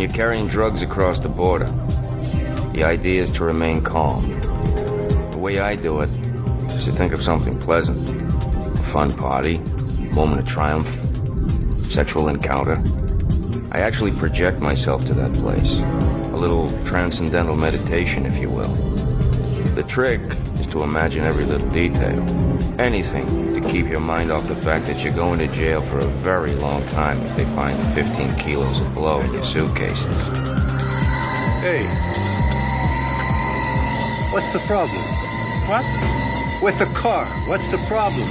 you're carrying drugs across the border, the idea is to remain calm. The way I do it is to think of something pleasant. A fun party, moment of triumph, sexual encounter. I actually project myself to that place. A little transcendental meditation, if you will. The trick is to imagine every little detail. Anything to keep your mind off the fact that you're going to jail for a very long time if they find the 15 kilos of blow in your suitcases. Hey. What's the problem? What? With the car. What's the problem?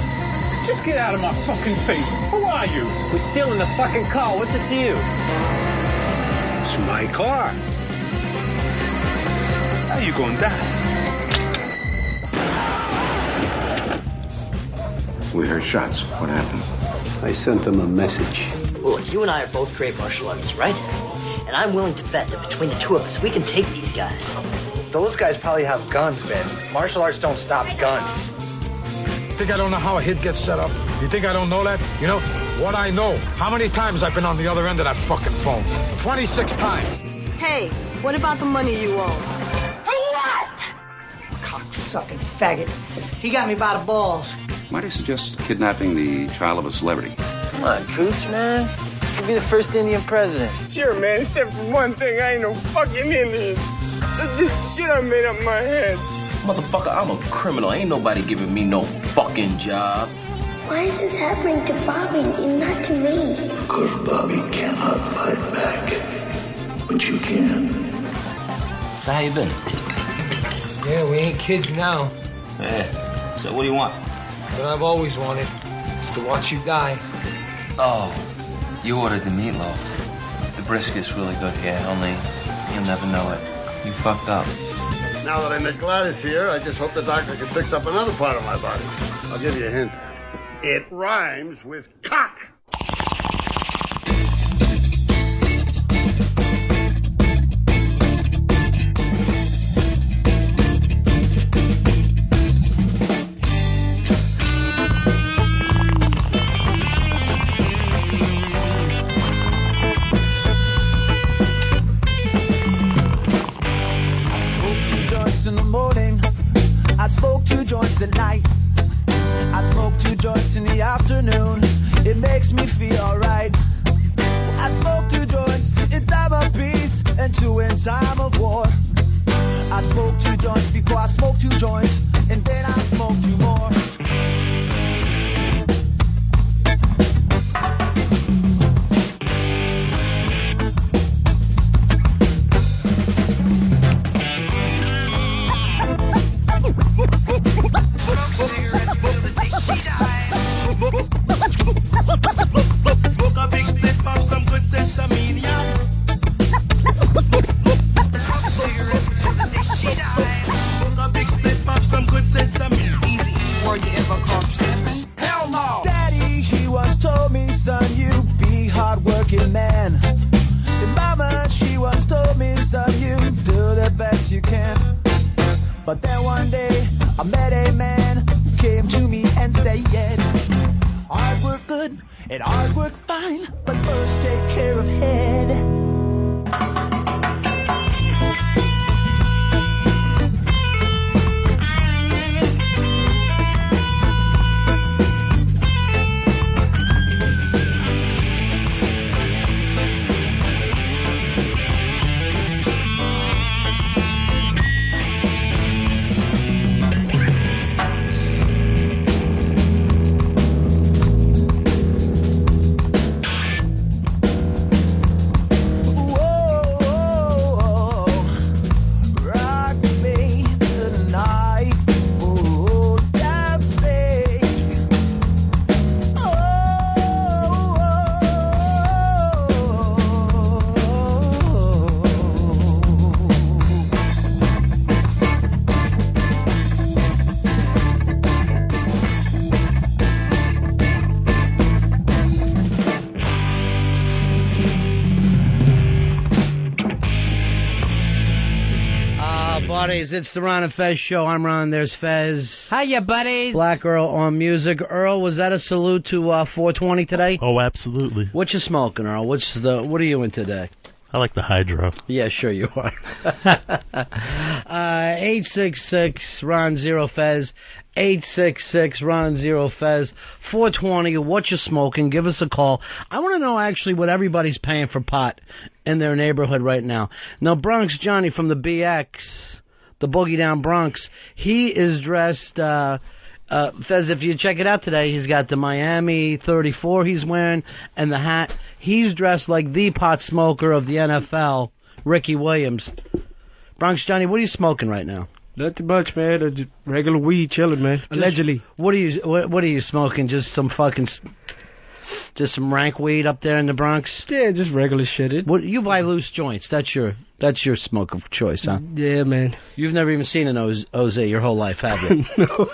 Just get out of my fucking face. Who are you? We're stealing the fucking car. What's it to you? It's my car. How you gonna die? We heard shots. What happened? I sent them a message. Look, you and I are both great martial artists, right? And I'm willing to bet that between the two of us, we can take these guys. Those guys probably have guns, Ben. Martial arts don't stop guns. You think I don't know how a hit gets set up? You think I don't know that? You know what I know? How many times I've been on the other end of that fucking phone? 26 times. Hey, what about the money you owe? What? Cocksucking faggot. He got me by the balls. Might I suggest kidnapping the child of a celebrity? Come on, Cooch, man. You'll be the first Indian president. Sure, man, except for one thing, I ain't no fucking Indian. That's just shit I made up in my head. Motherfucker, I'm a criminal. Ain't nobody giving me no fucking job. Why is this happening to Bobby and not to me? Because Bobby cannot fight back. But you can. So how you been? Yeah, we ain't kids now. Yeah. So what do you want? What I've always wanted is to watch you die. Oh, you ordered the meatloaf. The brisket's really good here, only you'll never know it. You fucked up. Now that I met Gladys here, I just hope the doctor can fix up another part of my body. I'll give you a hint. It rhymes with cock. In the morning, I smoke 2 joints at night. I smoke 2 joints in the afternoon. It makes me feel alright. I smoke 2 joints in time of peace and 2 in time of war. I smoke 2 joints before I smoke 2 joints, and then I smoke 2 more. Hell no! Daddy, he once told me, son, you be hard-working man. And Mama, she once told me, son, you do the best you can. But then one day, I met a man who came to me and said, hard work good and hard work fine, but first take care of head. Buddies, it's the Ron and Fez show. I'm Ron, there's Fez. Hiya, buddies. Black Earl on music. Earl, was that a salute to 420 today? Oh, absolutely. What you smoking, Earl? What are you in today? I like the hydro. Yeah, sure you are. 866-RON-0-FEZ. 866-RON-0-FEZ. 420, what you smoking? Give us a call. I want to know actually what everybody's paying for pot in their neighborhood right now. Now, Bronx Johnny from the BX, the Boogie Down Bronx, he is dressed... Fez, if you check it out today, he's got the Miami 34 he's wearing and the hat. He's dressed like the pot smoker of the NFL, Ricky Williams. Bronx Johnny, what are you smoking right now? Nothing much, man. Just regular weed, chilling, man. Allegedly. What are you smoking? Just some rank weed up there in the Bronx? Yeah, just regular shit. What you buy loose joints? That's your smoke of choice, huh? Yeah, man. You've never even seen an OZ your whole life, have you? No.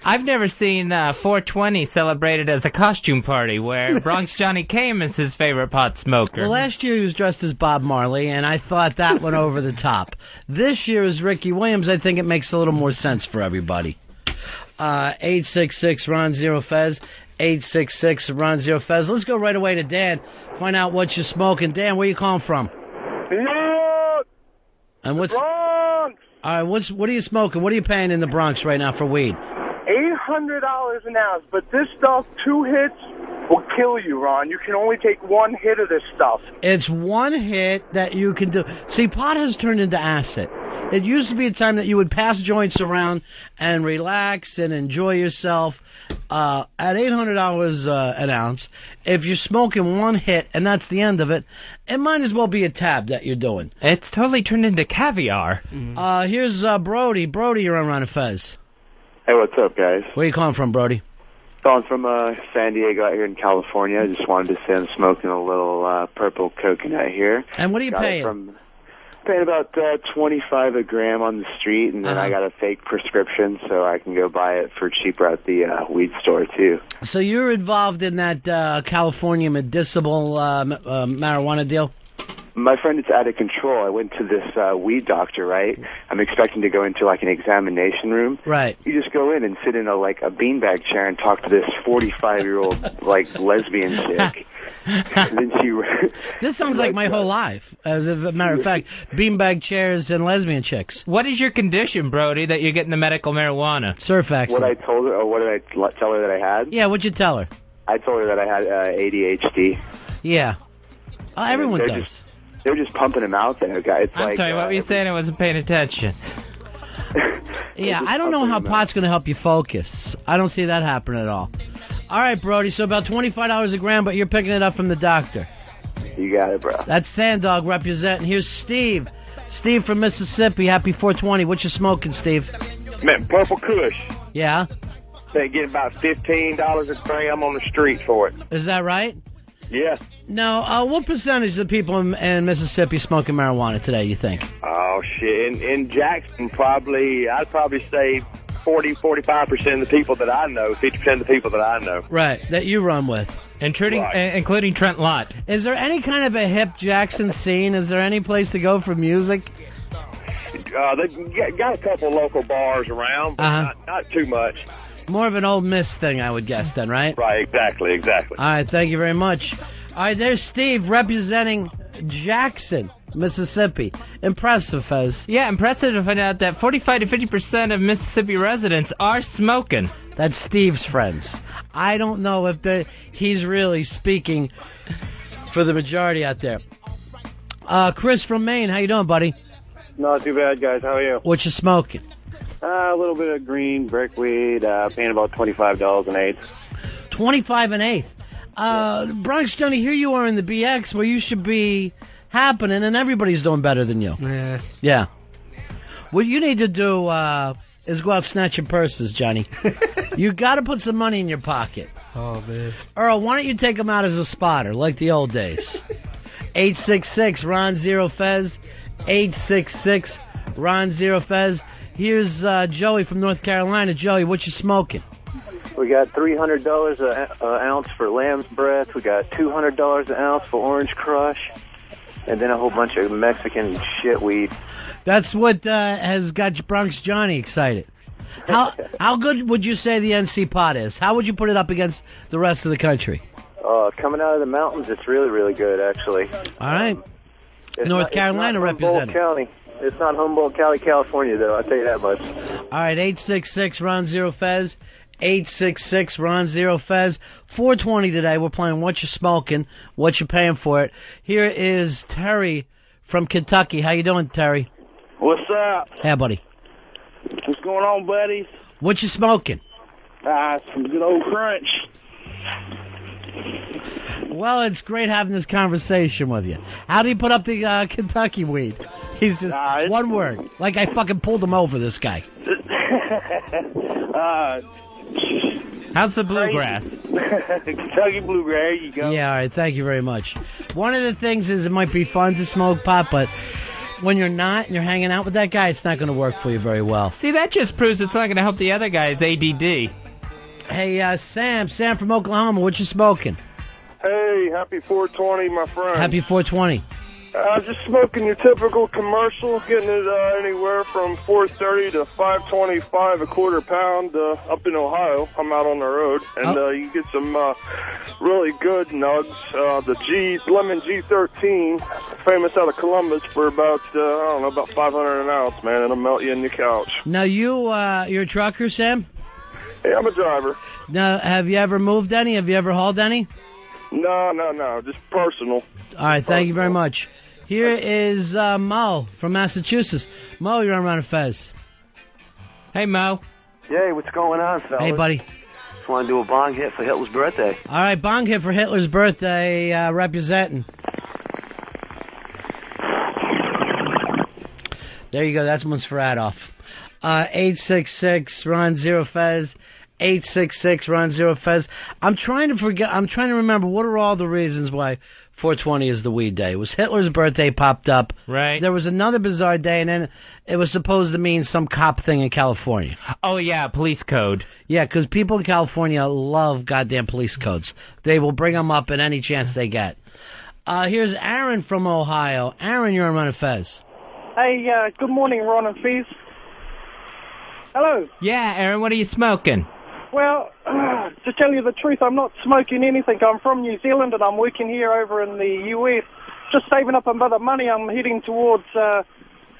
I've never seen 420 celebrated as a costume party where Bronx Johnny came as his favorite pot smoker. Well, last year he was dressed as Bob Marley, and I thought that went over the top. This year as Ricky Williams, I think it makes a little more sense for everybody. 866-RON-0-FEZ. 866-RON-0-FEZ. Let's go right away to Dan. Find out what you're smoking. Dan, where you calling from? New York! And what's... Bronx! All right, what are you smoking? What are you paying in the Bronx right now for weed? $800 an ounce, but this stuff, 2 hits will kill you, Ron. You can only take 1 hit of this stuff. It's 1 hit that you can do. See, pot has turned into acid. It used to be a time that you would pass joints around and relax and enjoy yourself. At $800 an ounce, if you're smoking 1 hit and that's the end of it, it might as well be a tab that you're doing. It's totally turned into caviar. Here's Brody. Brody, you're on Ron and Fez. Hey, what's up, guys? Where you calling from, Brody? Calling from San Diego out here in California. I just wanted to say I'm smoking a little purple coconut here. And what are you paying? Paying about $25 a gram on the street, and then I got a fake prescription so I can go buy it for cheaper at the weed store, too. So you're involved in that California medicinal marijuana deal? My friend, it's out of control. I went to this weed doctor, right? I'm expecting to go into, like, an examination room. Right. You just go in and sit in a beanbag chair and talk to this 45-year-old, lesbian chick. And then this sounds like my whole life. As a matter of fact, beanbag chairs and lesbian chicks. What is your condition, Brody, that you're getting the medical marijuana? Surf accident. What I told her, or what did I tell her that I had? Yeah, what'd you tell her? I told her that I had ADHD. Yeah. Everyone does. They're just pumping him out there, guys. I'm sorry, what were you saying? I wasn't paying attention. Yeah, I don't know how pot's going to help you focus. I don't see that happening at all. All right, Brody, so about $25 a gram, but you're picking it up from the doctor. You got it, bro. That's Sandog representing. Here's Steve. Steve from Mississippi. Happy 420. What you smoking, Steve? Man, Purple Kush. Yeah? They get about $15 a gram on the street for it. Is that right? Yeah. Now, what percentage of the people in Mississippi smoking marijuana today, you think? Oh, shit. In Jackson, I'd probably say 40-45% of the people that I know, 50% of the people that I know. Right, that you run with. Including Trent Lott. Is there any kind of a hip Jackson scene? Is there any place to go for music? They've got a couple local bars around, but not too much. More of an Old Miss thing, I would guess, then, right? Right, exactly. All right, thank you very much. All right, there's Steve representing Jackson, Mississippi. Impressive, Fez. Yeah, impressive to find out that 45 to 50% of Mississippi residents are smoking. That's Steve's friends. I don't know if he's really speaking for the majority out there. Chris from Maine, how you doing, buddy? Not too bad, guys. How are you? What you smoking? A little bit of green brickweed, paying about $25 an eighth. 25 an eighth. Bronx Johnny, here you are in the BX where you should be happening and everybody's doing better than you. Yeah. What you need to do is go out snatching purses, Johnny. You got to put some money in your pocket. Oh, man. Earl, why don't you take him out as a spotter like the old days? 866-RON-0-FEZ. 866-RON-0-FEZ. Here's Joey from North Carolina. Joey, what you smoking? We got $300 an ounce for lamb's breath. We got $200 an ounce for orange crush. And then a whole bunch of Mexican shit weed. That's what has got Bronx Johnny excited. How good would you say the NC pot is? How would you put it up against the rest of the country? Coming out of the mountains, it's really, really good, actually. All right. North Carolina representing. County. It's not Humboldt County, California, though. I'll tell you that much. All right, 866 Ron Zero Fez. 866 Ron Zero Fez. 420 today. We're playing What You Smoking, What You Paying For It. Here is Terry from Kentucky. How you doing, Terry? What's up? Yeah, buddy. What's going on, buddies? What you smoking? Some good old crunch. Well, it's great having this conversation with you. How do you put up the Kentucky weed? He's just one word. Like I fucking pulled him over, this guy. How's the bluegrass? Kentucky bluegrass, there you go. Yeah, all right, thank you very much. One of the things is it might be fun to smoke pot, but when you're not and you're hanging out with that guy, it's not going to work for you very well. See, that just proves it's not going to help the other guy's ADD. Hey, Sam from Oklahoma, what you smoking? Hey, happy 420, my friend. Happy 420. Just smoking your typical commercial, getting it anywhere from $4.30 to $5.25 a quarter pound up in Ohio. I'm out on the road, and you get some really good nugs. The Lemon G13, famous out of Columbus, for about about $500 an ounce, man. It'll melt you in your couch. Now you're a trucker, Sam? Yeah, I'm a driver. Now, have you ever moved any? Have you ever hauled any? No, just personal. All right, thank you very much. Here is Mo from Massachusetts. Mo, you're on Ron and Fez. Hey, Mo. Hey, what's going on, fellas? Hey, buddy. Just want to do a bong hit for Hitler's birthday. All right, bong hit for Hitler's birthday, representing. There you go. That's one's for Adolf. 866 Ron Zero Fez. 866 Ron Zero Fez. I'm trying to remember what are all the reasons why 420 is the weed day. It was Hitler's birthday popped up. Right. There was another bizarre day, and then it was supposed to mean some cop thing in California. Oh, yeah, police code. Yeah, because people in California love goddamn police codes. They will bring them up at any chance they get. Here's Aaron from Ohio. Aaron, you're on Ron and Fez. Hey, good morning, Ron and Fez. Hello. Yeah, Aaron, what are you smoking? Well, to tell you the truth, I'm not smoking anything. I'm from New Zealand and I'm working here over in the US. Just saving up a bit of money. I'm heading towards,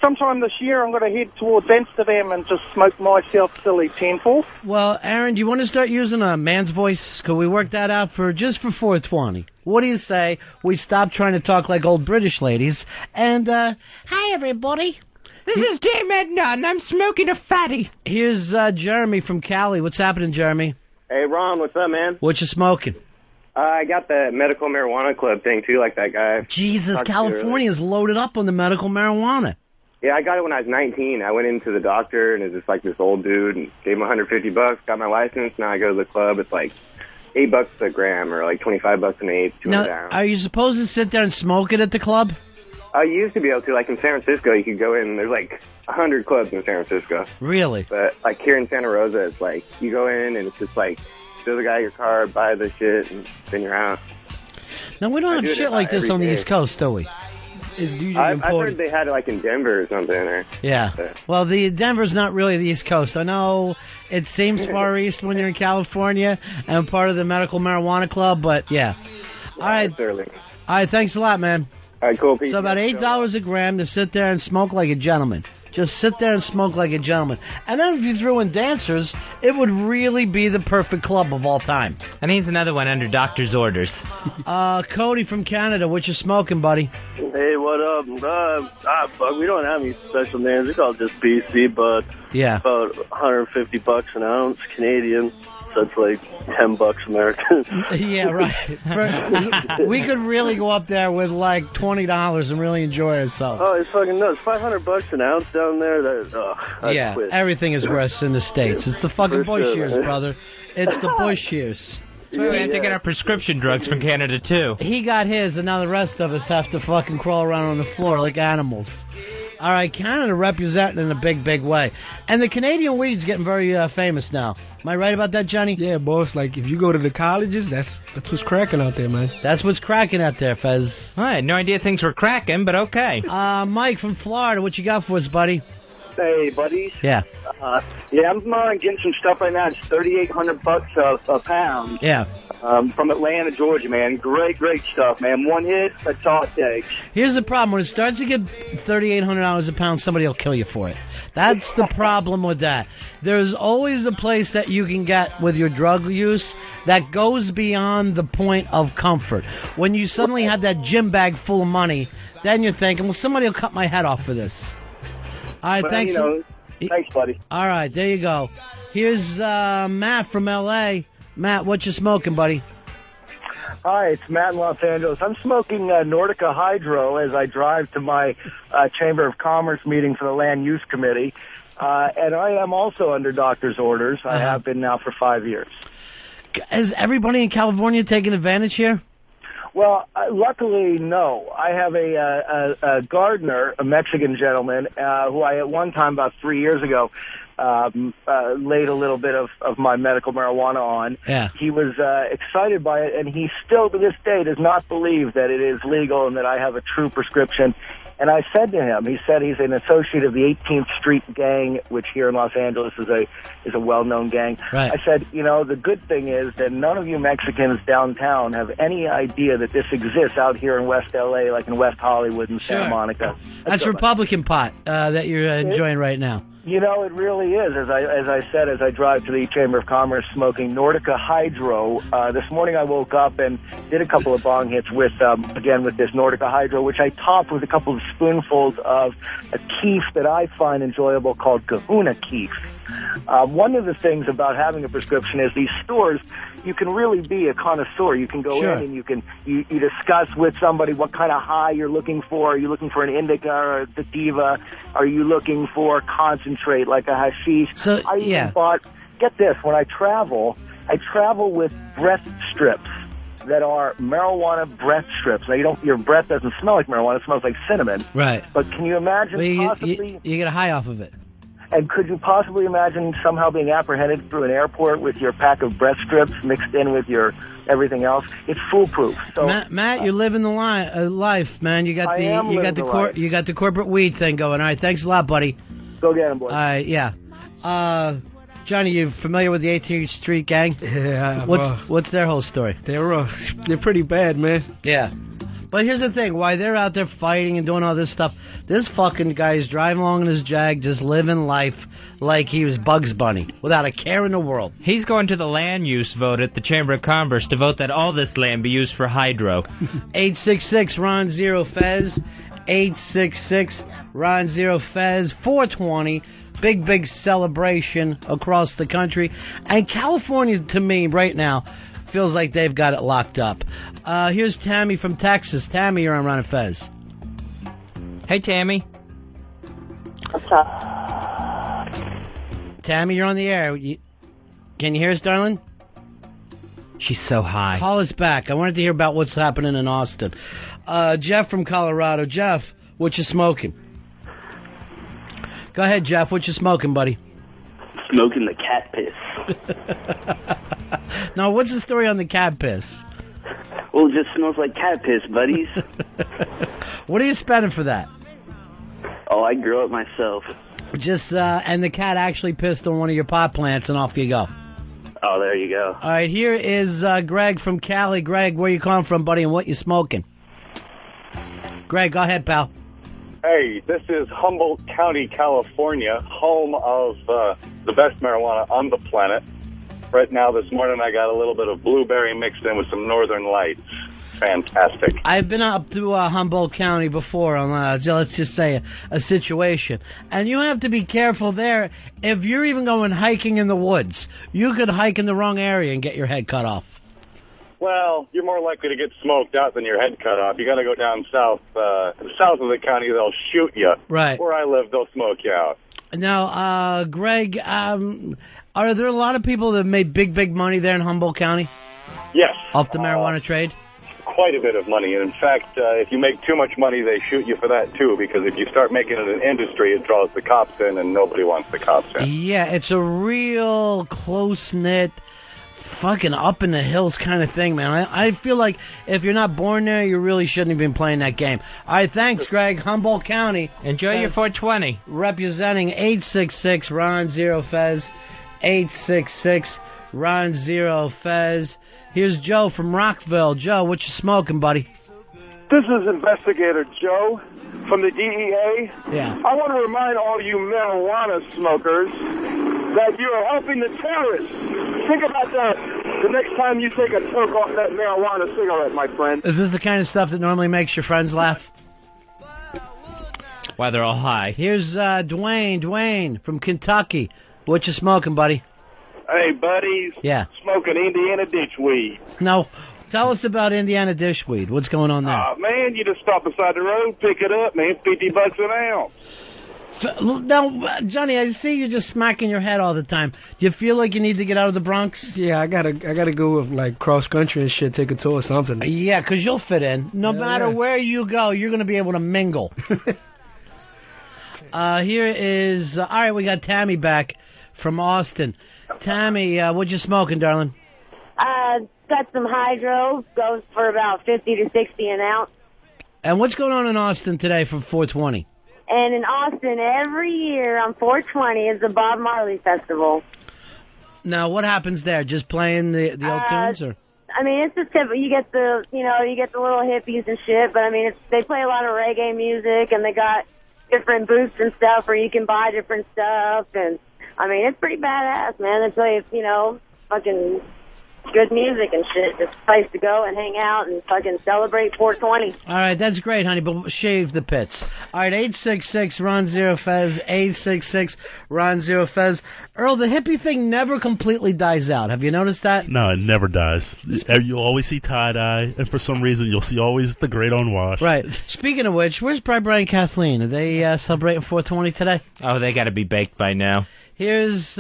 sometime this year, I'm going to head towards Amsterdam and just smoke myself silly tenfold. Well, Aaron, do you want to start using a man's voice? Could we work that out for 420? What do you say we stop trying to talk like old British ladies and, hi, everybody. This is Dame Edna, and I'm smoking a fatty. Here's Jeremy from Cali. What's happening, Jeremy? Hey, Ron, what's up, man? What you smoking? I got the medical marijuana club thing, too, like that guy. Jesus, California's loaded up on the medical marijuana. Yeah, I got it when I was 19. I went into the doctor, and it was just like this old dude, and gave him $150, got my license. Now I go to the club, it's like $8 a gram, or like $25 an eighth, 200 ounce. Are you supposed to sit there and smoke it at the club? I used to be able to, like in San Francisco, you could go in, there's like 100 clubs in San Francisco. Really? But like here in Santa Rosa, it's like, you go in and it's just like, show the guy your card, buy the shit, and then you're out. Now, we don't have shit like this on the East Coast, do we? It's usually I've heard they had it like in Denver or something. Or, yeah. Well, Denver's not really the East Coast. I know it seems far east when you're in California and part of the medical marijuana club, but yeah. All right. All right, thanks a lot, man. All right, cool. Peace. So about $8 a gram to sit there and smoke like a gentleman. Just sit there and smoke like a gentleman. And then if you threw in dancers, it would really be the perfect club of all time. And he's another one under doctor's orders. Cody from Canada, what you smoking, buddy? Hey, what up? We don't have any special names. We call it just BC, but yeah, about $150 an ounce Canadian. So it's like $10 American. Yeah, right. We could really go up there with like $20 and really enjoy ourselves. Oh, it's fucking nuts. $500 an ounce down there. Yeah, quit. Everything is worse in the States. It's the fucking Bush years, brother. It's the Bush years. That's why we have to get our prescription drugs from Canada, too. He got his, and now the rest of us have to fucking crawl around on the floor like animals. All right, Canada representing in a big, big way. And the Canadian weed's getting very famous now. Am I right about that, Johnny? Yeah, boss. Like, if you go to the colleges, that's what's cracking out there, man. That's what's cracking out there, Fez. I had no idea things were cracking, but okay. Mike from Florida, what you got for us, buddy? Hey, buddies. Yeah. Yeah, I'm getting some stuff right now. It's $3,800 a pound. Yeah. From Atlanta, Georgia, man. Great stuff, man. One hit, that's all it takes. Here's the problem. When it starts to get $3,800 a pound, somebody will kill you for it. That's the problem with that. There's always a place that you can get with your drug use that goes beyond the point of comfort. When you suddenly have that gym bag full of money, then you're thinking, well, somebody will cut my head off for this. All right, thanks. Thanks, buddy. All right, there you go. Here's Matt from L.A. Matt, what you smoking, buddy? Hi, it's Matt in Los Angeles. I'm smoking Nordica Hydro as I drive to my Chamber of Commerce meeting for the Land Use Committee. And I am also under doctor's orders. I have been now for 5 years. Is everybody in California taking advantage here? Well, luckily, no. I have a gardener, a Mexican gentleman, who I at one time, about 3 years ago, laid a little bit of my medical marijuana on. Yeah. He was excited by it, and he still, to this day, does not believe that it is legal and that I have a true prescription. And I said to him, he said he's an associate of the 18th Street Gang, which here in Los Angeles is a well-known gang. Right. I said, you know, the good thing is that none of you Mexicans downtown have any idea that this exists out here in West L.A., like in West Hollywood and Santa Monica. That's Republican pot that you're enjoying right now. You know, it really is. As I said, as I drive to the Chamber of Commerce smoking Nordica Hydro, this morning I woke up and did a couple of bong hits with, again, with this Nordica Hydro, which I topped with a couple of spoonfuls of a keef that I find enjoyable called Kahuna Keef. One of the things about having a prescription is these stores, you can really be a connoisseur. You can go in and you discuss with somebody what kind of high you're looking for. Are you looking for an indica or a sativa? Are you looking for concentrate like a hashish? So, I even bought, get this, when I travel with breath strips that are marijuana breath strips. Now, your breath doesn't smell like marijuana. It smells like cinnamon. Right. But can you imagine possibly... You get a high off of it. And could you possibly imagine somehow being apprehended through an airport with your pack of breath strips mixed in with your everything else? It's foolproof. So, Matt, you're living the life, man. You got the corporate weed thing going. All right, thanks a lot, buddy. Go get him, boy. Yeah. Johnny, you familiar with the 18th Street Gang? Yeah. What's their whole story? They're pretty bad, man. Yeah. But here's the thing, why they're out there fighting and doing all this stuff, this fucking guy's driving along in his Jag, just living life like he was Bugs Bunny, without a care in the world. He's going to the land use vote at the Chamber of Commerce to vote that all this land be used for hydro. 866-RON-0-FEZ, 866-RON-0-FEZ, 420, big celebration across the country. And California, to me, right now, feels like they've got it locked up. Here's Tammy from Texas. Tammy, you're on Ron and Fez. Hey, Tammy. What's up? Tammy, you're on the air. Can you hear us, darling? She's so high. Call us back. I wanted to hear about what's happening in Austin. Jeff from Colorado. Jeff, what you smoking? Go ahead, Jeff. What you smoking, buddy? Smoking the cat piss. Now, what's the story on the cat piss? Well, it just smells like cat piss, buddies. What are you spending for that? Oh, I grew it myself. Just, and the cat actually pissed on one of your pot plants, and off you go. Oh, there you go. All right, here is Greg from Cali. Greg, where you calling from, buddy, and what you smoking? Greg, go ahead, pal. Hey, this is Humboldt County, California, home of the best marijuana on the planet. Right now, this morning, I got a little bit of blueberry mixed in with some Northern Lights. Fantastic. I've been up to Humboldt County before on, let's just say, a situation. And you have to be careful there. If you're even going hiking in the woods, you could hike in the wrong area and get your head cut off. Well, you're more likely to get smoked out than your head cut off. You got to go down south. South of the county, they'll shoot you. Right. Where I live, they'll smoke you out. Now, Greg, are there a lot of people that made big money there in Humboldt County? Yes. Off the marijuana trade? Quite a bit of money. And in fact, if you make too much money, they shoot you for that, too, because if you start making it an industry, it draws the cops in, and nobody wants the cops in. Yeah, it's a real close-knit fucking up in the hills kind of thing, man. I feel like if you're not born there, you really shouldn't have been playing that game. All right, thanks, Greg. Humboldt County. Enjoy your 420. Representing 866 Ron Zero Fez. 866 Ron Zero Fez. Here's Joe from Rockville. Joe, what you smoking, buddy? This is Investigator Joe from the DEA. Yeah. I want to remind all you marijuana smokers that you are helping the terrorists. Think about that the next time you take a toke off that marijuana cigarette, my friend. Is this the kind of stuff that normally makes your friends laugh? Why, they're all high. Here's Dwayne from Kentucky. What you smoking, buddy? Hey, buddies. Yeah. Smoking Indiana ditchweed. No. Tell us about Indiana dishweed. What's going on there? Man, you just stop beside the road, pick it up, man, $50 an ounce. Now, Johnny, I see you just smacking your head all the time. Do you feel like you need to get out of the Bronx? Yeah, I gotta go with like cross country and shit, take a tour or something. Yeah, 'cause you'll fit in. No matter where you go, you're going to be able to mingle. Here is, all right, we got Tammy back from Austin. Tammy, what you smoking, darling? Got some hydro, goes for about 50 to 60 an ounce. And what's going on in Austin today for 420? And in Austin, every year on 420 is the Bob Marley Festival. Now, what happens there? Just playing the old tunes, or? I mean, it's just typical. You get the little hippies and shit, but I mean, they play a lot of reggae music, and they got different booths and stuff where you can buy different stuff, and I mean, it's pretty badass, man. They play, fucking good music and shit. It's a place to go and hang out and fucking celebrate 420. All right, that's great, honey, but shave the pits. All right, 866 Ron Zero Fez, 866 Ron Zero Fez. Earl, the hippie thing never completely dies out. Have you noticed that? No, it never dies. You'll always see tie-dye, and for some reason you'll see always the great on wash. Right. Speaking of which, where's Brian and Kathleen? Are they celebrating 420 today? Oh, they got to be baked by now. Here's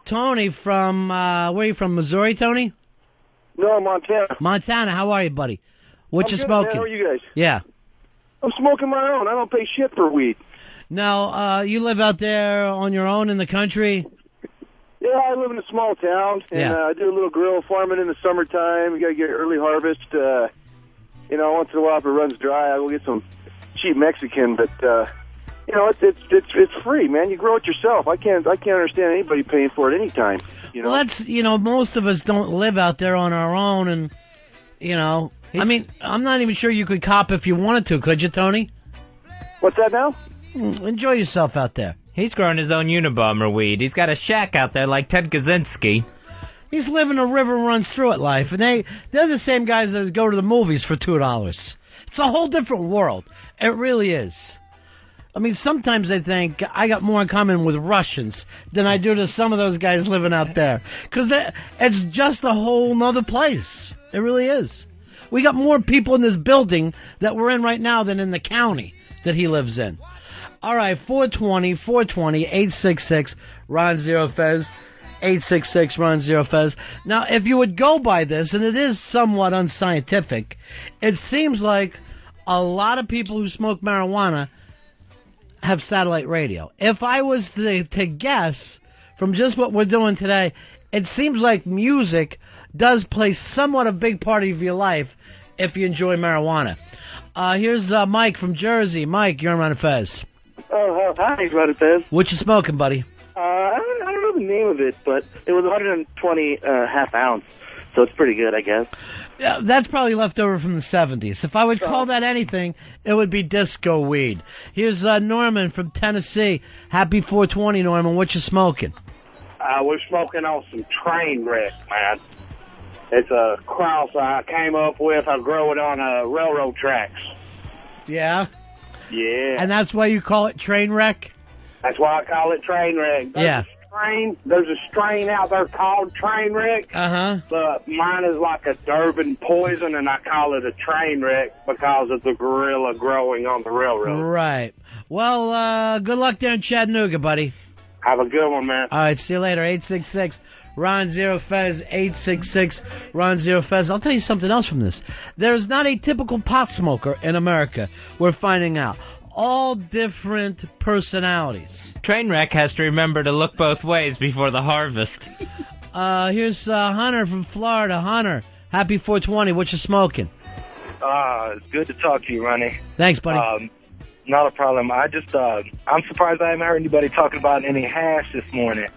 Tony from, where are you from, Missouri, Tony? No, Montana. Montana, how are you, buddy? What you good, smoking? Man. How are you guys? Yeah. I'm smoking my own. I don't pay shit for weed. Now, you live out there on your own in the country? Yeah, I live in a small town, and I do a little grill farming in the summertime. We got to get early harvest. Once in a while if it runs dry, I will get some cheap Mexican, but it's free, man. You grow it yourself. I can't understand anybody paying for it anytime. Well, that's most of us don't live out there on our own, and I mean, I'm not even sure you could cop if you wanted to, could you, Tony? What's that now? Enjoy yourself out there. He's growing his own Unabomber weed. He's got a shack out there like Ted Kaczynski. He's living a river runs through it life, and they're the same guys that go to the movies for $2. It's a whole different world. It really is. I mean, sometimes I think I got more in common with Russians than I do to some of those guys living out there. Because it's just a whole nother place. It really is. We got more people in this building that we're in right now than in the county that he lives in. All right, 420, 866, Ron Zero Fez, 866, Ron Zero Fez. Now, if you would go by this, and it is somewhat unscientific, it seems like a lot of people who smoke marijuana have satellite radio. If I was to guess from just what we're doing today, it seems like music does play somewhat a big part of your life if you enjoy marijuana. Here's Mike from Jersey. Mike, you're on Ron and Fez. Oh, hi, Ron and Fez. What you smoking, buddy? I don't know the name of it, but it was 120 half ounce, so it's pretty good, I guess. Yeah, that's probably left over from the 70s. If I would call that anything, it would be disco weed. Here's Norman from Tennessee. Happy 420, Norman. What you smoking? We're smoking on some train wreck, man. It's a cross I came up with. I grow it on railroad tracks. Yeah? Yeah. And that's why you call it train wreck? That's why I call it train wreck. There's a strain out there called train wreck. Uh-huh. But mine is like a Durban poison, and I call it a train wreck because of the gorilla growing on the railroad. Right. Well, good luck there in Chattanooga, buddy. Have a good one, man. All right, see you later. 866 Ron Zero Fez, 866 Ron Zero Fez. I'll tell you something else from this. There's not a typical pot smoker in America. We're finding out. All different personalities. Trainwreck has to remember to look both ways before the harvest. Here's Hunter from Florida. Hunter, happy 420. What you smoking? It's good to talk to you, Ronnie. Thanks, buddy. Not a problem. I'm surprised I haven't heard anybody talking about any hash this morning.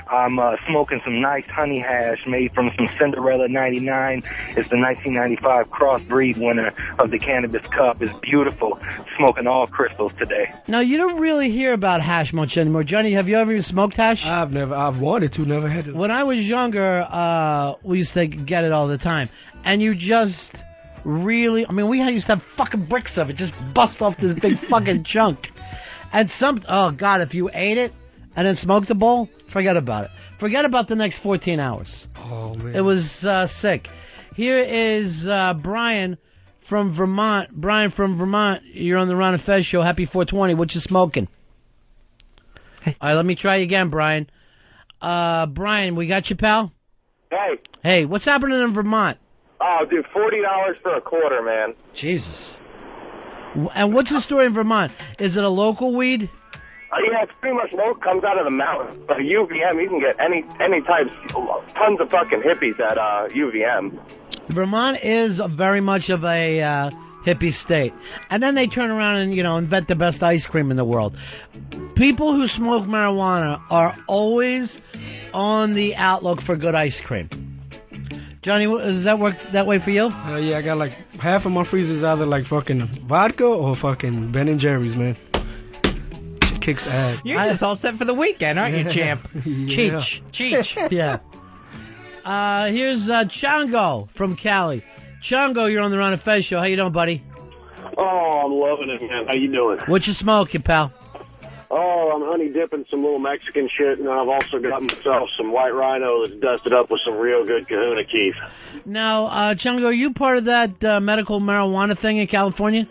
I'm smoking some nice honey hash made from some Cinderella 99. It's the 1995 crossbreed winner of the Cannabis Cup. It's beautiful. Smoking all crystals today. Now, you don't really hear about hash much anymore. Johnny, have you ever smoked hash? I've wanted to, never had it. When I was younger, we used to get it all the time. And you just really, we used to have fucking bricks of it, just bust off this big fucking chunk. And oh God, if you ate it and then smoked a bowl, forget about it. Forget about the next 14 hours. Oh, man. It was sick. Here is Brian from Vermont. Brian from Vermont, you're on the Ron and Fez show. Happy 420. What you smoking? Hey. All right, let me try you again, Brian. Brian, we got you, pal? Hey. Hey, what's happening in Vermont? Oh, dude, $40 for a quarter, man. Jesus. And what's the story in Vermont? Is it a local weed? Yeah, it's pretty much local. Comes out of the mountains. But UVM, you can get any types, tons of fucking hippies at UVM. Vermont is very much of a hippie state. And then they turn around and, invent the best ice cream in the world. People who smoke marijuana are always on the outlook for good ice cream. Johnny, does that work that way for you? Yeah, I got like half of my freezers either like fucking vodka or fucking Ben & Jerry's, man. It kicks ass. You're just all set for the weekend, aren't you, champ? Yeah. Cheech. Yeah. Here's Chongo from Cali. Chongo, you're on the Ron and Fez show. How you doing, buddy? Oh, I'm loving it, man. How you doing? What you smoking, pal? Oh, I'm honey dipping some little Mexican shit, and I've also got myself some White Rhino that's dusted up with some real good Kahuna Keef. Now, Chongo, are you part of that medical marijuana thing in California?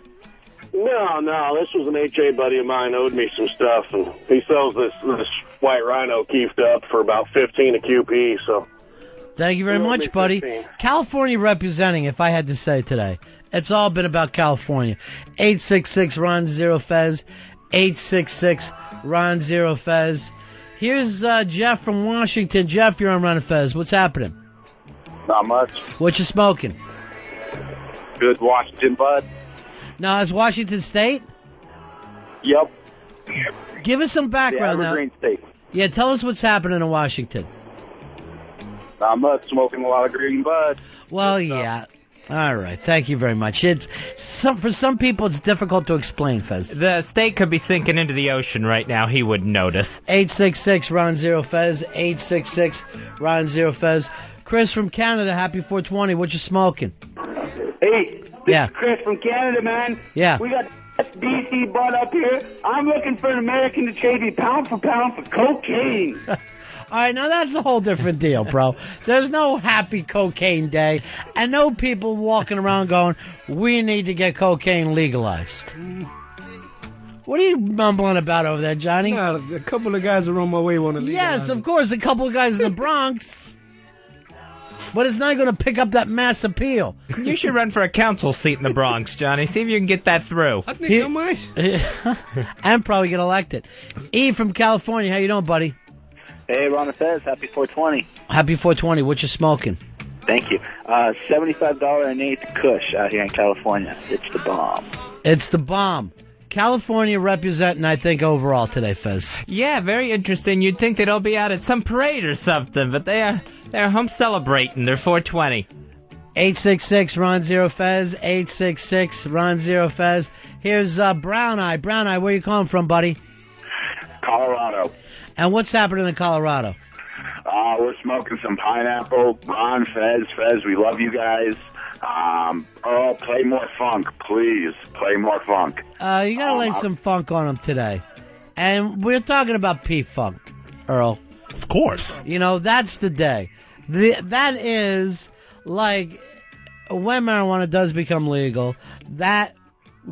No, this was an HA buddy of mine owed me some stuff, and he sells this White Rhino keefed up for about $15 a QP, so... Thank you very much, buddy. 15. California representing, if I had to say today. It's all been about California. 866-RON-0-FEZ. 866-RON-0-FEZ. Here's Jeff from Washington. Jeff, you're on Ron and Fez. What's happening? Not much. What you smoking? Good Washington bud. Now, it's Washington State? Yep. Give us some background now. Evergreen State. Yeah, tell us what's happening in Washington. Not much. Smoking a lot of green bud. Well, yeah. All right. Thank you very much. For some people, it's difficult to explain, Fez. The state could be sinking into the ocean right now. He wouldn't notice. 866-RON-0-FEZ. 866-RON-0-FEZ. Chris from Canada, happy 420. What you smoking? Hey, yeah. This is Chris from Canada, man. Yeah. We got BC bud up here. I'm looking for an American to trade me pound for pound for cocaine. All right, now that's a whole different deal, bro. There's no happy cocaine day, and no people walking around going, we need to get cocaine legalized. What are you mumbling about over there, Johnny? Nah, a couple of guys are on my way want to legalize. Yes, of course, a couple of guys in the Bronx. But it's not going to pick up that mass appeal. You should run for a council seat in the Bronx, Johnny. See if you can get that through. I think I might. And probably get elected. E from California, how you doing, buddy? Hey, Ron and Fez, happy 420. Happy 420. What you smoking? Thank you. $75 an eighth Kush out here in California. It's the bomb. It's the bomb. California representing, I think, overall today, Fez. Yeah, very interesting. You'd think they'd all be out at some parade or something, but they're home celebrating. They're 420. 866-RON-0-FEZ. 866-RON-0-FEZ. Here's Brown Eye. Brown Eye, where you calling from, buddy? Colorado. And what's happening in Colorado? We're smoking some pineapple. Ron, Fez, we love you guys. Earl, play more funk, please. Play more funk. You gotta lay some funk on them today. And we're talking about P-Funk, Earl. Of course. That's the day. That is, like, when marijuana does become legal, that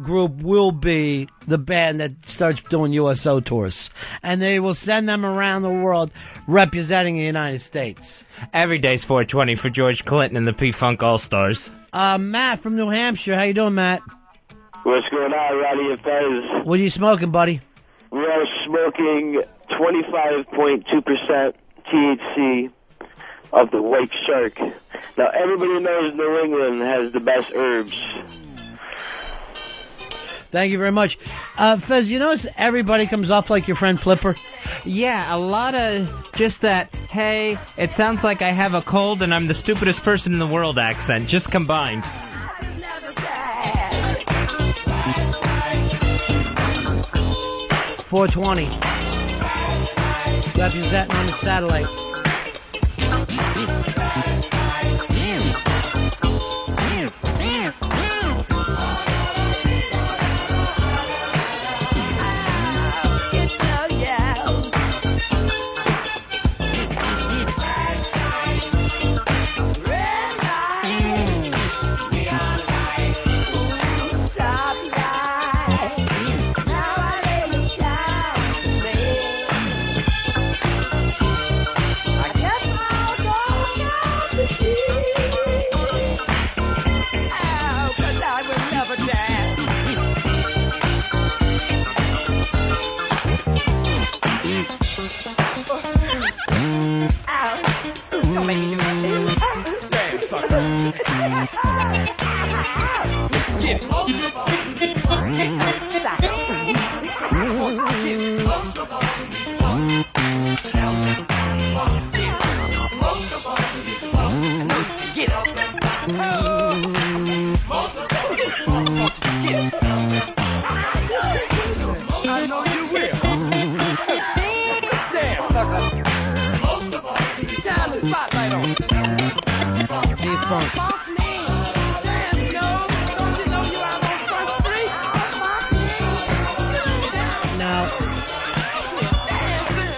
group will be the band that starts doing USO tours. And they will send them around the world representing the United States. Every day's 420 for George Clinton and the P-Funk All-Stars. Matt from New Hampshire. How you doing, Matt? What's going on, Roddy and Fez? What are you smoking, buddy? We are smoking 25.2% THC, of the white shark. Now, everybody knows New England has the best herbs. Thank you very much. Fez, you notice everybody comes off like your friend Flipper? Yeah, a lot of just that, hey, it sounds like I have a cold and I'm the stupidest person in the world accent, just combined. .420. Representing on the satellite.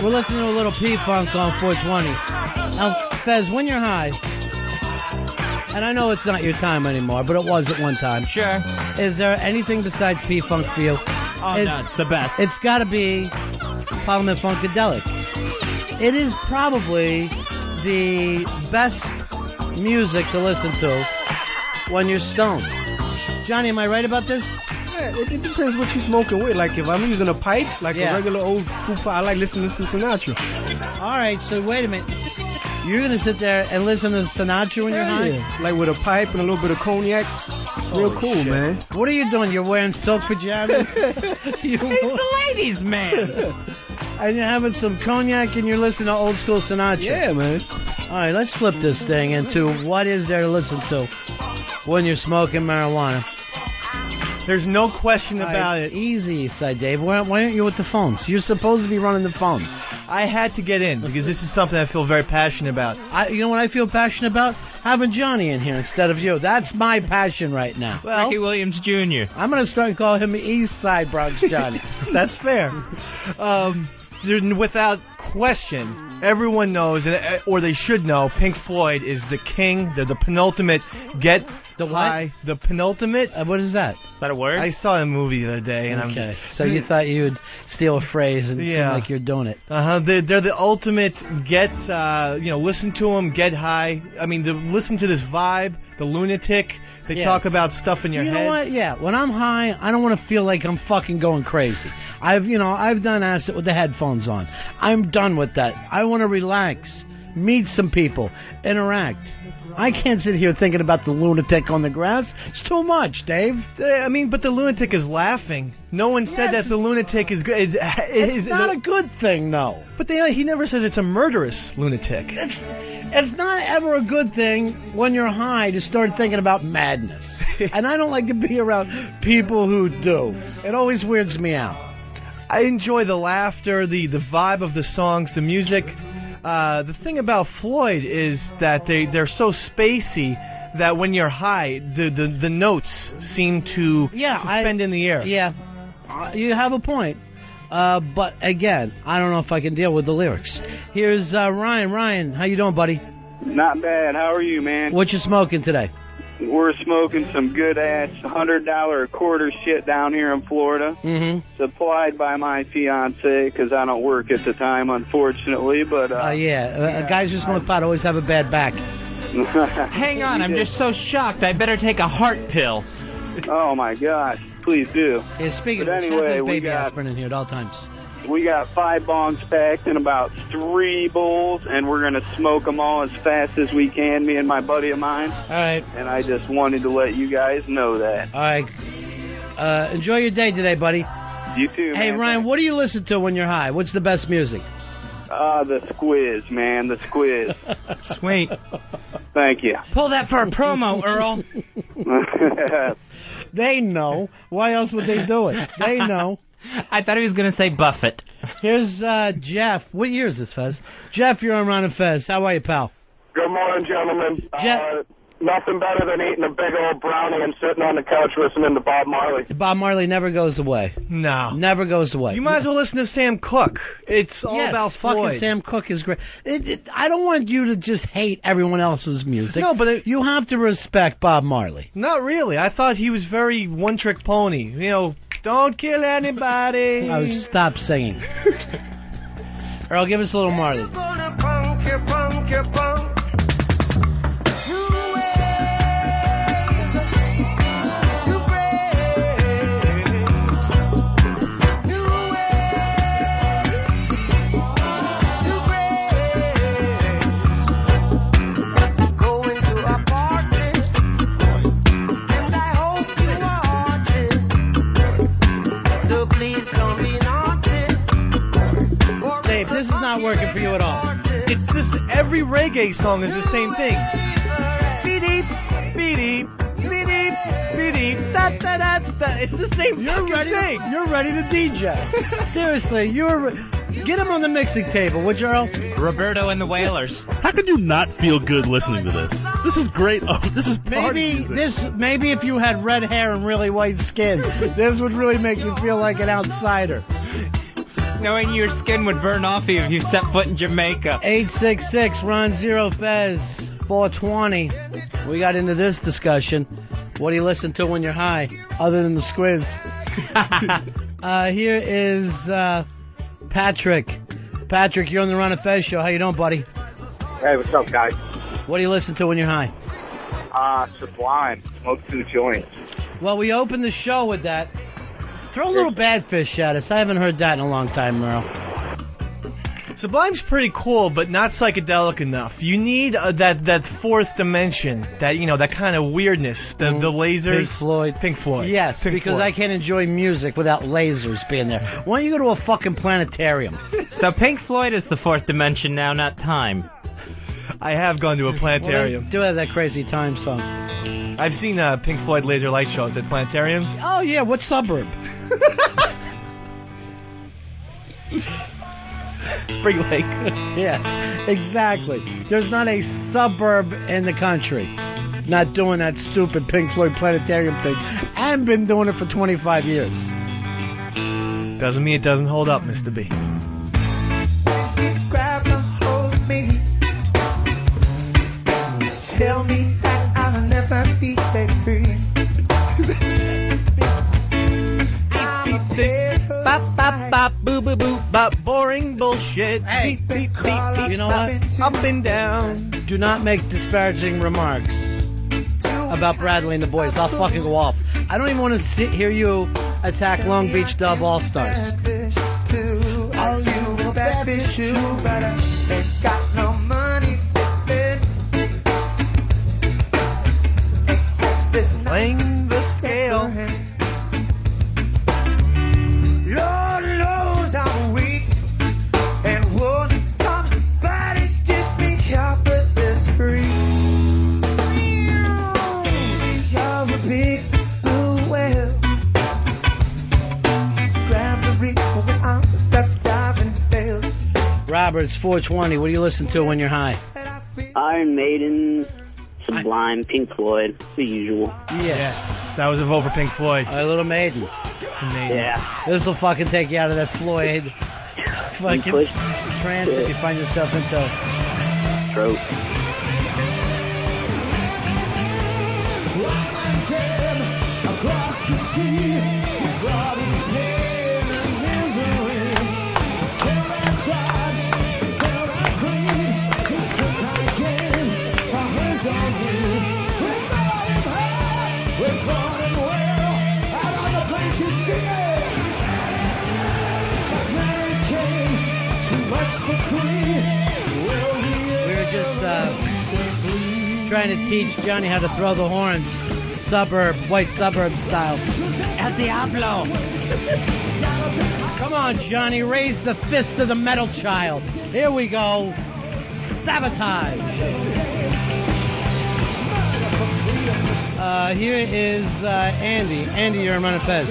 We're listening to a little P-Funk on 420. Now, Fez, when you're high, and I know it's not your time anymore, but it was at one time. Sure. Is there anything besides P-Funk for you? Oh, no, it's the best. It's got to be Parliament Funkadelic. It is probably the best music to listen to when you're stoned. Johnny, am I right about this? Yeah, it depends what you're smoking with. Like, if I'm using a pipe, like a regular old school pipe, I like listening to some Sinatra. All right, so wait a minute. You're going to sit there and listen to Sinatra when you're high? Yeah. Like with a pipe and a little bit of cognac. It's real cool, shit. Man. What are you doing? You're wearing silk pajamas? He's the ladies' man. And you're having some cognac and you're listening to old school Sinatra. Yeah, man. All right, let's flip this thing into what is there to listen to when you're smoking marijuana. There's no question about it. Easy, Side Dave. Why aren't you with the phones? You're supposed to be running the phones. I had to get in because this is something I feel very passionate about. You know what I feel passionate about? Having Johnny in here instead of you. That's my passion right now. Well, Ricky Williams Jr. I'm going to start calling him East Side Bronx Johnny. That's fair. Without question, everyone knows, or they should know, Pink Floyd is the king. They're the penultimate get the high. The penultimate. What is that? Is that a word? I saw a movie the other day, and okay. I'm just... So you thought you would steal a phrase and seem like you're doing it. They're the ultimate get, listen to them, get high. I mean, listen to this vibe, the lunatic. They talk about stuff in your head. You know what? Yeah, when I'm high, I don't want to feel like I'm fucking going crazy. I've done acid with the headphones on. I'm done with that. I want to relax, meet some people, interact. I can't sit here thinking about the lunatic on the grass. It's too much, Dave. I mean, but the lunatic is laughing. No one said that the lunatic is good. It's not a good thing, no. But he never says it's a murderous lunatic. It's not ever a good thing when you're high to start thinking about madness. And I don't like to be around people who do. It always weirds me out. I enjoy the laughter, the vibe of the songs, the music. The thing about Floyd is that they're so spacey that when you're high, the notes seem to suspend in the air. Yeah, you have a point. But again, I don't know if I can deal with the lyrics. Here's Ryan. Ryan, how you doing, buddy? Not bad. How are you, man? What you smoking today? We're smoking some good-ass $100 a quarter shit down here in Florida. Mm-hmm. Supplied by my fiancée, because I don't work at the time, unfortunately. But guys who smoke pot always have a bad back. Hang on, I'm just so shocked. I better take a heart pill. Oh, my gosh. Please do. Yeah, speaking but of anyway, have we baby got aspirin in here at all times. We got 5 bongs packed and about 3 bowls, and we're going to smoke them all as fast as we can, me and my buddy of mine. All right. And I just wanted to let you guys know that. All right. Enjoy your day today, buddy. You too, Hey, man. Ryan, what do you listen to when you're high? What's the best music? The Squiz, man, the Squiz. Sweet. Thank you. Pull that for a promo, Earl. They know. Why else would they do it? They know. I thought he was going to say Buffett. Here's Jeff. What year is this, Fez? Jeff, you're on Ron and Fez. How are you, pal? Good morning, gentlemen. Jeff. Nothing better than eating a big old brownie and sitting on the couch listening to Bob Marley. Bob Marley never goes away. No. Never goes away. You might as well listen to Sam Cooke. It's all about fucking Floyd. Sam Cooke is great. I don't want you to just hate everyone else's music. No, but you have to respect Bob Marley. Not really. I thought he was very one-trick pony. You know, don't kill anybody. Oh, stop singing. Earl, give us a little Marley. This is not working for you at all. It's this. Every reggae song is the same thing. Beep, beep, beep, beep, da da da da. It's the same thing. You're ready to DJ. Seriously, get him on the mixing table, would you, Earl? Roberto and the Wailers. How could you not feel good listening to this? This is great. Oh, this is party music. Maybe if you had red hair and really white skin, this would really make you feel like an outsider. Knowing your skin would burn off you if you set foot in Jamaica. 866 Ron Zero Fez 420. We got into this discussion. What do you listen to when you're high, other than the Squiz? Here is Patrick. Patrick, you're on the Ron and Fez show. How you doing, buddy? Hey, what's up, guys? What do you listen to when you're high? Sublime. Smoke 2 joints. Well, we opened the show with that. Throw a little Badfish at us. I haven't heard that in a long time, Merle. Sublime's pretty cool, but not psychedelic enough. You need that fourth dimension, that kind of weirdness, the lasers. Pink Floyd. Yes, Pink because Floyd. I can't enjoy music without lasers being there. Why don't you go to a fucking planetarium? So Pink Floyd is the fourth dimension now, not time. I have gone to a planetarium. Well, they do have that crazy time song. I've seen Pink Floyd laser light shows at planetariums. Oh, yeah, what suburb? Spring Lake. Yes, exactly. There's not a suburb in the country not doing that stupid Pink Floyd planetarium thing. I've been doing it for 25 years. Doesn't mean it doesn't hold up, Mr. B. Grab a hold of me. Tell me that I'll never be set free. Bop, bop, bop, boo, boo, boo, bop, boring bullshit. Hey, beep, beep, beep, beep, you know what? Up and down. Do not make disparaging remarks about Bradley and the boys. I'll fucking go off. I don't even want to hear you attack Long Beach Dub All-Stars. Are you a bad bitch too? But I ain't got no money to spend. Playing the scale. Lord knows I'm weak and won't somebody get me out of this free. You're a big blue whale. Grab the reef when I'm stuck diving failed. Roberts, 420. What do you listen to when you're high? Iron Maiden, Sublime, Pink Floyd, the usual. Yes. That was a vote for Pink Floyd. A Little Maiden. Yeah. This will fucking take you out of that Floyd fucking trance if you find yourself into. Stroke. Across the sea, brought us pain and misery. Till our touch, till our greed, we took our game, our hands on you. We fought him hard, we fought him well, out on the place you see it. But many trying to teach Johnny how to throw the horns, white suburb style. El Diablo. Come on, Johnny, raise the fist of the metal child. Here we go. Sabotage. Here is Andy. Andy, you're on Ron and Fez.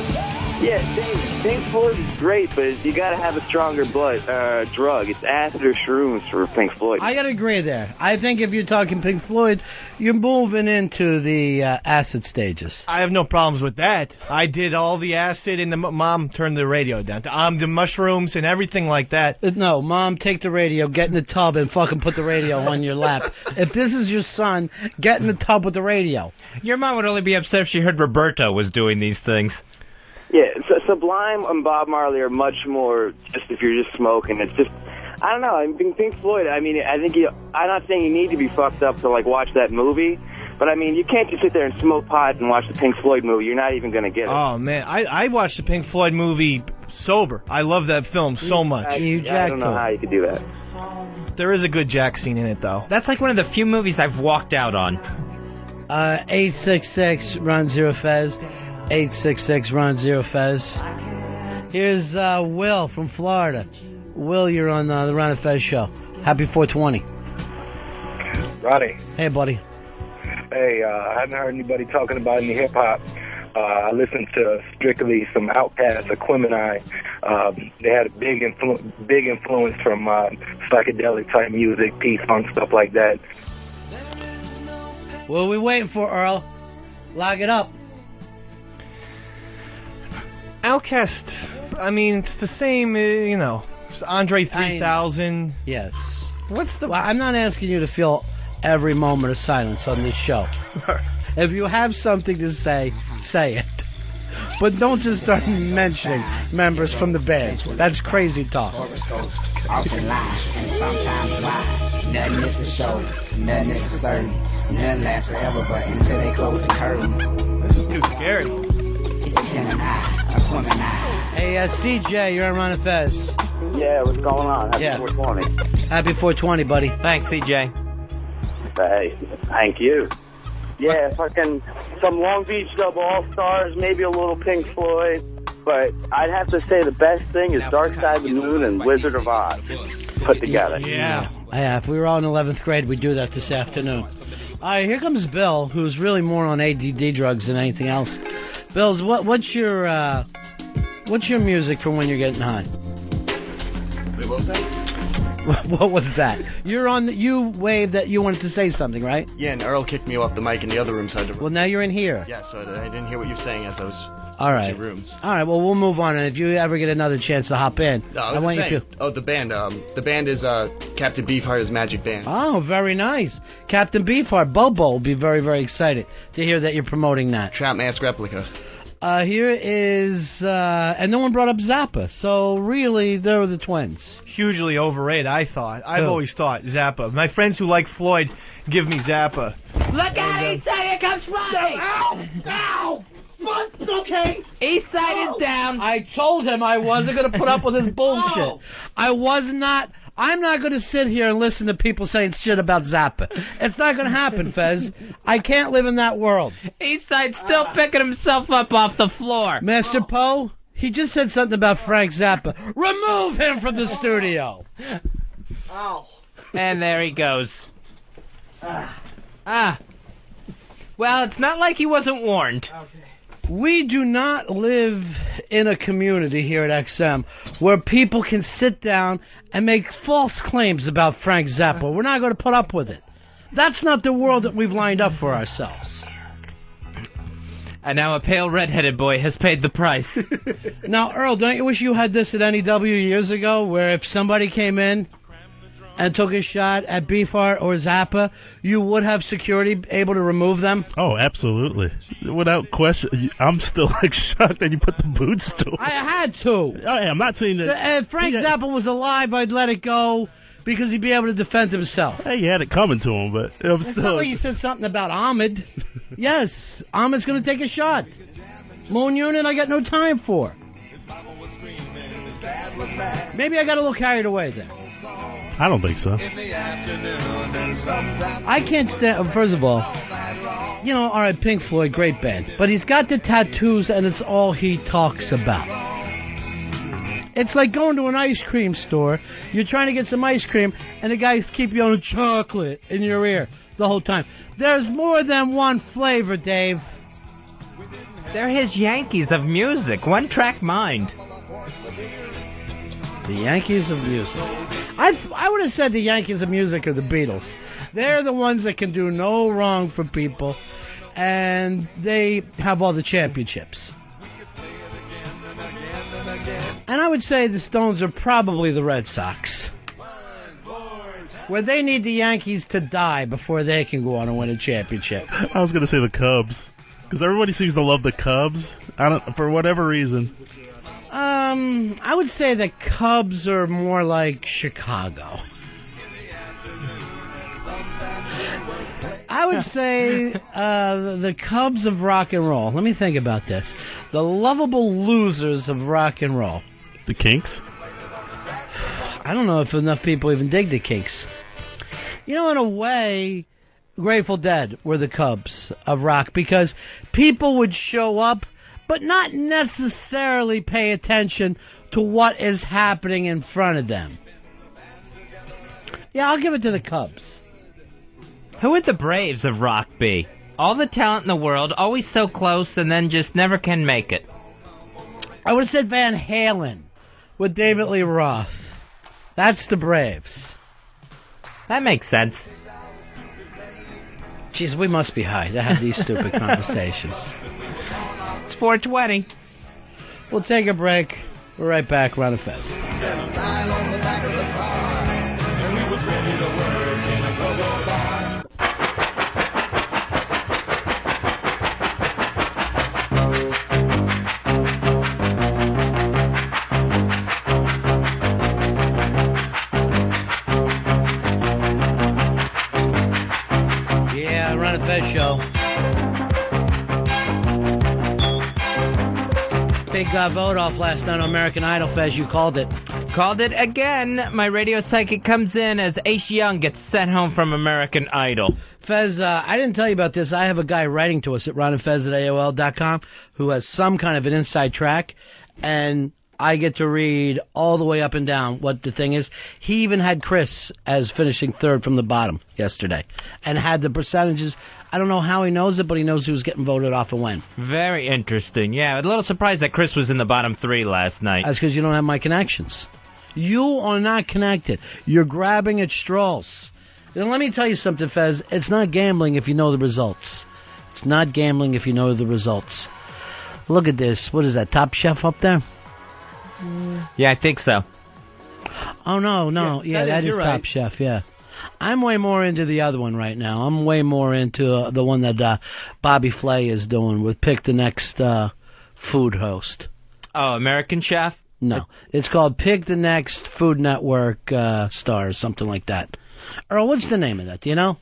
Yeah, Pink Floyd is great, but you gotta have a stronger drug. It's acid or shrooms for Pink Floyd. I gotta agree there. I think if you're talking Pink Floyd, you're moving into the acid stages. I have no problems with that. I did all the acid, and the mom turned the radio down. The mushrooms and everything like that. No, Mom, take the radio, get in the tub, and fucking put the radio on your lap. If this is your son, get in the tub with the radio. Your mom would only be upset if she heard Roberto was doing these things. Yeah, Sublime and Bob Marley are much more just if you're just smoking. It's just, I don't know. I mean, Pink Floyd, I mean, I think I'm not saying you need to be fucked up to, like, watch that movie, but, I mean, you can't just sit there and smoke pot and watch the Pink Floyd movie. You're not even going to get it. Oh, man. I watched the Pink Floyd movie sober. I love that film so much. I don't know how you could do that. There is a good Jack scene in it, though. That's like one of the few movies I've walked out on. 866 Ron Zero Fez. 866 Ron Zero Fez. Here's Will from Florida. Will, you're on the Ron and Fez show. Happy 420. Ronnie. Hey, buddy. Hey, I haven't heard anybody talking about any hip hop. I listened to strictly some Outkast, Aquemini. They had a big influence from psychedelic type music, P-Funk, stuff like that. What are we waiting for, Earl? Lock it up. Outkast, I mean, it's the same, you know, Andre 3000. Yes. What's the... Well, I'm not asking you to feel every moment of silence on this show. If you have something to say, say it. But don't just start mentioning members from the bands. That's crazy talk. Often lie, and sometimes lie. Nothing is for show, nothing is for certain. Nothing lasts forever, but until they close the curtain. This is too scary. It's a Gemini, a Aquemini. Hey, CJ, you're on Ron and Fez. Yeah, what's going on? Happy 420. Happy 420, buddy. Thanks, CJ. Hey, thank you. Yeah, fucking some Long Beach Dub All-Stars, maybe a little Pink Floyd, but I'd have to say the best thing is Dark Side of the Moon and Wizard of Oz put together. Yeah, if we were all in 11th grade, we'd do that this afternoon. All right, here comes Bill, who's really more on ADD drugs than anything else. Bills, what's your music from when you're getting high? Wait, what was that? What was that? You waved that you wanted to say something, right? Yeah, and Earl kicked me off the mic in the other room, so I had to... Well, now you're in here. Yeah, so I didn't hear what you were saying as I was all right. in rooms. All right, well, we'll move on, and if you ever get another chance to hop in, I want you to... Oh, the band. The band is Captain Beefheart's Magic Band. Oh, very nice. Captain Beefheart, Bobo will be very, very excited to hear that you're promoting that. Trap Mask Replica. Here is, and no one brought up Zappa, so really, they're the twins. Hugely overrated, I thought. I've always thought Zappa. My friends who like Floyd give me Zappa. Look out, East Side, here comes Ronnie! Ow! Ow! But, okay. East Side is down. I told him I wasn't going to put up with his bullshit. I'm not going to sit here and listen to people saying shit about Zappa. It's not going to happen, Fez. I can't live in that world. Eastside's still picking himself up off the floor. Master Poe, he just said something about Frank Zappa. Remove him from the studio. Ow. And there he goes. Well, it's not like he wasn't warned. Okay. We do not live in a community here at XM where people can sit down and make false claims about Frank Zappa. We're not going to put up with it. That's not the world that we've lined up for ourselves. And now a pale red-headed boy has paid the price. Now, Earl, don't you wish you had this at NEW years ago, where if somebody came in and took a shot at Beefheart or Zappa, you would have security able to remove them? Oh, absolutely. Without question. I'm still shocked that you put the boots to him. I had to. I'm not saying that. If Frank Zappa was alive, I'd let it go because he'd be able to defend himself. Hey, he had it coming to him, but it was it's still... not like you said something about Ahmed. Yes, Ahmed's going to take a shot. Moon Unit, I got no time for. Maybe I got a little carried away there. I don't think so. I can't stand. First of all, you know, all right, Pink Floyd, great band, but he's got the tattoos, and it's all he talks about. It's like going to an ice cream store. You're trying to get some ice cream, and the guys keep yelling chocolate in your ear the whole time. There's more than one flavor, Dave. They're his Yankees of music. One-track mind. The Yankees of music. I would have said the Yankees of music are the Beatles. They're the ones that can do no wrong for people, and they have all the championships. And I would say the Stones are probably the Red Sox, where they need the Yankees to die before they can go on and win a championship. I was going to say the Cubs, because everybody seems to love the Cubs. For whatever reason. I would say the Cubs are more like Chicago. I would say the Cubs of rock and roll. Let me think about this. The lovable losers of rock and roll. The Kinks? I don't know if enough people even dig the Kinks. You know, in a way, Grateful Dead were the Cubs of rock because people would show up but not necessarily pay attention to what is happening in front of them. Yeah, I'll give it to the Cubs. Who would the Braves of rock be? All the talent in the world, always so close, and then just never can make it. I would have said Van Halen with David Lee Roth. That's the Braves. That makes sense. Jeez, we must be high to have these stupid conversations. It's 4:20. We'll take a break. We're right back. Ron and Fez. Yeah, Ron and Fez show. Big vote off last night on American Idol, Fez. You called it. Called it again. My radio psychic comes in as Ace Young gets sent home from American Idol. Fez, I didn't tell you about this. I have a guy writing to us at ronandfez@AOL.com who has some kind of an inside track, and I get to read all the way up and down what the thing is. He even had Chris as finishing third from the bottom yesterday and had the percentages. I don't know how he knows it, but he knows who's getting voted off and when. Very interesting. Yeah, a little surprised that Chris was in the bottom three last night. That's because you don't have my connections. You are not connected. You're grabbing at straws. Then let me tell you something, Fez. It's not gambling if you know the results. It's not gambling if you know the results. Look at this. What is that, Top Chef up there? Yeah, I think so. Oh, no. Yeah, that is Top Chef, yeah. I'm way more into the other one right now. I'm way more into the one that Bobby Flay is doing with Pick the Next Food Host. Oh, American Chef? No. It's called Pick the Next Food Network Stars, something like that. Earl, what's the name of that? Do you know?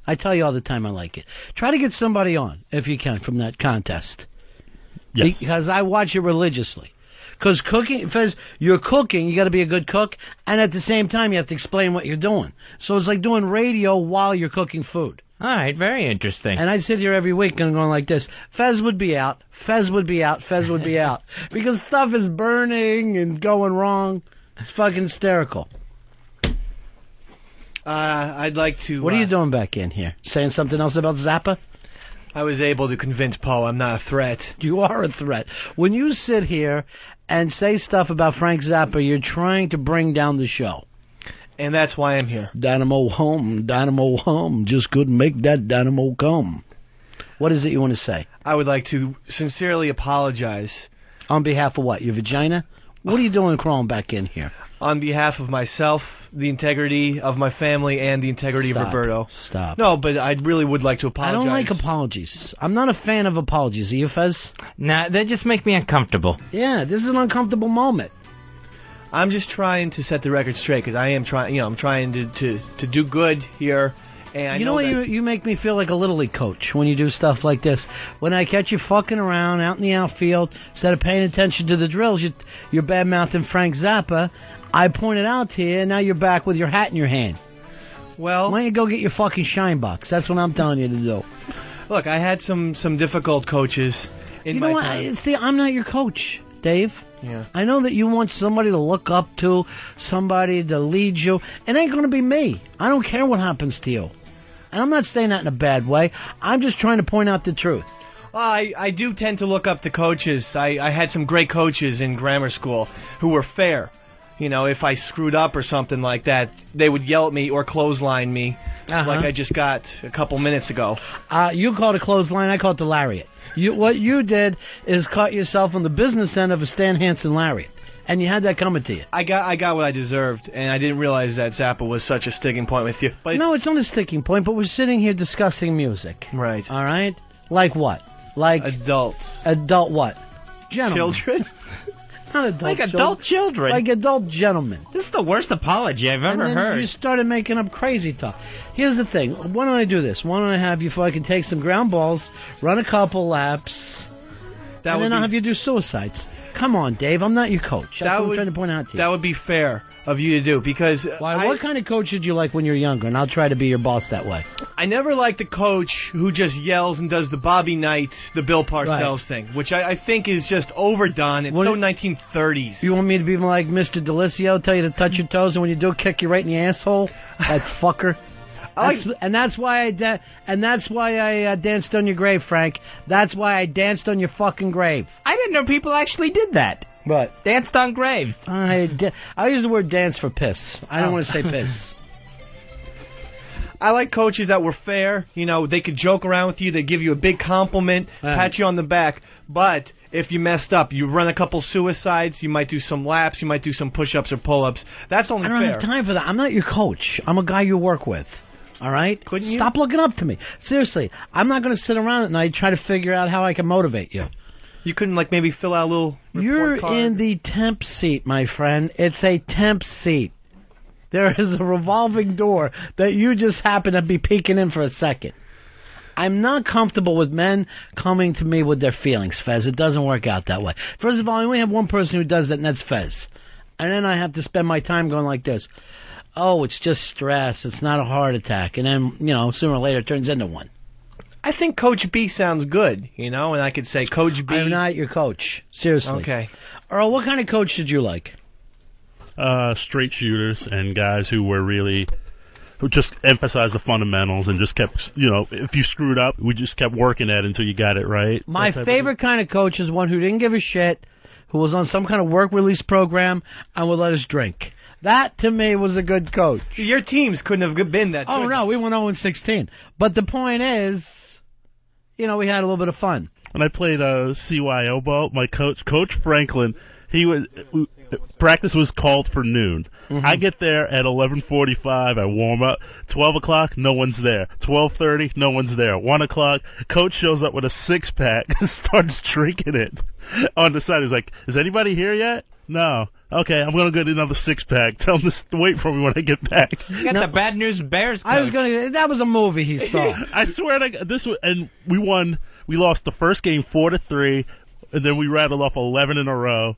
I tell you all the time I like it. Try to get somebody on, if you can, from that contest. Yes. Because I watch it religiously. Because cooking, Fez, you're cooking, you got to be a good cook, and at the same time you have to explain what you're doing. So it's like doing radio while you're cooking food. All right, very interesting. And I sit here every week and going like this: Fez would be out, Fez would be out, Fez would be out, because stuff is burning and going wrong. It's fucking hysterical. I'd like to... What are you doing back in here? Saying something else about Zappa? I was able to convince Poe I'm not a threat. You are a threat. When you sit here and say stuff about Frank Zappa, you're trying to bring down the show. And that's why I'm here. Dynamo hum, just couldn't make that dynamo come. What is it you want to say? I would like to sincerely apologize. On behalf of what, your vagina? What are you doing crawling back in here? On behalf of myself, the integrity of my family, and the integrity of Roberto. Stop. No, but I really would like to apologize. I don't like apologies. I'm not a fan of apologies. Are you, Fez? Nah, they just make me uncomfortable. Yeah, this is an uncomfortable moment. I'm just trying to set the record straight, because I am trying, I'm trying to do good here. And I know what, you make me feel like a Little League coach when you do stuff like this. When I catch you fucking around out in the outfield, instead of paying attention to the drills, you're bad-mouthing Frank Zappa. I pointed out to you, and now you're back with your hat in your hand. Well, why don't you go get your fucking shine box? That's what I'm telling you to do. Look, I had some difficult coaches in my time. See, I'm not your coach, Dave. Yeah. I know that you want somebody to look up to, somebody to lead you. It ain't going to be me. I don't care what happens to you. And I'm not saying that in a bad way. I'm just trying to point out the truth. Well, I do tend to look up to coaches. I had some great coaches in grammar school who were fair. You know, if I screwed up or something like that, they would yell at me or clothesline me, like I just got a couple minutes ago. You call it a clothesline, I call it the lariat. What you did is caught yourself on the business end of a Stan Hansen lariat, and you had that coming to you. I got what I deserved, and I didn't realize that Zappa was such a sticking point with you. But no, it's not a sticking point, but we're sitting here discussing music. Right. All right? Like what? Like adults. Adult what? Gentlemen. Children? Not adult like children. adult children. Like adult gentlemen. This is the worst apology I've ever and then heard. You started making up crazy talk. Here's the thing. Why don't I do this? Why don't I have you fucking take some ground balls, run a couple laps, and then I'll have you do suicides. Come on, Dave. I'm not your coach. That's what I'm trying to point out to you. That would be fair of you to do, because... What kind of coach did you like when you were younger? And I'll try to be your boss that way. I never liked a coach who just yells and does the Bobby Knight, the Bill Parcells thing, which I think is just overdone. It's so 1930s. You want me to be like Mr. Delisio, tell you to touch your toes, and when you do, kick you right in the asshole? That fucker. That's why I danced on your grave, Frank. That's why I danced on your fucking grave. I didn't know people actually did that. What? Danced on graves. I use the word dance for piss. I don't want to say piss. I like coaches that were fair. You know, they could joke around with you. They give you a big compliment, pat you on the back. But if you messed up, you run a couple suicides, you might do some laps, you might do some push-ups or pull-ups. That's only fair. I don't have time for that. I'm not your coach. I'm a guy you work with. All right? Couldn't you? Stop looking up to me. Seriously, I'm not going to sit around at night trying to figure out how I can motivate you. You couldn't, like, maybe fill out a little report You're card? in the temp seat, my friend. It's a temp seat. There is a revolving door that you just happen to be peeking in for a second. I'm not comfortable with men coming to me with their feelings, Fez. It doesn't work out that way. First of all, I only have one person who does that, and that's Fez. And then I have to spend my time going like this. Oh, it's just stress. It's not a heart attack. And then, sooner or later it turns into one. I think Coach B sounds good, and I could say Coach B. I'm not your coach. Seriously. Okay. Earl, what kind of coach did you like? Straight shooters and guys who just emphasized the fundamentals and just kept, if you screwed up, we just kept working at it until you got it right. My favorite kind of coach is one who didn't give a shit, who was on some kind of work release program and would let us drink. That, to me, was a good coach. Your teams couldn't have been that good. Oh, no, we went 0-16. But the point is, we had a little bit of fun. When I played CYO ball, my coach Franklin, practice was called for noon. Mm-hmm. I get there at 11:45. I warm up. 12 o'clock, no one's there. 12:30, no one's there. 1 o'clock, coach shows up with a 6-pack and starts drinking it on the side. He's like, "Is anybody here yet?" "No." "Okay, I'm gonna get another 6-pack. Tell them to wait for me when I get back." You got the Bad News Bears coach. I was that was a movie he saw. I swear and we won. We lost the first game 4-3, and then we rattled off 11 in a row.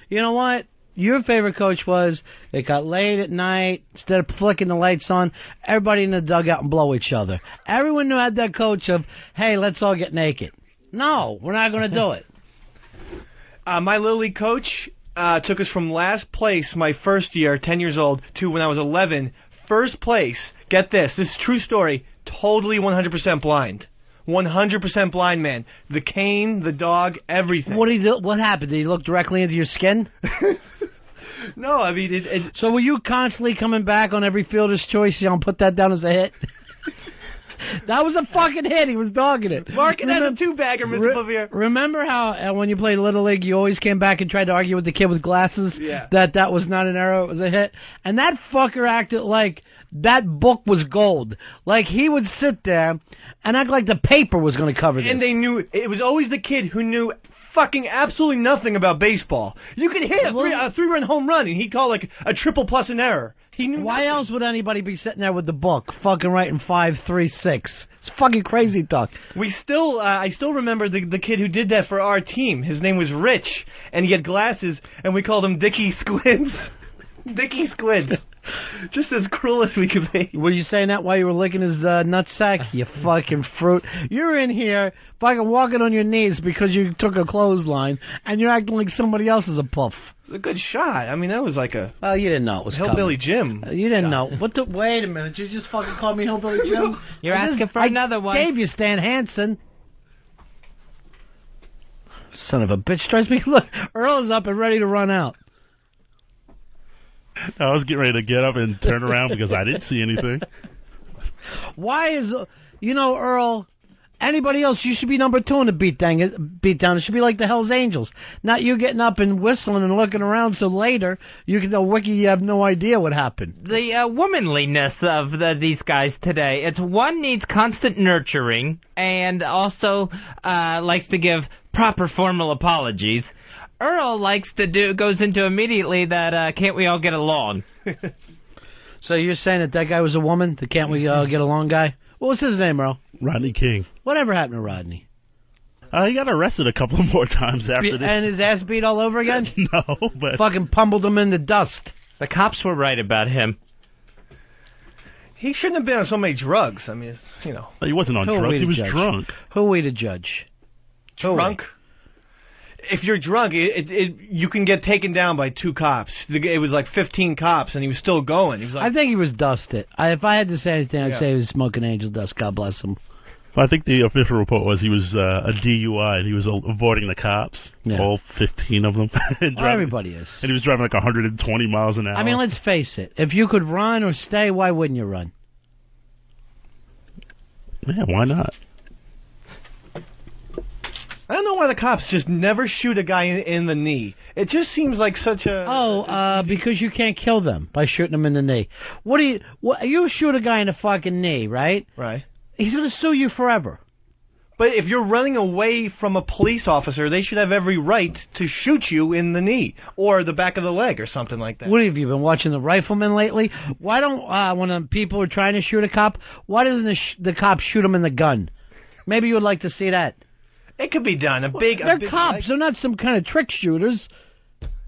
You know what? Your favorite coach was, it got late at night, instead of flicking the lights on, everybody in the dugout and blow each other. Everyone knew had that coach of, hey, let's all get naked. No, we're not going to do it. My Little League coach took us from last place my first year, 10 years old, to when I was 11, first place. Get this is a true story, totally 100% blind. 100% blind man. The cane, the dog, everything. What did he do? What happened? Did he look directly into your skin? No, I mean... So were you constantly coming back on every fielder's choice? You don't put that down as a hit? That was a fucking hit. He was dogging it. Mark it as a 2-bagger, Mr. Bevere. Remember how when you played Little League, you always came back and tried to argue with the kid with glasses? Yeah. That was not an error, it was a hit? And that fucker acted like that book was gold. Like he would sit there and act like the paper was going to cover this. And they knew... It was always the kid who knew fucking absolutely nothing about baseball. You could hit a three-run home run, and he'd call like a triple plus an error. He knew Why else would anybody be sitting there with the book, fucking writing 5-3-6? It's fucking crazy talk. I still remember the kid who did that for our team. His name was Rich, and he had glasses, and we called him Dickie Squints. Dicky Squids. Just as cruel as we could be. Were you saying that while you were licking his nutsack? You fucking fruit. You're in here fucking walking on your knees because you took a clothesline, and you're acting like somebody else is a puff. It's a good shot. I mean, that was like a... Oh, you didn't know it was Hillbilly coming. Jim. You didn't know. Wait a minute. You just fucking called me Hillbilly Jim? You're asking for another one. I gave you Stan Hansen. Son of a bitch. Tries me. Look, Earl is up and ready to run out. I was getting ready to get up and turn around because I didn't see anything. Why is... You know, Earl... Anybody else, you should be number 2 in the beatdown. It should be like the Hells Angels. Not you getting up and whistling and looking around so later you can tell Wiki you have no idea what happened. The womanliness of these guys today. It's one needs constant nurturing and also likes to give proper formal apologies. Earl goes into immediately that can't we all get along? So you're saying that guy was a woman, the can't we all get along guy? What was his name, Earl? Rodney King. Whatever happened to Rodney? He got arrested a couple more times after this. And his ass beat all over again? No, but... Fucking pummeled him in the dust. The cops were right about him. He shouldn't have been on so many drugs. I mean, you know. He wasn't on drugs. He was drunk. Who are we to judge? Drunk? If you're drunk, you can get taken down by 2 cops. It was like 15 cops, and he was still going. He was like, I think he was dusted. If I had to say anything, I'd say he was smoking angel dust. God bless him. Well, I think the official report was he was a DUI, and he was avoiding the cops, all 15 of them. Everybody is. And he was driving like 120 miles an hour. I mean, let's face it. If you could run or stay, why wouldn't you run? Yeah, why not? I don't know why the cops just never shoot a guy in the knee. It just seems like such a... because you can't kill them by shooting them in the knee. You shoot a guy in the fucking knee, right? Right. He's going to sue you forever. But if you're running away from a police officer, they should have every right to shoot you in the knee or the back of the leg or something like that. What have you been watching, The Rifleman lately? Why don't, when people are trying to shoot a cop, why doesn't the cop shoot him in the gun? Maybe you would like to see that. It could be done. They're cops. They're not some kind of trick shooters.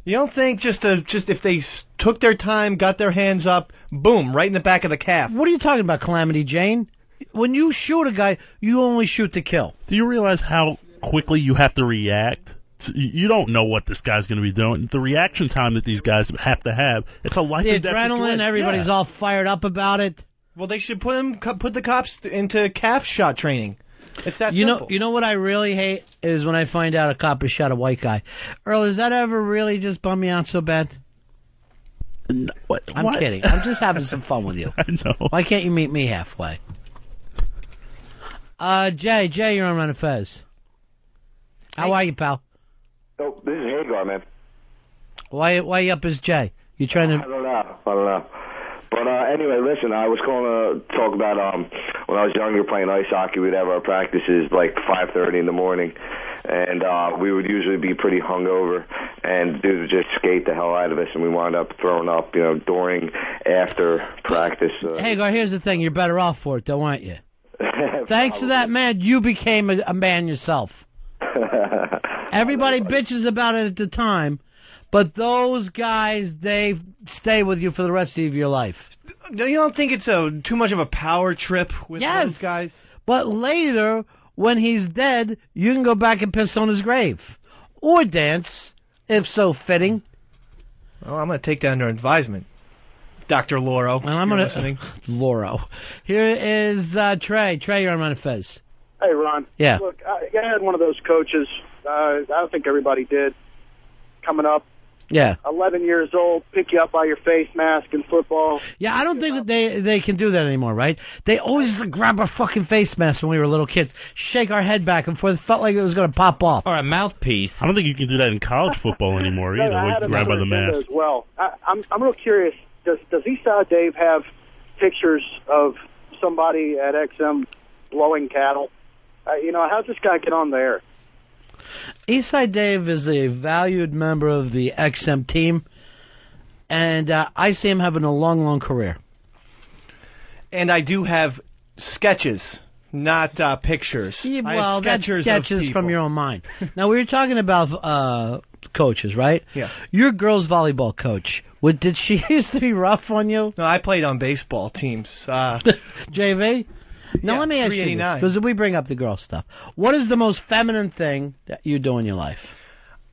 You don't think just if they took their time, got their hands up, boom, right in the back of the calf? What are you talking about, Calamity Jane? When you shoot a guy, you only shoot to kill. Do you realize how quickly you have to react? You don't know what this guy's going to be doing. The reaction time that these guys have to have, it's a life and death adrenaline, situation. everybody's all fired up about it. Well, they should put the cops into calf shot training. It's that simple. You know what I really hate is when I find out a cop has shot a white guy. Earl, does that ever really just bum me out so bad? No, I'm kidding. I'm just having some fun with you. I know. Why can't you meet me halfway? Jay, you're on Ron and Fez. How are you, pal? Oh, this is Hagar, man. Why you up as Jay? You trying to... I don't know. But anyway, listen, I was calling to talk about when I was younger playing ice hockey, we'd have our practices like 5:30 in the morning, and we would usually be pretty hungover, and dudes would just skate the hell out of us, and we wound up throwing up, during, after practice. Hagar, here's the thing. You're better off for it, though, aren't you? Thanks to that man, you became a man yourself. Everybody bitches about it at the time, but those guys, they stay with you for the rest of your life. You don't think it's too much of a power trip with those guys? But later, when he's dead, you can go back and piss on his grave. Or dance, if so fitting. Well, I'm going to take that under advisement. Dr. Loro. And I'm listening. Loro. Here is Trey. Trey, you're on Ron and Fez. Hey, Ron. Yeah. Look, I had one of those coaches. I don't think everybody did. Coming up. Yeah. 11 years old, pick you up by your face mask in football. Yeah, I don't think that they can do that anymore, right? They always used to grab our fucking face mask when we were little kids, shake our head back and forth, felt like it was going to pop off. Or a mouthpiece. I don't think you can do that in college football anymore either. I had Grab by the agenda mask. as well. I'm real curious. Does Eastside Dave have pictures of somebody at XM blowing cattle? How's this guy get on there? Eastside Dave is a valued member of the XM team, and I see him having a long, long career. And I do have sketches, not pictures. Yeah, I well, have that's sketches sketches of from your own mind. Now, we were talking about coaches, right? Yeah. Your girls' volleyball coach, did she used to be rough on you? No, I played on baseball teams. JV? Now, Yeah, let me ask you this, 389. because we bring up the girl stuff. What is the most feminine thing that you do in your life?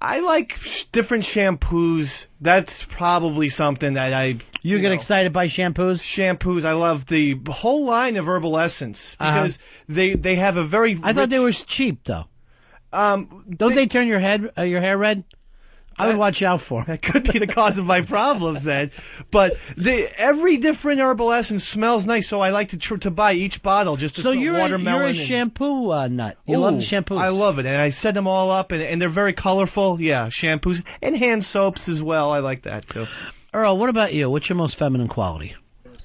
I like different shampoos. That's probably something that You get excited by shampoos? Shampoos. I love the whole line of Herbal Essence because they have a very. I thought they were cheap, though. Don't they turn your hair red? I would watch out for. That could be the cause of my problems then. But every different Herbal Essence smells nice, so I like to buy each bottle just to So smell you're watermelon. a shampoo nut. You love the shampoos. I love it, and I set them all up, and they're very colorful. Yeah, shampoos and hand soaps as well. I like that too. Earl, what about you? What's your most feminine quality?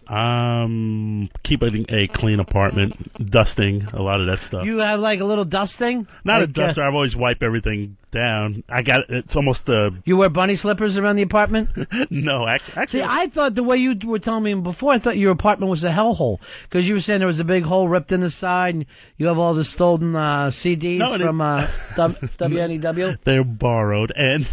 Keeping a clean apartment, dusting, a lot of that stuff. You have like a little dusting? Not a Like, duster. I've always wipe everything down. It's almost You wear bunny slippers around the apartment? No, actually. See, I thought the way you were telling me before, I thought your apartment was a hellhole. Because you were saying there was a big hole ripped in the side, and you have all the stolen CDs from WNEW. They're borrowed. And,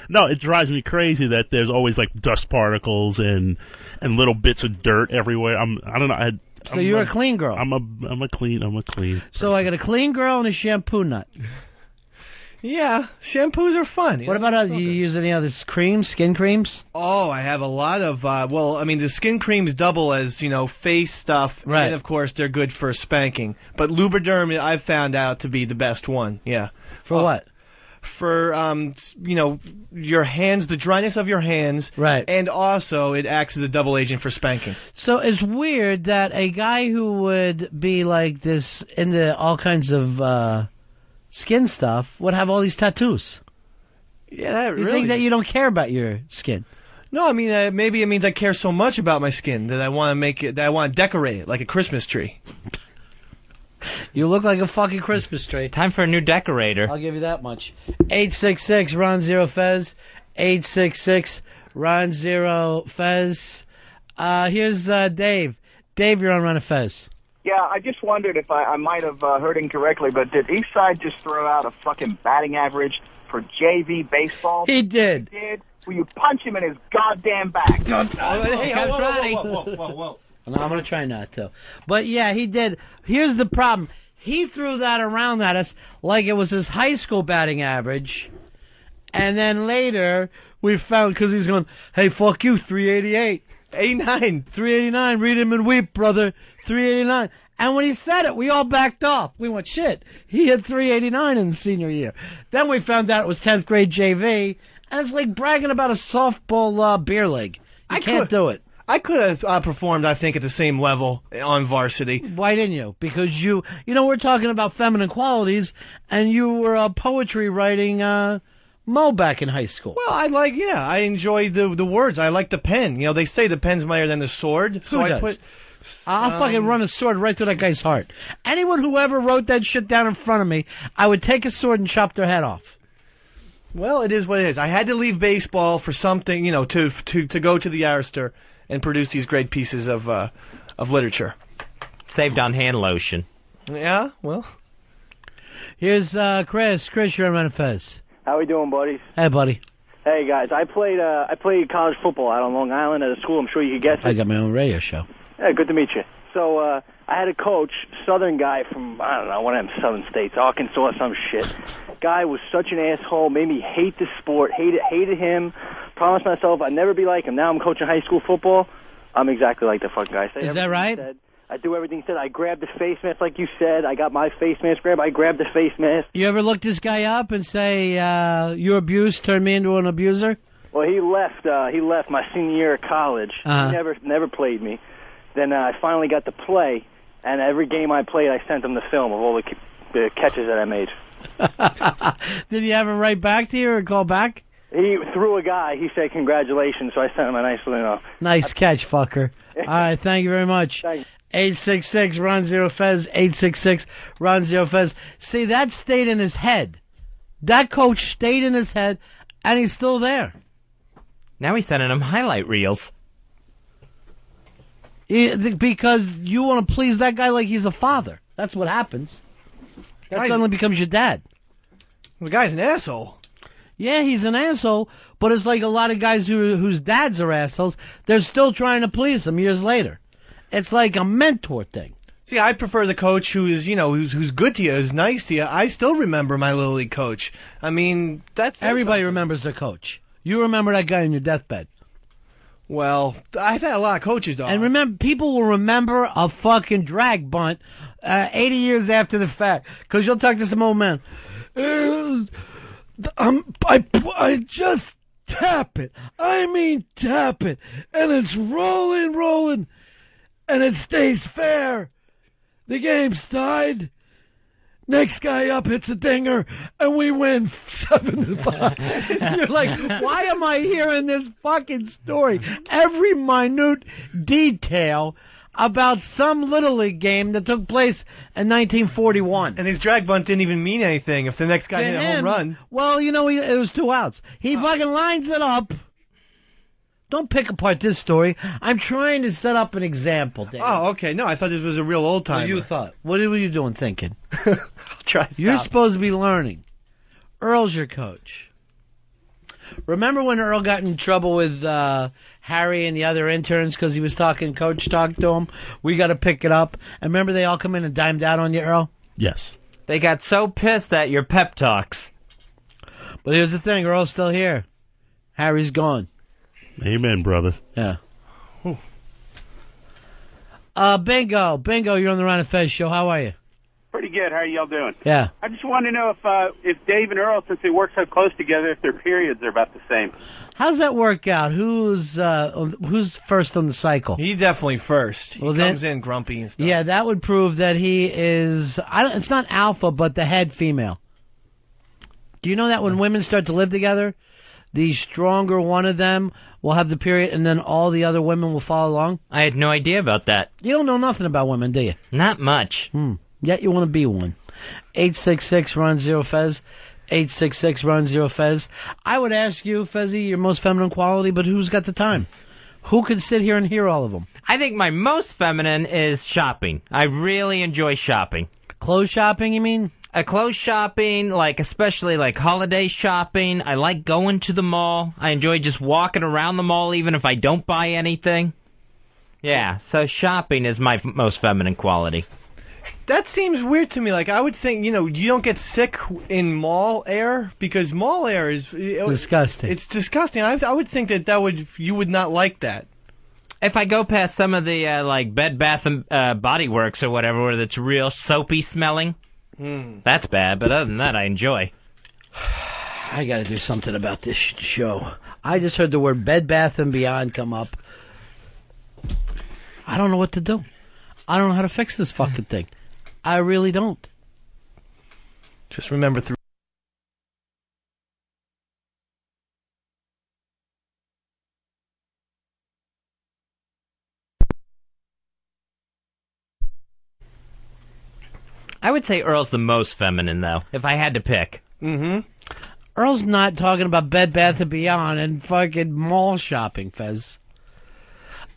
no, it drives me crazy that there's always, like, dust particles and little bits of dirt everywhere. I don't know. So you're a clean girl. I'm a clean. So I got a clean girl and a shampoo nut. Yeah, shampoos are fun. What about you use any other creams, skin creams? Oh, I have a lot of, the skin creams double as, face stuff. Right. And, of course, they're good for spanking. But Lubriderm, I've found out to be the best one, yeah. For what? For, your hands, the dryness of your hands. Right. And also, it acts as a double agent for spanking. So it's weird that a guy who would be like this into all kinds of skin stuff would have all these tattoos. Yeah, that really... You think that you don't care about your skin? No, I mean, maybe it means I care so much about my skin that I want to decorate it like a Christmas tree. You look like a fucking Christmas tree. Time for a new decorator. I'll give you that much. 866 Ron Zero Fez. 866 Ron Zero Fez. Here's Dave. Dave, you're on Ron and Fez. Yeah, I just wondered if I might have heard incorrectly, but did Eastside just throw out a fucking batting average for JV baseball? He did. He did? Will you punch him in his goddamn back? Hey, whoa. No, I'm going to try not to. But, yeah, he did. Here's the problem. He threw that around at us like it was his high school batting average. And then later, we found, because he's going, hey, fuck you, 388. 389, read him and weep, brother. 389. And when he said it, we all backed off. We went, shit, he had 389 in the senior year. Then we found out it was 10th grade JV, and it's like bragging about a softball beer league. You can't do it. I could have performed, I think, at the same level on varsity. Why didn't you? Because we're talking about feminine qualities, and you were poetry writing Mo back in high school. Well, I enjoy the words. I like the pen. They say the pen's mightier than the sword. Who does? I'll fucking run a sword right through that guy's heart. Anyone who ever wrote that shit down in front of me, I would take a sword and chop their head off. Well, it is what it is. I had to leave baseball for something, to go to the Arrester and produce these great pieces of literature. Saved on hand lotion. Yeah, well. Here's Chris. Chris, you're on Ron and Fez. How we doing, buddies? Hey, buddy. Hey, guys. I played college football out on Long Island at a school. I'm sure you could guess it. I got my own radio show. Yeah, good to meet you. So I had a coach, Southern guy from, I don't know, one of them southern states, Arkansas, some shit. Guy was such an asshole, made me hate the sport, hated him. Promised myself I'd never be like him. Now I'm coaching high school football. I'm exactly like the fucking guy. Is that right? I do everything he said. I grabbed the face mask like you said. I got my face mask grabbed. I grabbed the face mask. You ever look this guy up and say, your abuse turned me into an abuser? Well, he left my senior year of college. Uh-huh. He never played me. Then I finally got to play, and every game I played, I sent him the film of all the catches that I made. Did he ever write back to you or call back? He threw a guy. He said congratulations, so I sent him a nice little... Nice catch, fucker. All right, thank you very much. 866 Ron Zero Fez. 866 Ron Zero Fez. See, that stayed in his head. That coach stayed in his head, and he's still there. Now he's sending him highlight reels. Because you want to please that guy like he's a father. That's what happens. That suddenly becomes your dad. The guy's an asshole. Yeah, he's an asshole, but it's like a lot of guys whose dads are assholes. They're still trying to please him years later. It's like a mentor thing. See, I prefer the coach who is, who's good to you, is nice to you. I still remember my Little League coach. I mean, that's Everybody remembers their coach. You remember that guy in your deathbed. Well, I've had a lot of coaches, dog. And remember, people will remember a fucking drag bunt 80 years after the fact. Because you'll talk to some old man. I just tap it. I mean tap it. And it's rolling. And it stays fair. The game's tied. Next guy up hits a dinger, and we win 7-5. You're like, why am I hearing this fucking story? Every minute detail about some Little League game that took place in 1941. And his drag bunt didn't even mean anything if the next guy hit a home run. Well, it was 2 outs. He fucking lines it up. Don't pick apart this story. I'm trying to set up an example, Dave. Oh, okay. No, I thought this was a real old timer. What you thought? What were you doing thinking? I'll try. You're supposed to be learning. Earl's your coach. Remember when Earl got in trouble with Harry and the other interns because he was talking coach talk to him? We got to pick it up. And remember they all come in and dimed out on you, Earl? Yes. They got so pissed at your pep talks. But here's the thing. Earl's still here. Harry's gone. Amen, brother. Yeah. Bingo, you're on the Ron and Fez show. How are you? Pretty good. How are y'all doing? Yeah. I just want to know if Dave and Earl, since they work so close together, if their periods are about the same. How's that work out? Who's first on the cycle? He's definitely first. He comes in grumpy and stuff. Yeah, that would prove that he is. It's not alpha, but the head female. Do you know that when women start to live together, the stronger one of them will have the period, and then all the other women will follow along? I had no idea about that. You don't know nothing about women, do you? Not much. Yet you want to be one. 866-RON-0-FEZ. 866-RON-0-FEZ. I would ask you, Fezzy, your most feminine quality, but who's got the time? Who could sit here and hear all of them? I think my most feminine is shopping. I really enjoy shopping. Clothes shopping, you mean? Clothes shopping, especially holiday shopping. I like going to the mall. I enjoy just walking around the mall even if I don't buy anything. Yeah, so shopping is my most feminine quality. That seems weird to me. I would think, you don't get sick in mall air because mall air is disgusting. It's disgusting. I would think you would not like that. If I go past some of the Bed Bath and Body Works or whatever, where it's real soapy smelling, that's bad. But other than that, I enjoy. I got to do something about this show. I just heard the word Bed Bath and Beyond come up. I don't know what to do. I don't know how to fix this fucking thing. I really don't. Just remember through. I would say Earl's the most feminine, though, if I had to pick. Earl's not talking about Bed Bath & Beyond and fucking mall shopping, Fez.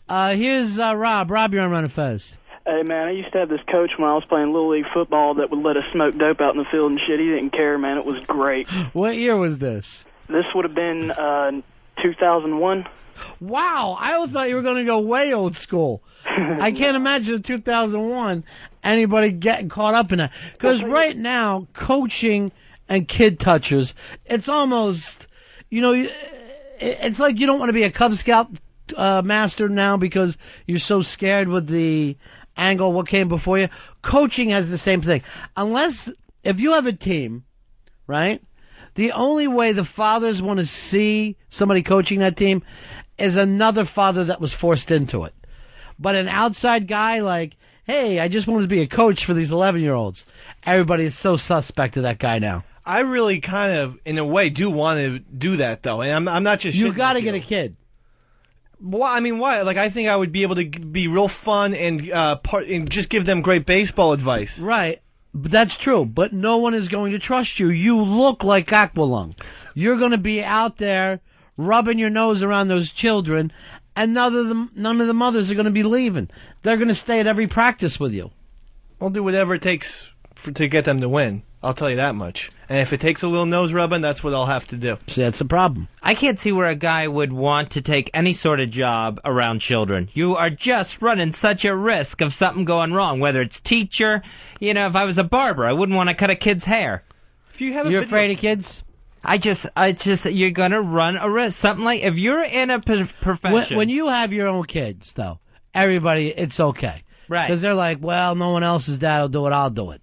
Here's Rob. Rob, you're on Ron and Fez. Hey, man, I used to have this coach when I was playing Little League football that would let us smoke dope out in the field and shit. He didn't care, man. It was great. What year was this? This would have been 2001. Wow, I thought you were going to go way old school. I can't imagine in 2001 anybody getting caught up in that. Because right now, coaching and kid touchers, it's almost, it's like you don't want to be a Cub Scout master now because you're so scared with the angle what came before you. Coaching has the same thing. If you have a team, right, the only way the fathers want to see somebody coaching that team is another father that was forced into it. But an outside guy hey, I just wanted to be a coach for these 11-year-olds. Everybody is so suspect of that guy now. I really kind of, in a way, do want to do that, though. And I'm not just... You got to get a kid. Well, I mean, why? I think I would be able to be real fun and just give them great baseball advice. Right. But that's true. But no one is going to trust you. You look like Aqualung. You're going to be out there rubbing your nose around those children, and none of the mothers are going to be leaving. They're going to stay at every practice with you. I'll do whatever it takes to get them to win. I'll tell you that much. And if it takes a little nose rubbing, that's what I'll have to do. See, that's the problem. I can't see where a guy would want to take any sort of job around children. You are just running such a risk of something going wrong, whether it's teacher. You know, if I was a barber, I wouldn't want to cut a kid's hair. If you have You're afraid of kids? I just, you're gonna run a risk. Something like, if you're in a profession. When you have your own kids, though, everybody, it's okay. Right. Because they're like, well, no one else's dad will do it, I'll do it.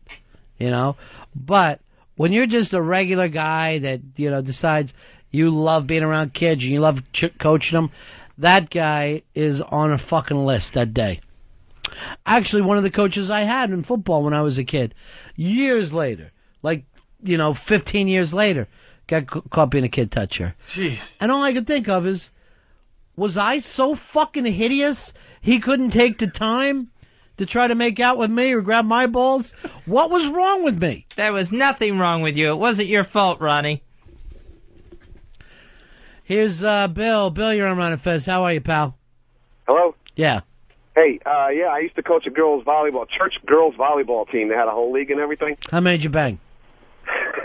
You know? But when you're just a regular guy that, you know, decides you love being around kids and you love coaching them, that guy is on a fucking list that day. Actually, one of the coaches I had in football when I was a kid, years later, like, 15 years later, got caught being a kid toucher. Jeez. And all I could think of is, was I so fucking hideous he couldn't take the time to try to make out with me or grab my balls? What was wrong with me? There was nothing wrong with you. It wasn't your fault, Ronnie. Here's Bill. Bill, you're on Ron and Fez. How are you, pal? Hello? Yeah. Hey, I used to coach a church girls volleyball team. They had a whole league and everything. How many did you bang?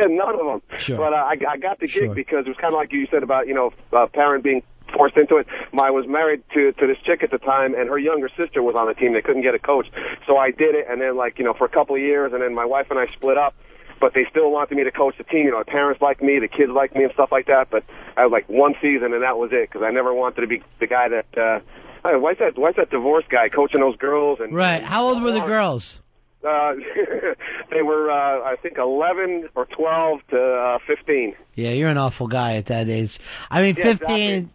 None of them. Sure. But I got the gig because it was kind of like you said about, a parent being forced into it. I was married to this chick at the time, and her younger sister was on the team. They couldn't get a coach. So I did it, and then, for a couple of years, and then my wife and I split up. But they still wanted me to coach the team. The parents liked me, the kids liked me, and stuff like that. But I was one season, and that was it, because I never wanted to be the guy that... why's that divorced guy coaching those girls? And right. How old were the girls? They were, I think, 11 or 12 to 15. Yeah, you're an awful guy at that age. I mean, Yeah, 15,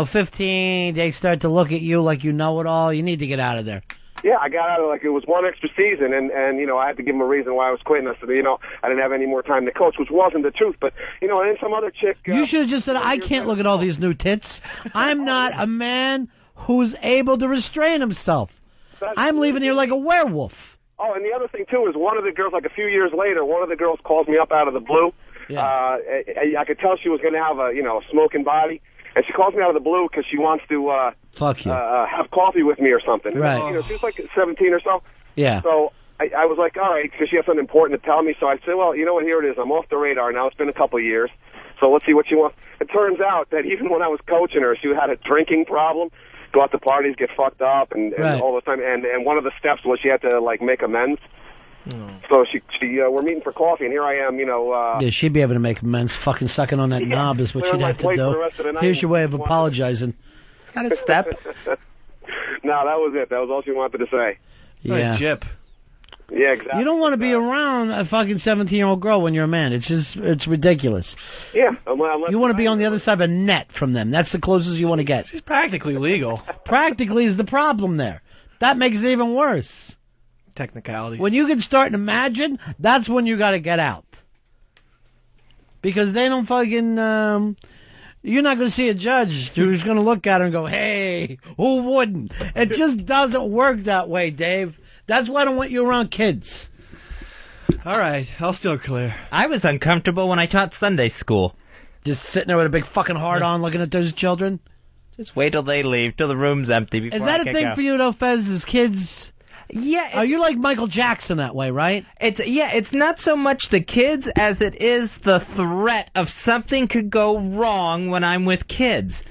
15, they start to look at you like you know it all. You need to get out of there. Yeah, I got out of it was one extra season, and I had to give him a reason why I was quitting. I said, I didn't have any more time to coach, which wasn't the truth. But, and then some other chick... you should have just said, I can't look at all these new tits. I'm not a man who's able to restrain himself. I'm leaving here like a werewolf. Oh, and the other thing, too, is one of the girls, a few years later, one of the girls calls me up out of the blue. Yeah. I could tell she was going to have a smoking body. And she calls me out of the blue because she wants to fuck you. Have coffee with me or something. Right. And, she was 17 or so. Yeah. So I was like, all right, because she has something important to tell me. So I said, well, you know what, here it is. I'm off the radar now. It's been a couple of years. So let's see what she wants. It turns out that even when I was coaching her, she had a drinking problem. Go out to parties, get fucked up, and all the time. And one of the steps was she had to, make amends. So we're meeting for coffee, and here I am, yeah, she'd be able to make amends. Fucking sucking on that knob is what we're she'd have to late for the do. rest of the night. Here's your way of apologizing. It's not a step. No, that was it. That was all she wanted to say. Yeah. Jip. Yeah, exactly. You don't want to be around a fucking 17-year-old girl when you're a man. It's ridiculous. Yeah. You want to be on the other side of a net from them. That's the closest you want to get. It's practically legal. Practically is the problem there. That makes it even worse. Technicality. When you can start and imagine, that's when you got to get out. Because they don't fucking... you're not going to see a judge who's going to look at her and go, hey, who wouldn't? It just doesn't work that way, Dave. That's why I don't want you around kids. All right, I'll still clear. I was uncomfortable when I taught Sunday school. Just sitting there with a big fucking heart on looking at those children? Just wait till they leave, till the room's empty before Is that I a can thing go. for you, though, Fez, as kids? Yeah. Are you like Michael Jackson that way, right? It's not so much the kids as it is the threat of something could go wrong when I'm with kids.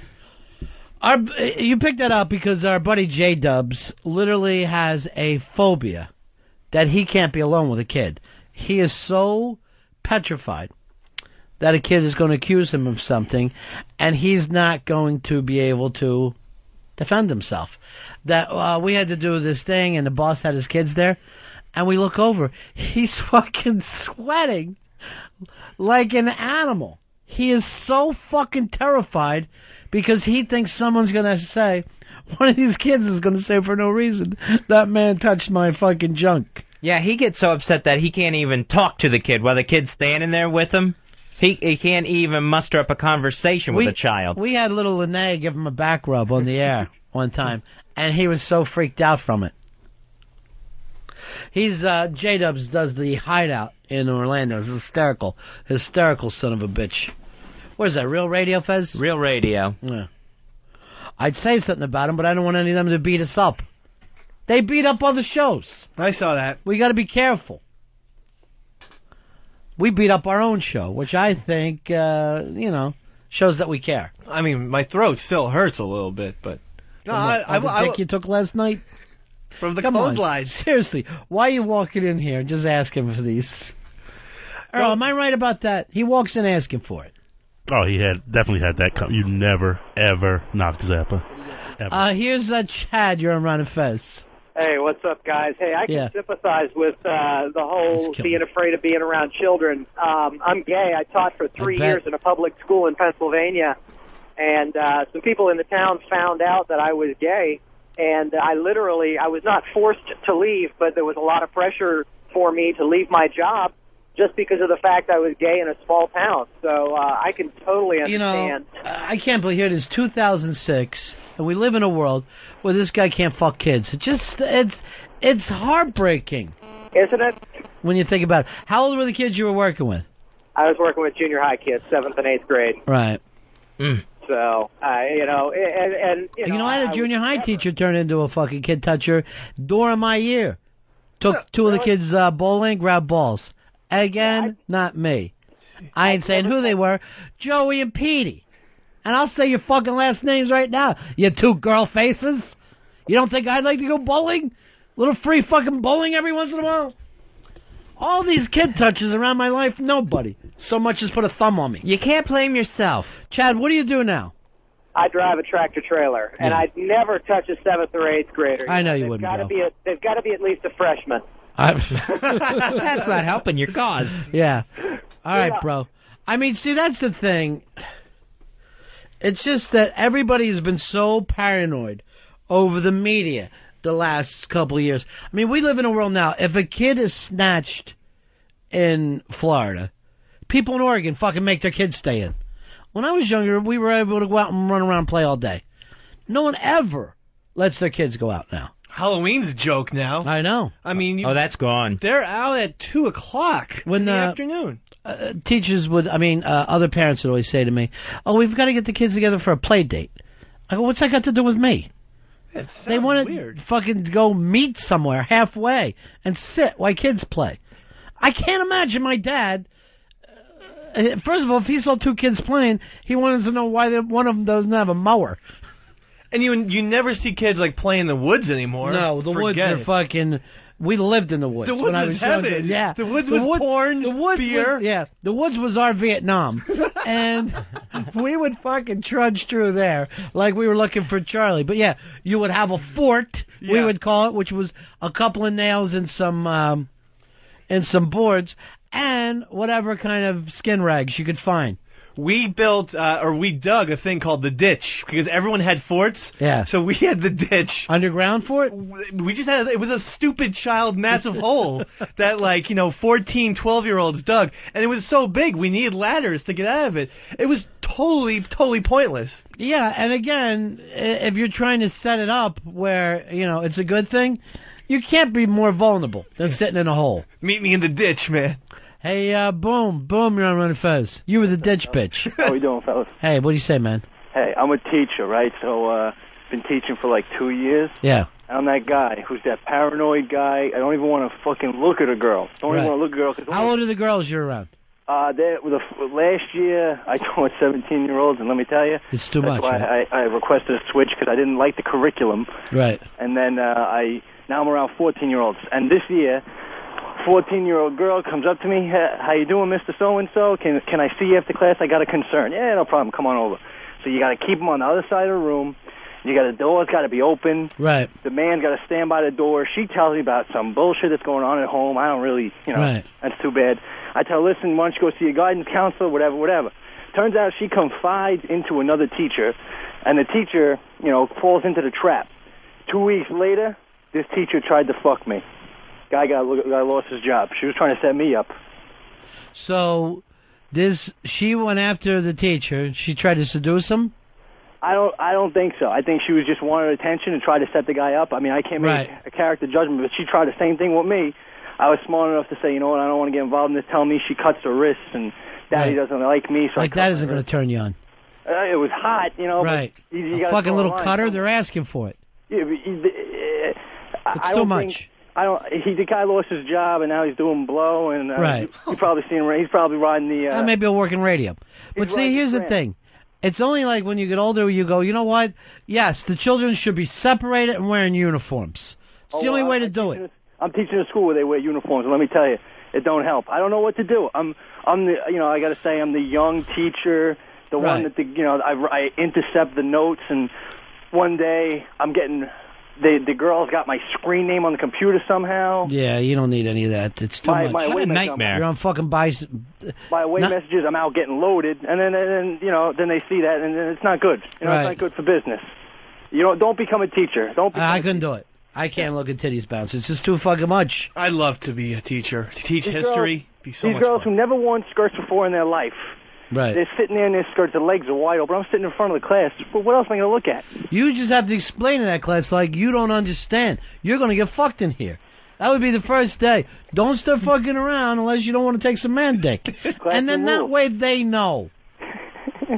You picked that up because our buddy J-Dubs literally has a phobia that he can't be alone with a kid. He is so petrified that a kid is going to accuse him of something, and he's not going to be able to defend himself. That we had to do this thing, and the boss had his kids there, and we look over. He's fucking sweating like an animal. He is so fucking terrified because he thinks someone's going to say, one of these kids is going to say for no reason, that man touched my fucking junk. Yeah, he gets so upset that he can't even talk to the kid while the kid's standing there with him. He can't even muster up a conversation with a child. We had little Lene give him a back rub on the air one time, and he was so freaked out from it. He's, J-Dubs does the Hideout in Orlando. It's hysterical son of a bitch. What is that, Real Radio, Fez? Real Radio. Yeah. I'd say something about him, but I don't want any of them to beat us up. They beat up other shows. I saw that. We got to be careful. We beat up our own show, which I think, shows that we care. I mean, my throat still hurts a little bit, but... No, The dick you took last night? From the Come on. clothesline. Seriously, why are you walking in here just asking for these? Earl, am I right about that? He walks in asking for it. Oh, he definitely had that. You never, ever knocked Zappa. Ever. Here's Chad. You're on Ron and Fez. Hey, what's up, guys? Hey, I can Yeah. sympathize with the whole being afraid of being around children. I'm gay. I taught for 3 years in a public school in Pennsylvania, and some people in the town found out that I was gay, and I was not forced to leave, but there was a lot of pressure for me to leave my job just because of the fact I was gay in a small town. So I can totally understand. I can't believe it is 2006, and we live in a world where this guy can't fuck kids. It's heartbreaking. Isn't it? When you think about it. How old were the kids you were working with? I was working with junior high kids, 7th and 8th grade. Right. So, I had a junior high teacher turn into a fucking kid toucher during my year. Took two of the kids bowling, grabbed balls. Again, not me. I ain't saying who they were. Joey and Petey. And I'll say your fucking last names right now. You two girl faces. You don't think I'd like to go bowling? Little free fucking bowling every once in a while? All these kid touches around my life, nobody. So much as put a thumb on me. You can't blame yourself. Chad, what do you do now? I drive a tractor trailer, and I'd never touch a 7th or 8th grader. I know you wouldn't, They've got to be at least a freshman. That's not helping your cause. Yeah. All right, bro. I mean, see, that's the thing. It's just that everybody has been so paranoid over the media the last couple of years. I mean, we live in a world now. If a kid is snatched in Florida, people in Oregon fucking make their kids stay in. When I was younger, we were able to go out and run around and play all day. No one ever lets their kids go out now. Halloween's a joke now. I know. I mean, that's gone. They're out at 2 o'clock in the afternoon. Teachers other parents would always say to me, "Oh, we've got to get the kids together for a play date." I go, "What's that got to do with me?" They want to fucking go meet somewhere halfway and sit while kids play. I can't imagine my dad. First of all, if he saw two kids playing, he wanted to know why one of them doesn't have a mower. And you never see kids like play in the woods anymore. No, the woods are fucking. We lived in the woods. The woods when I was was heaven. younger. Yeah, the woods was porn, beer. The woods was our Vietnam, and we would fucking trudge through there like we were looking for Charlie. But yeah, you would have a fort, we would call it, which was a couple of nails and some boards and whatever kind of skin rags you could find. We built, we dug a thing called the ditch, because everyone had forts. Yeah. So we had the ditch. Underground fort? We just had, it was a stupid child massive hole that 14, 12-year-olds dug. And it was so big, we needed ladders to get out of it. It was totally pointless. Yeah, and again, if you're trying to set it up where, it's a good thing, you can't be more vulnerable than sitting in a hole. Meet me in the ditch, man. Hey, boom, you're on Ron and Fez. You were the ditch bitch. How we doing, fellas? Hey, what do you say, man? Hey, I'm a teacher, right? So, been teaching for 2 years. Yeah. I'm that guy who's that paranoid guy. I don't even want to fucking look at a girl. Don't even want to look at a girl. How old are the girls you're around? Last year, I taught 17-year-olds, and let me tell you, it's too much. That's why I requested a switch, because I didn't like the curriculum. Right. And then now I'm around 14-year-olds. And this year, 14-year-old girl comes up to me, how you doing, Mr. So-and-so? Can I see you after class? I got a concern. Yeah, no problem. Come on over. So you got to keep them on the other side of the room. The door's got to be open. Right. The man's got to stand by the door. She tells me about some bullshit that's going on at home. I don't really, right. That's too bad. I tell her, listen, why don't you go see a guidance counselor, whatever. Turns out she confides into another teacher, and the teacher, falls into the trap. 2 weeks later, this teacher tried to fuck me. Guy lost his job. She was trying to set me up. So, she went after the teacher. She tried to seduce him? I don't think so. I think she was just wanted attention and tried to set the guy up. I mean, I can't make a character judgment, but she tried the same thing with me. I was smart enough to say, you know what, I don't want to get involved in this. Tell me she cuts her wrists, and Daddy doesn't like me. So that isn't going to turn you on. It was hot, Right. But a fucking little cutter, they're asking for it. Yeah, it's too much. The guy lost his job, and now he's doing blow, and Right. you probably seen him. He's probably riding the. Maybe he'll work in radio. But he's see, riding here's the Grant. thing. It's only like when you get older, you go, you know what? Yes, the children should be separated and wearing uniforms. It's the only way to do it. I'm teaching a school where they wear uniforms, and let me tell you, it don't help. I don't know what to do. I'm the, I got to say, I'm the young teacher, the one that I intercept the notes, and one day I'm getting. The girls got my screen name on the computer somehow. Yeah, you don't need any of that. It's too much. What a nightmare. You're on fucking My away messages, I'm out getting loaded, and then they see that, and then it's not good. It's not good for business. Don't become a teacher. I couldn't do it. I can't look at titties bounce. It's just too fucking much. I'd love to be a teacher. To teach These history. girls- Be so These much girls fun. who never worn skirts before in their life. Right. They're sitting there in their skirts, their legs are wide open. I'm sitting in front of the class. Well, what else am I going to look at? You just have to explain to that class like you don't understand. You're going to get fucked in here. That would be the first day. Don't start fucking around unless you don't want to take some man dick. And then that way they know.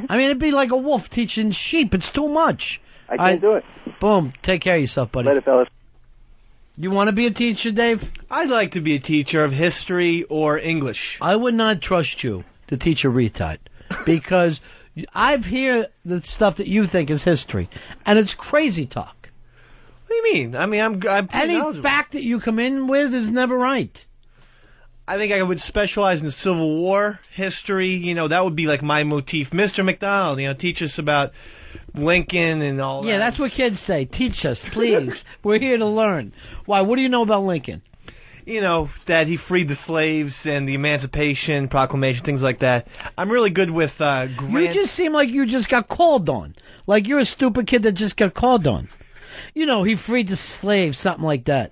I mean, it'd be like a wolf teaching sheep. It's too much. I can't do it. Boom. Take care of yourself, buddy. Later, fellas. You want to be a teacher, Dave? I'd like to be a teacher of history or English. I would not trust you to teach a retard. Because I've heard the stuff that you think is history. And it's crazy talk. What do you mean? I mean, I'm pretty Any knowledgeable. fact that you come in with is never right. I think I would specialize in the Civil War history. That would be like my motif. Mr. McDonald, teach us about Lincoln and all that. Yeah, that's what kids say. Teach us, please. We're here to learn. Why? What do you know about Lincoln? That he freed the slaves and the Emancipation Proclamation, things like that. I'm really good with Grant. You just seem like you just got called on. Like you're a stupid kid that just got called on. He freed the slaves, something like that.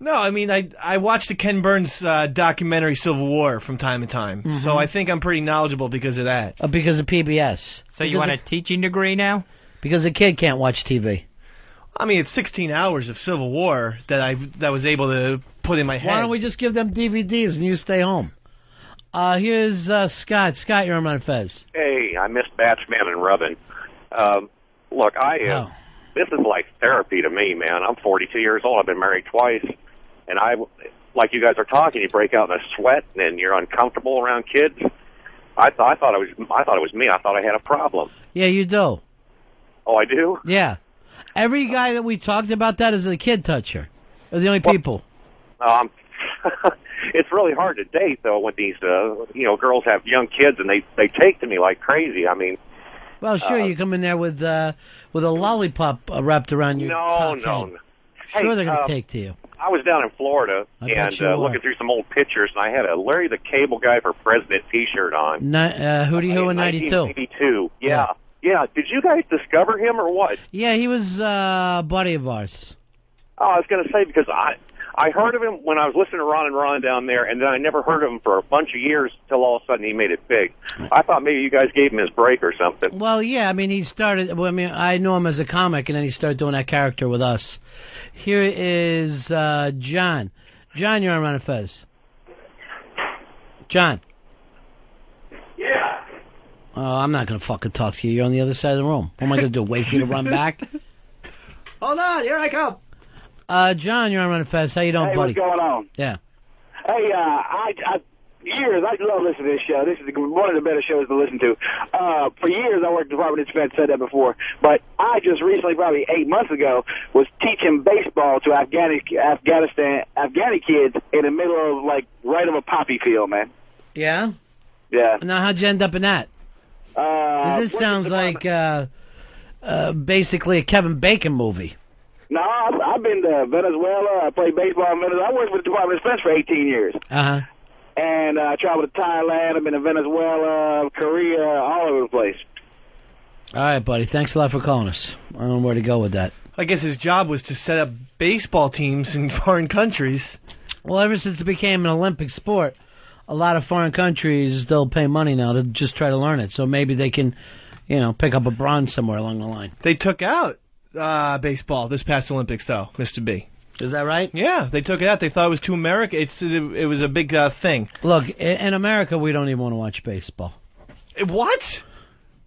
No, I mean, I watched the Ken Burns documentary Civil War from time to time. Mhm. So I think I'm pretty knowledgeable because of that. Because of PBS. So you want a teaching degree now? Because a kid can't watch TV. I mean, it's 16 hours of Civil War that I was able to put in my head. Why don't we just give them DVDs and you stay home? Here's Scott. Scott, you're on Ron and Fez. Hey, I missed Batchman and Rubbin. Look, this is like therapy to me, man. I'm 42 years old. I've been married twice, and like you guys are talking, you break out in a sweat and you're uncomfortable around kids. I thought it was me. I thought I had a problem. Yeah, you do. Oh, I do? Yeah. Every guy that we talked about that is a kid toucher. They're the only people. It's really hard to date though when these girls have young kids and they take to me like crazy. I mean, well, sure, you come in there with a lollipop wrapped around your cockhead. no. Sure, Hey, they're going to take to you. I was down in Florida I bet and you were. looking through some old pictures, and I had a Larry the Cable Guy for President T-shirt on. Hootie Hoo in 92. 1982. Yeah. Did you guys discover him or what? Yeah, he was a buddy of ours. Oh, I was going to say because I heard of him when I was listening to Ron and Ron down there, and then I never heard of him for a bunch of years till all of a sudden he made it big. I thought maybe you guys gave him his break or something. Well, yeah, I mean, he started, I knew him as a comic, and then he started doing that character with us. Here is John. John, you're on Ron and Fez. John. Yeah. Oh, I'm not going to fucking talk to you. You're on the other side of the room. What am I going to do, wait for you to run back? Hold on, here I come. John, you're on Ron and Fez. How you doing, Hey, buddy? what's going on? Yeah. Hey, I love listening to this show. This is one of the better shows to listen to. For years, I worked at the Department of Defense, said that before, but I just recently, probably 8 months ago, was teaching baseball to Afghani kids in the middle of, right of a poppy field, man. Yeah? Yeah. Now, how'd you end up in that? This sounds like basically a Kevin Bacon movie. No, I've been to Venezuela. I played baseball in Venezuela. I worked for the Department of Defense for 18 years. Uh-huh. And I traveled to Thailand. I've been to Venezuela, Korea, all over the place. All right, buddy. Thanks a lot for calling us. I don't know where to go with that. I guess his job was to set up baseball teams in foreign countries. Well, ever since it became an Olympic sport, a lot of foreign countries, they'll pay money now to just try to learn it. So maybe they can, pick up a bronze somewhere along the line. They took out baseball this past Olympics, though, Mr. B. Is that right? Yeah, they took it out. They thought it was too American. It was a big thing. Look, in America, we don't even want to watch baseball. What?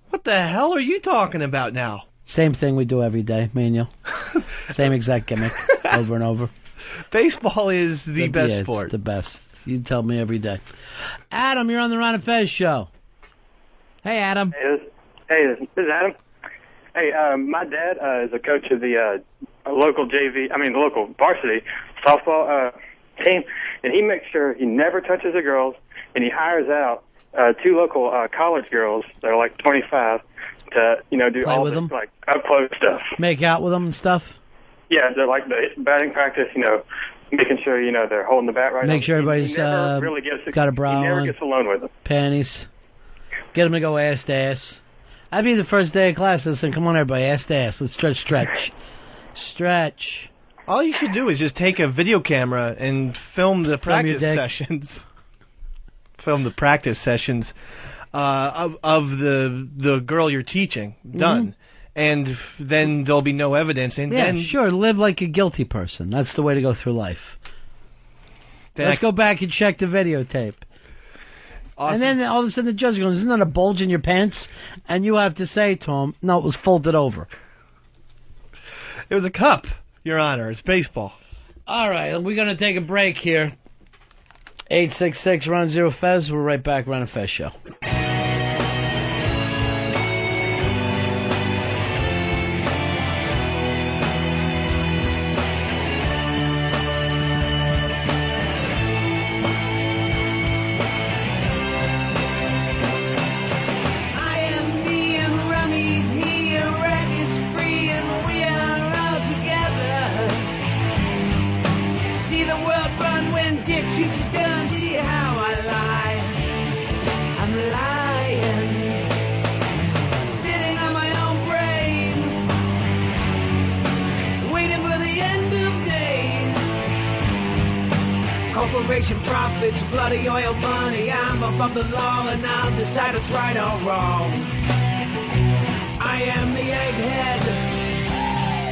What the hell are you talking about now? Same thing we do every day, me and you. Same exact gimmick, over and over. Baseball is the best Yeah, sport. It's the best. You tell me every day. Adam, you're on the Ron and Fez show. Hey, Adam. Hey, this is Adam. Hey, my dad is a coach of the local the local varsity softball team, and he makes sure he never touches the girls, and he hires out 2 local college girls that are like 25 to, do Play all with this, them? like, up-close stuff. Make out with them and stuff? Yeah, they're like the batting practice, making sure, they're holding the bat right. Make sure everybody's he never really got a bra He never on. gets alone with them. Panties. Get them to go ass to ass. I'd be the first day of class. Listen, come on, everybody, ass to ass. Let's stretch. Stretch. All you should do is just take a video camera and film the practice sessions. Film the practice sessions of the girl you're teaching. Done. And then there'll be no evidence. And Yeah, then sure. Live like a guilty person. That's the way to go through life. Then Let's go back and check the videotape. Awesome. And then all of a sudden the judge goes, isn't that a bulge in your pants? And you have to say to him, no, it was folded over. It was a cup, Your Honor. It's baseball. All right, we're going to take a break here. 866 Ron Zero Fez. We're right back. Ron and Fez show. Corporation profits, bloody oil money. I'm above the law and I'll decide what's right or wrong. I am the egghead.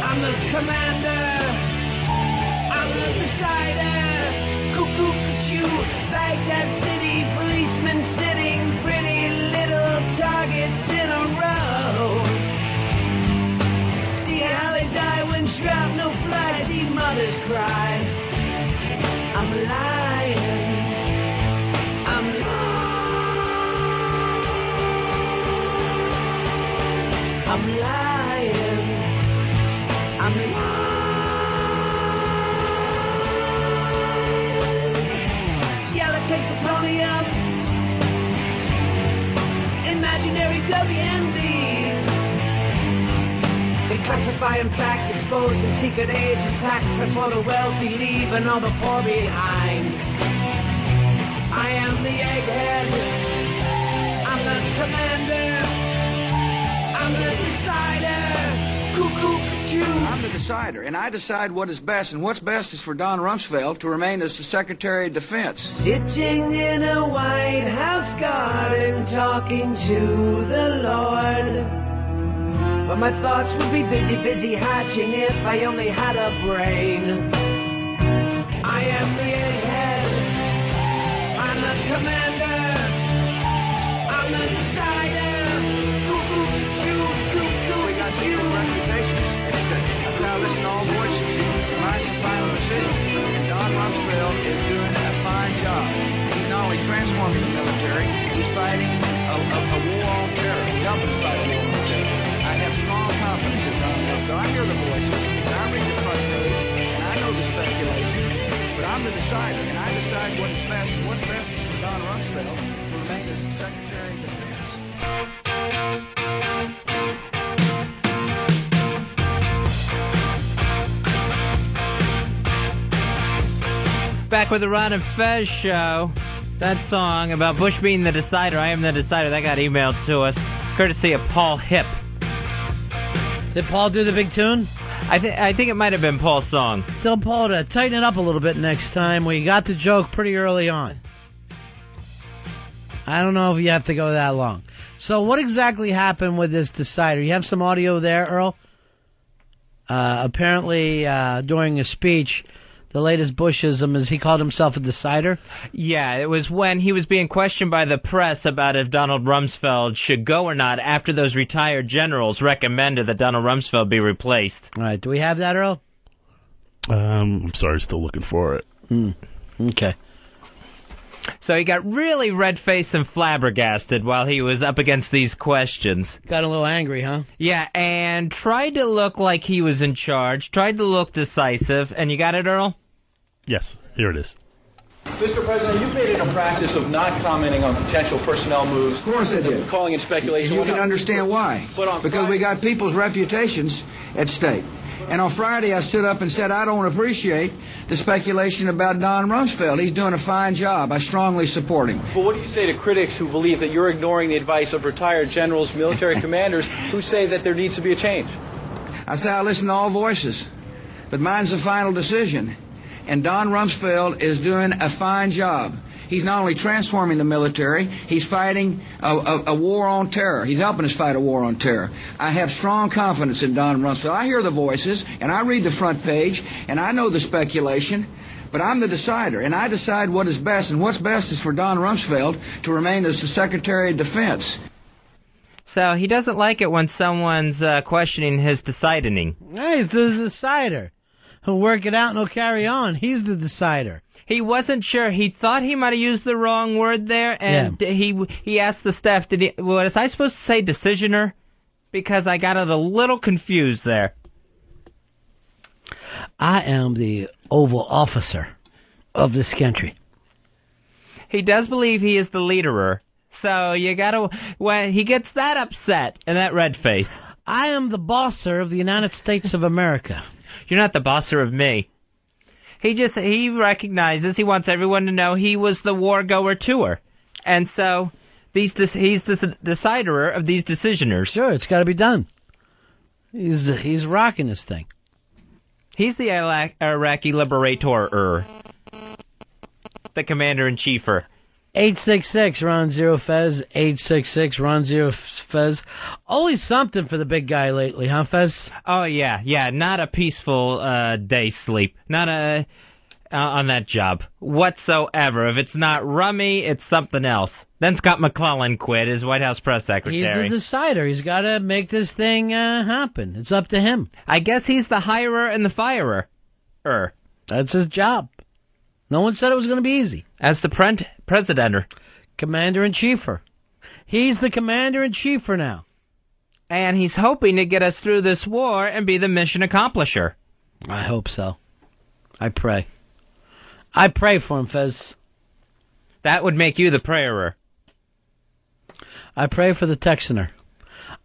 I'm the commander. I'm the decider. Cuckoo, cuckoo, Baghdad City, policemen sitting pretty little targets in a row. See how they die when shrapnel flies, see mothers cry. I'm lying. I'm lying. I'm lying. I'm lying. Yellow cake plutonium. Imaginary WNDs. Declassifying facts, exposing secret agents, taxes that's for the wealthy, leaving all the poor behind. I am the egghead. I'm the commander. I'm the decider. Cuckoo, cuckoo. I'm the decider, and I decide what is best, and what's best is for Don Rumsfeld to remain as the Secretary of Defense. Sitting in a White House garden, talking to the Lord. But my thoughts would be busy hatching if I only had a brain. I am the egghead. I'm the commander. I'm the decider. Cuckoo, cuckoo. We got different reputations. That's how I listen to all voices. Mine's the final decision. And Don Rumsfeld is doing a fine job. He's not only transforming the military, he's fighting a war on terror. He's helping fight a war on terror. I have strong confidence in Don Rumsfeld. I hear the voices, and I read the front page, and I know the speculation, but I'm the decider, and I decide what is best, and what's best is for Don Rumsfeld to remain as the Secretary of Defense. Back with the Ron and Fez show. That song about Bush being the decider, I am the decider, that got emailed to us, courtesy of Paul Hip. Did Paul do the big tune? I think it might have been Paul's song. Tell Paul to tighten it up a little bit next time. We got the joke pretty early on. I don't know if you have to go that long. So what exactly happened with this decider? You have some audio there, Earl? Apparently, during a speech, the latest Bushism is he called himself a decider? Yeah, it was when he was being questioned by the press about if Donald Rumsfeld should go or not after those retired generals recommended that Donald Rumsfeld be replaced. All right, do we have that, Earl? I'm sorry, still looking for it. Okay. So he got really red-faced and flabbergasted while he was up against these questions. Got a little angry, huh? Yeah, and tried to look like he was in charge, tried to look decisive, and you got it, Earl? Yes, here it is. Mr. President, you've made it a practice of not commenting on potential personnel moves. Of course I did. Calling in speculation. And you can understand why. Because we got people's reputations at stake. And on Friday, I stood up and said, I don't appreciate the speculation about Don Rumsfeld. He's doing a fine job. I strongly support him. But what do you say to critics who believe that you're ignoring the advice of retired generals, military commanders, who say that there needs to be a change? I say I listen to all voices, but mine's the final decision. And Don Rumsfeld is doing a fine job. He's not only transforming the military, he's fighting a war on terror. He's helping us fight a war on terror. I have strong confidence in Don Rumsfeld. I hear the voices, and I read the front page, and I know the speculation, but I'm the decider, and I decide what is best, and what's best is for Don Rumsfeld to remain as the Secretary of Defense. So he doesn't like it when someone's questioning his deciding. Hey, he's the decider. He'll work it out and he'll carry on. He's the decider. He wasn't sure. He thought he might have used the wrong word there, and he asked the staff, was I supposed to say decisioner? Because I got it a little confused there. I am the Oval Officer of this country. He does believe he is the leaderer. So you gotta, when he gets that upset and that red face. I am the bosser of the United States of America. You're not the bosser of me. He recognizes, he wants everyone to know he was the war-goer tour. And so, he's the decider of these decisioners. Sure, it's gotta be done. He's rocking this thing. He's the Iraqi liberator, the commander-in-chiefer. 866 Ron Zero Fez, 866 Ron Zero Fez. Always something for the big guy lately, huh, Fez? Oh yeah, not a peaceful day's sleep, not on that job whatsoever. If it's not rummy, it's something else. Then Scott McClellan quit as White House press secretary. He's the decider. He's got to make this thing happen. It's up to him. I guess he's the hirer and the firer. That's his job. No one said it was going to be easy. As the president. Commander-in-chiefer. He's the commander-in-chiefer now. And he's hoping to get us through this war and be the mission accomplisher. I hope so. I pray. I pray for him, Fez. That would make you the prayerer. I pray for the Texaner.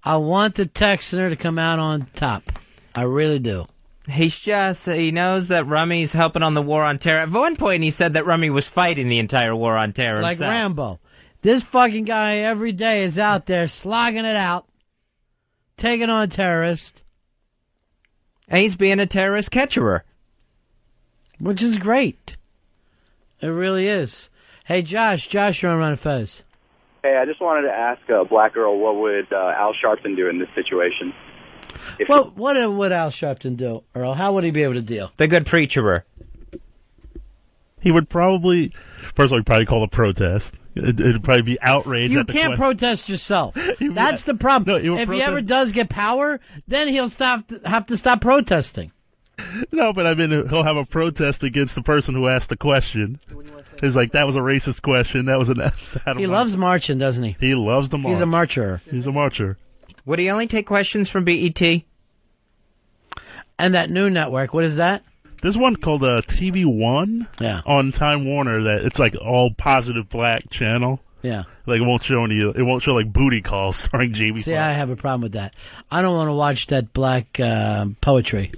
I want the Texaner to come out on top. I really do. He knows that Rummy's helping on the war on terror. At one point he said that Rummy was fighting the entire war on terror like himself. Rambo. This fucking guy every day is out there slogging it out, taking on terrorists. And he's being a terrorist catcherer. Which is great. It really is. Hey, Josh, you're on Ron and Fez. Hey, I just wanted to ask Black Girl, what would Al Sharpton do in this situation? What would Al Sharpton do, Earl? How would he be able to deal? The good preacherer. He would probably call a protest. It'd probably be outrage. You can't protest yourself. That's the problem. No, if he ever does get power, then he'll have to stop protesting. No, but I mean, he'll have a protest against the person who asked the question. It's like, that was a racist question. That was He loves marching, doesn't he? He loves the march. He's a marcher. He's a marcher. Would he only take questions from BET? And that new network, what is that? There's one called TV One on Time Warner that it's like all positive black channel. Yeah. Like it won't show like booty calls starring Jamie See, Foxx. I have a problem with that. I don't want to watch that black poetry.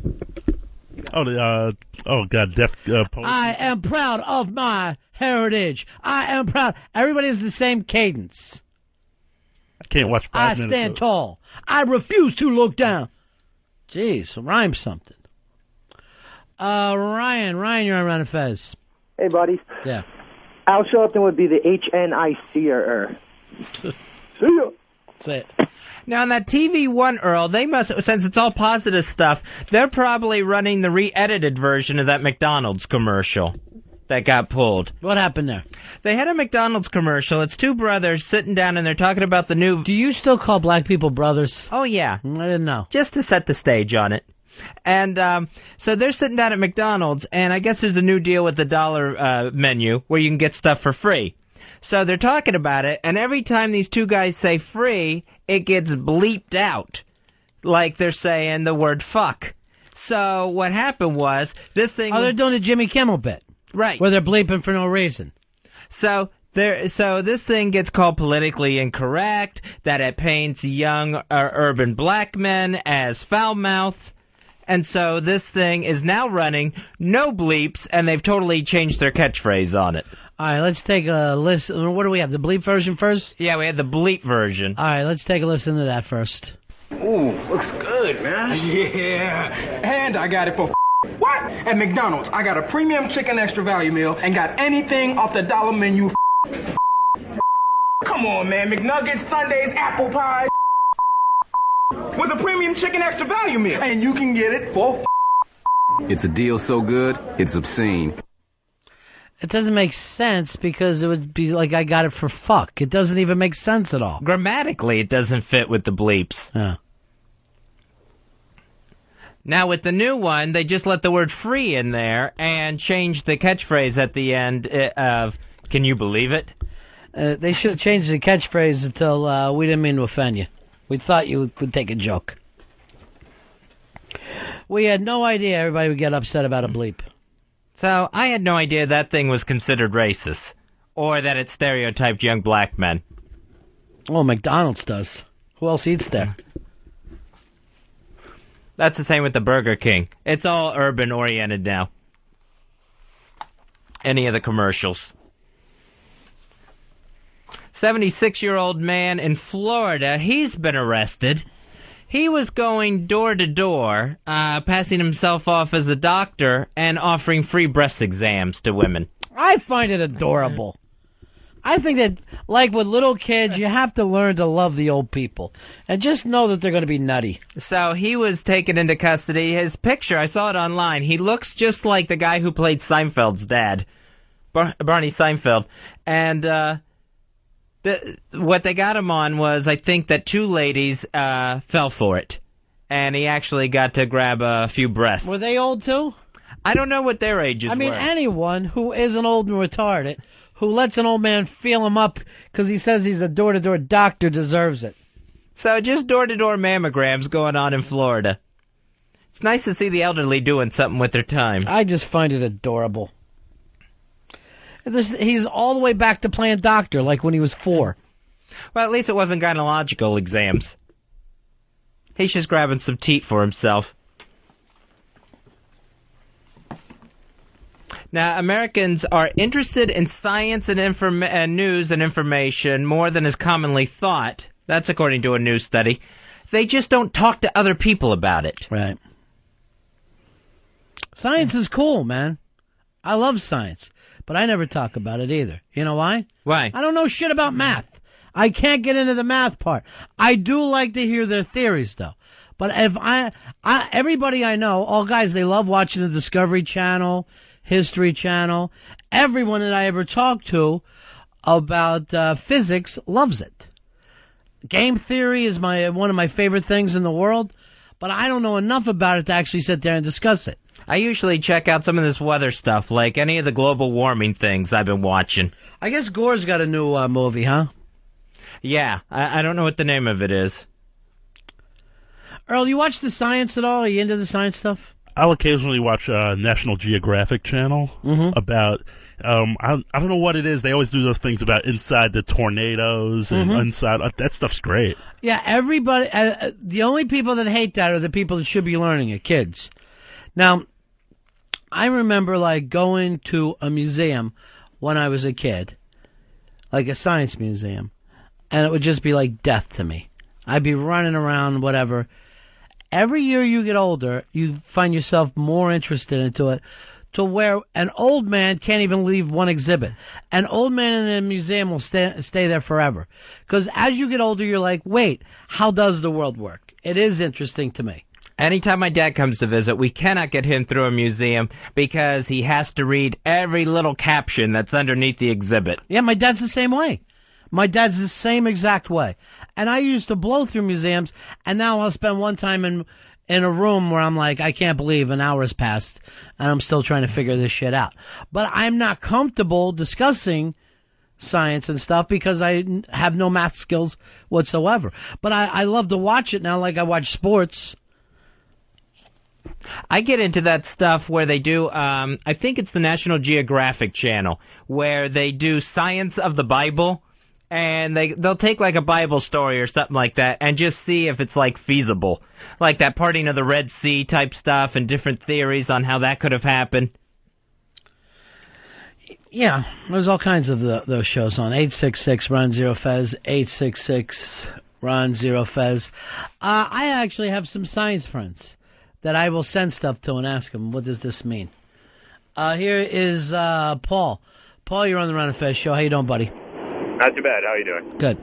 God, poetry. I am proud of my heritage. I am proud. Everybody has the same cadence. I can't watch 5 minutes. I stand tall. I refuse to look down. Jeez, rhyme something. Ryan, you're on Ron and Fez. Hey, buddy. Yeah. Al Sharpton would be the HNICer. See ya. Say it. Now, on that TV One, Earl, they must, since it's all positive stuff, they're probably running the re-edited version of that McDonald's commercial that got pulled. What happened there? They had a McDonald's commercial. It's two brothers sitting down and they're talking about the new... Do you still call black people brothers? Oh, yeah. I didn't know. Just to set the stage on it. And so they're sitting down at McDonald's, and I guess there's a new deal with the dollar menu where you can get stuff for free. So they're talking about it, and every time these two guys say free, it gets bleeped out, like they're saying the word fuck. So what happened was, this thing... Oh, they're doing a Jimmy Kimmel bit. Right. Where they're bleeping for no reason. So this thing gets called politically incorrect, that it paints young urban black men as foul-mouthed, and so this thing is now running no bleeps, and they've totally changed their catchphrase on it. All right, let's take a listen. What do we have, the bleep version first? Yeah, we had the bleep version. All right, let's take a listen to that first. Ooh, looks good, man. Yeah. And I got it for what? At McDonald's, I got a premium chicken extra value meal and got anything off the dollar menu. Come on, man. McNuggets, sundaes, apple pie. With a premium chicken extra value meal. And you can get it for It's a deal so good, it's obscene. It doesn't make sense because it would be like I got it for fuck. It doesn't even make sense at all. Grammatically, it doesn't fit with the bleeps. Yeah. Now, with the new one, they just let the word free in there and changed the catchphrase at the end of, can you believe it? They should have changed the catchphrase until we didn't mean to offend you. We thought you would take a joke. We had no idea everybody would get upset about a bleep. So, I had no idea that thing was considered racist. Or that it stereotyped young black men. Well, McDonald's does. Who else eats there? That's the same with the Burger King. It's all urban-oriented now. Any of the commercials. 76-year-old man in Florida, he's been arrested. He was going door to door, passing himself off as a doctor and offering free breast exams to women. I find it adorable. I think that, like with little kids, you have to learn to love the old people. And just know that they're going to be nutty. So he was taken into custody. His picture, I saw it online. He looks just like the guy who played Seinfeld's dad, Barney Seinfeld. And what they got him on was, I think, that two ladies fell for it. And he actually got to grab a few breasts. Were they old, too? I don't know what their ages were. I mean, anyone who isn't old and retarded, who lets an old man feel him up because he says he's a door-to-door doctor, deserves it. So just door-to-door mammograms going on in Florida. It's nice to see the elderly doing something with their time. I just find it adorable. He's all the way back to playing doctor, like when he was 4. Well, at least it wasn't gynecological exams. He's just grabbing some teat for himself. Now, Americans are interested in science and news and information more than is commonly thought. That's according to a new study. They just don't talk to other people about it. Right. Science is cool, man. I love science, but I never talk about it either. You know why? Why? I don't know shit about math. I can't get into the math part. I do like to hear their theories, though. But if everybody I know, all guys, they love watching the Discovery Channel, History Channel. Everyone that I ever talk to about physics loves it. Game theory is one of my favorite things in the world, but I don't know enough about it to actually sit there and discuss it. I usually check out some of this weather stuff, like any of the global warming things I've been watching. I guess Gore's got a new movie, huh? Yeah, I don't know what the name of it is. Earl, you watch the science at all? Are you into the science stuff? I'll occasionally watch National Geographic Channel about, I don't know what it is. They always do those things about inside the tornadoes and inside. That stuff's great. Yeah, everybody, the only people that hate that are the people that should be learning it, kids. Now, I remember, like, going to a museum when I was a kid, like a science museum, and it would just be like death to me. I'd be running around, whatever. Every year you get older, you find yourself more interested into it, to where an old man can't even leave one exhibit. An old man in a museum will stay there forever. Because as you get older, you're like, wait, how does the world work? It is interesting to me. Anytime my dad comes to visit, we cannot get him through a museum because he has to read every little caption that's underneath the exhibit. Yeah, my dad's the same way. My dad's the same exact way. And I used to blow through museums, and now I'll spend one time in a room where I'm like, I can't believe an hour has passed and I'm still trying to figure this shit out. But I'm not comfortable discussing science and stuff because I have no math skills whatsoever. But I love to watch it now like I watch sports. I get into that stuff where they do, I think it's the National Geographic Channel, where they do science of the Bible, and they'll take like a Bible story or something like that and just see if it's like feasible. Like that parting of the Red Sea type stuff and different theories on how that could have happened. Yeah, there's all kinds of those shows on. 866-RON-0-FEZ, 866-RON-0-FEZ. I actually have some science friends that I will send stuff to and ask them, what does this mean? Here is Paul. Paul, you're on the Ron and Fez show. How you doing, buddy? Not too bad. How are you doing? Good.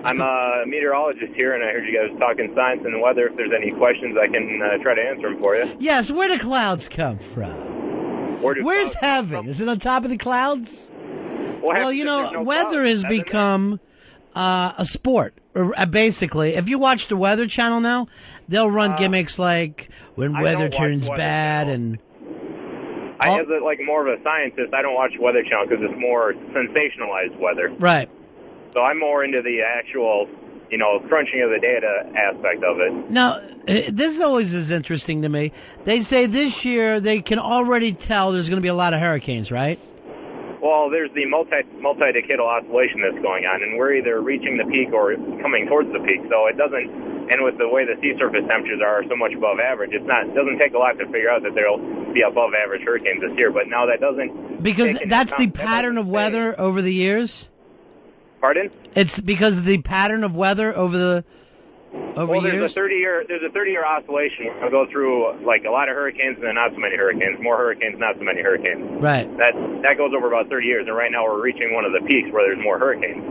I'm a meteorologist here, and I heard you guys talking science and weather. If there's any questions, I can try to answer them for you. Yes, where do clouds come from? Where's heaven? Is it on top of the clouds? Well, you know, weather has become a sport. Basically, if you watch the Weather Channel now, they'll run gimmicks like when weather turns bad and... As more of a scientist, I don't watch Weather Channel because it's more sensationalized weather. Right. So I'm more into the actual, crunching of the data aspect of it. Now, this always is interesting to me. They say this year they can already tell there's going to be a lot of hurricanes, right? Well, there's the multi-decadal oscillation that's going on, and we're either reaching the peak or coming towards the peak. So it doesn't, and with the way the sea surface temperatures are so much above average, it doesn't take a lot to figure out that there'll be above average hurricanes this year. But now that doesn't... Because that's the pattern of weather over the years? Pardon? It's because of the pattern of weather over the... Well, there's a 30-year oscillation. We'll go through like a lot of hurricanes and then not so many hurricanes, more hurricanes, not so many hurricanes. Right. That goes over about 30 years, and right now we're reaching one of the peaks where there's more hurricanes.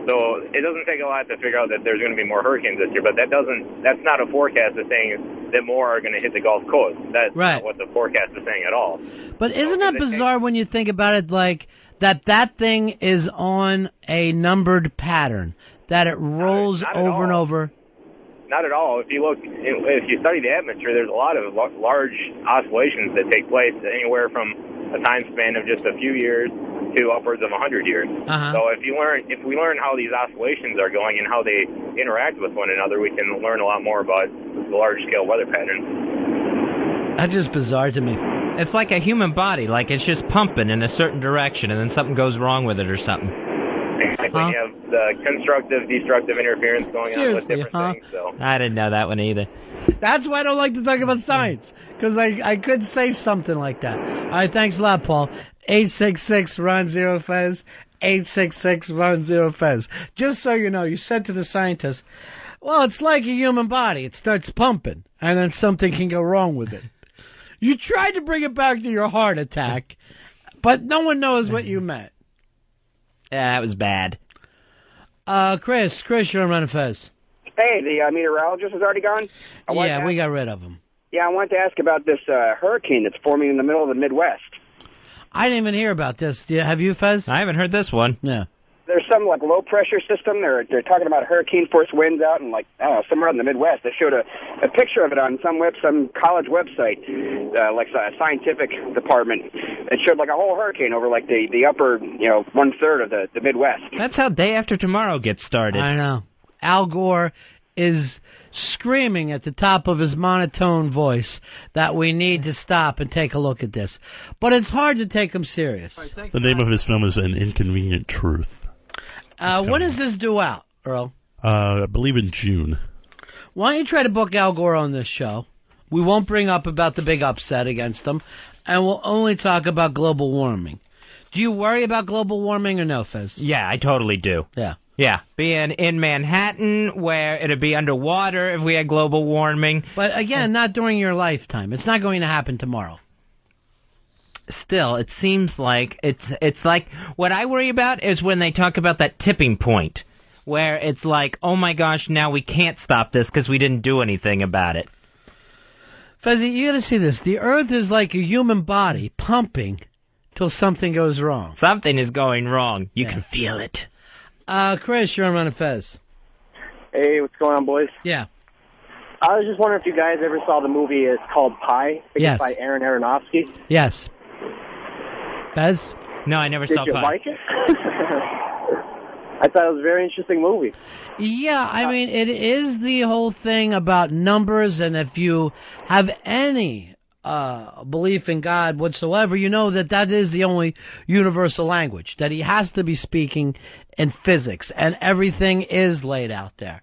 So it doesn't take a lot to figure out that there's going to be more hurricanes this year, but that's not a forecast that's saying that more are going to hit the Gulf Coast. That's not what the forecast is saying at all. But isn't that bizarre when you think about it, like that thing is on a numbered pattern? That it rolls over and over? Not at all. If you study the atmosphere, there's a lot of large oscillations that take place anywhere from a time span of just a few years to upwards of 100 years. So if we learn how these oscillations are going and how they interact with one another, we can learn a lot more about the large-scale weather patterns. That's just bizarre to me. It's like a human body, like it's just pumping in a certain direction and then something goes wrong with it or something. Exactly. You have the constructive, destructive interference going on with different things. So I didn't know that one either. That's why I don't like to talk about science, because I could say something like that. All right, thanks a lot, Paul. 866-RON-0-FEZ, 866-RON-0-FEZ. Just so you know, you said to the scientist, well, it's like a human body. It starts pumping, and then something can go wrong with it. You tried to bring it back to your heart attack, but no one knows what you meant. Yeah, that was bad. Chris, you're on Ron and Fez. Hey, the meteorologist is already gone? Yeah, we got rid of him. Yeah, I wanted to ask about this hurricane that's forming in the middle of the Midwest. I didn't even hear about this. Have you, Fez? I haven't heard this one. Yeah. There's some low pressure system. They're talking about hurricane force winds out in somewhere in the Midwest. They showed a picture of it on some college website, like a scientific department. It showed like a whole hurricane over like the upper 1/3 of the Midwest. That's how Day After Tomorrow gets started. I know. Al Gore is screaming at the top of his monotone voice that we need to stop and take a look at this. But it's hard to take him serious. The name of his film is An Inconvenient Truth. When is this due out, Earl? I believe in June. Why don't you try to book Al Gore on this show? We won't bring up about the big upset against him, and we'll only talk about global warming. Do you worry about global warming or no, Fez? Yeah, I totally do. Yeah. Yeah, being in Manhattan, where it'd be underwater if we had global warming. But again, not during your lifetime. It's not going to happen tomorrow. Still, it seems like it's like what I worry about is when they talk about that tipping point, where it's like, oh my gosh, now we can't stop this because we didn't do anything about it. Fezzy, you gotta see this. The Earth is like a human body pumping till something goes wrong. Something is going wrong. You can feel it. Chris, you're on Ron and Fez. Hey, what's going on, boys? Yeah. I was just wondering if you guys ever saw the movie. It's called Pi. Yes. By Aaron Aronofsky. Yes. Fez? No, I never Did saw you Pi. like it? I thought it was a very interesting movie. Yeah, I mean, it is the whole thing about numbers, and if you have any belief in God whatsoever, you know that that is the only universal language, that he has to be speaking in physics, and everything is laid out there.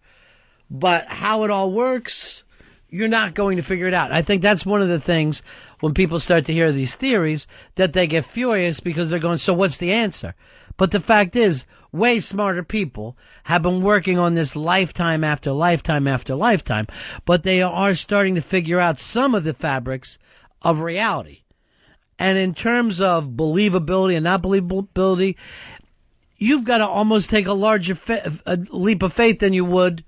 But how it all works, you're not going to figure it out. I think that's one of the things when people start to hear these theories that they get furious because they're going, so what's the answer? But the fact is, way smarter people have been working on this lifetime after lifetime after lifetime, but they are starting to figure out some of the fabrics of reality. And in terms of believability and not believability, you've got to almost take a larger a leap of faith than you would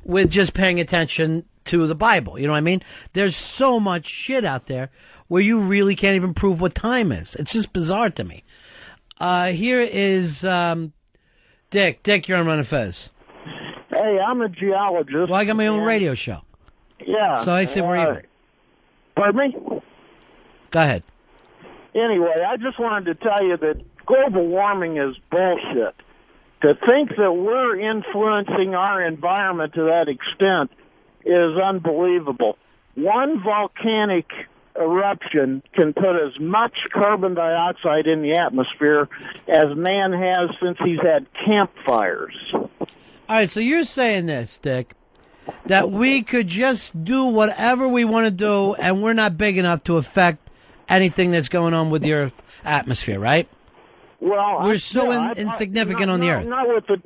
with just paying attention to the Bible. You know what I mean? There's so much shit out there where you really can't even prove what time is. It's just bizarre to me. Here is Dick. Dick, you're on Ron and Fez. Hey, I'm a geologist. Well, I got my own radio show. Yeah. So I say we're even. Pardon me? Go ahead. Anyway, I just wanted to tell you that global warming is bullshit. To think that we're influencing our environment to that extent is unbelievable. One volcanic eruption can put as much carbon dioxide in the atmosphere as man has since he's had campfires. All right, so you're saying this, Dick, that we could just do whatever we want to do and we're not big enough to affect anything that's going on with your atmosphere, right? Well, we're so insignificant on the earth.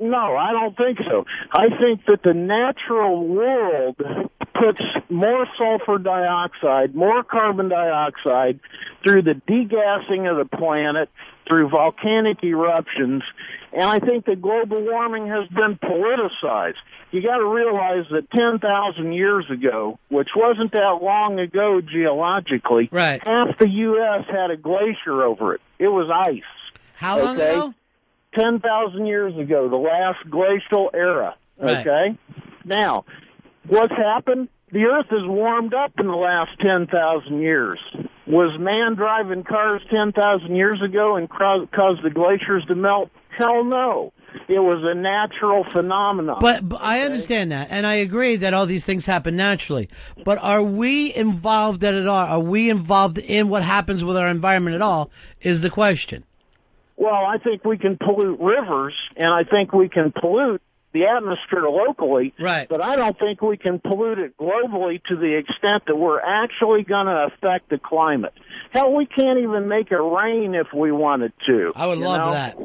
No, I don't think so. I think that the natural world puts more sulfur dioxide, more carbon dioxide through the degassing of the planet, through volcanic eruptions, and I think that global warming has been politicized. You got to realize that 10,000 years ago, which wasn't that long ago geologically, right, half the U.S. had a glacier over it. It was ice. How long ago? 10,000 years ago, the last glacial era. Right. Okay? Now, what's happened? The Earth has warmed up in the last 10,000 years. Was man driving cars 10,000 years ago and caused the glaciers to melt? Hell no. It was a natural phenomenon. But I understand that, and I agree that all these things happen naturally. But are we involved in it all? Are we involved in what happens with our environment at all, is the question. Well, I think we can pollute rivers, and I think we can pollute the atmosphere locally. Right. But I don't think we can pollute it globally to the extent that we're actually going to affect the climate. Hell, we can't even make it rain if we wanted to. I would love that.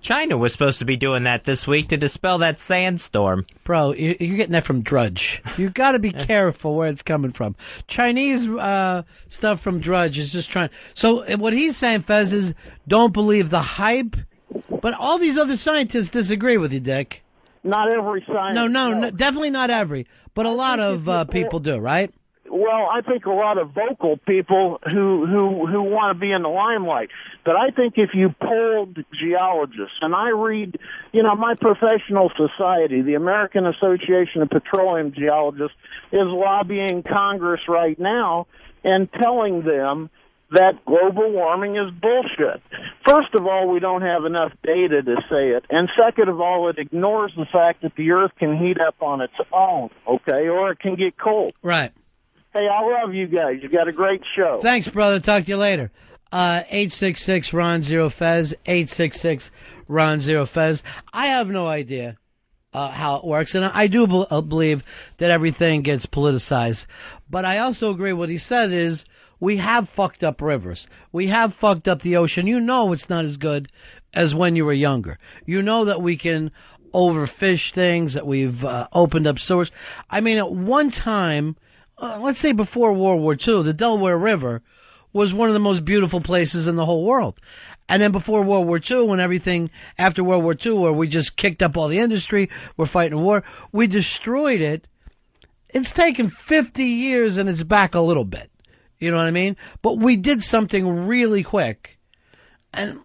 China was supposed to be doing that this week to dispel that sandstorm. Bro, you're getting that from Drudge. You got to be careful where it's coming from. Chinese stuff from Drudge is just trying. So what he's saying, Fez, is don't believe the hype. But all these other scientists disagree with you, Dick. Not every scientist. No, definitely not every. But a lot of people do, right? Well, I think a lot of vocal people who want to be in the limelight. But I think if you polled geologists, and I read, my professional society, the American Association of Petroleum Geologists, is lobbying Congress right now and telling them that global warming is bullshit. First of all, we don't have enough data to say it. And second of all, it ignores the fact that the Earth can heat up on its own, okay, or it can get cold. Right. Hey, I love you guys. You got a great show. Thanks, brother. Talk to you later. 866-RON-0-FEZ, 866-RON-0-FEZ. I have no idea how it works, and I do believe that everything gets politicized. But I also agree what he said is we have fucked up rivers. We have fucked up the ocean. You know it's not as good as when you were younger. You know that we can overfish things, that we've opened up sewers. I mean, at one time, let's say before World War II, the Delaware River was one of the most beautiful places in the whole world. And then before World War II, when everything, after World War II, where we just kicked up all the industry, we're fighting a war, we destroyed it. It's taken 50 years and it's back a little bit. You know what I mean? But we did something really quick. And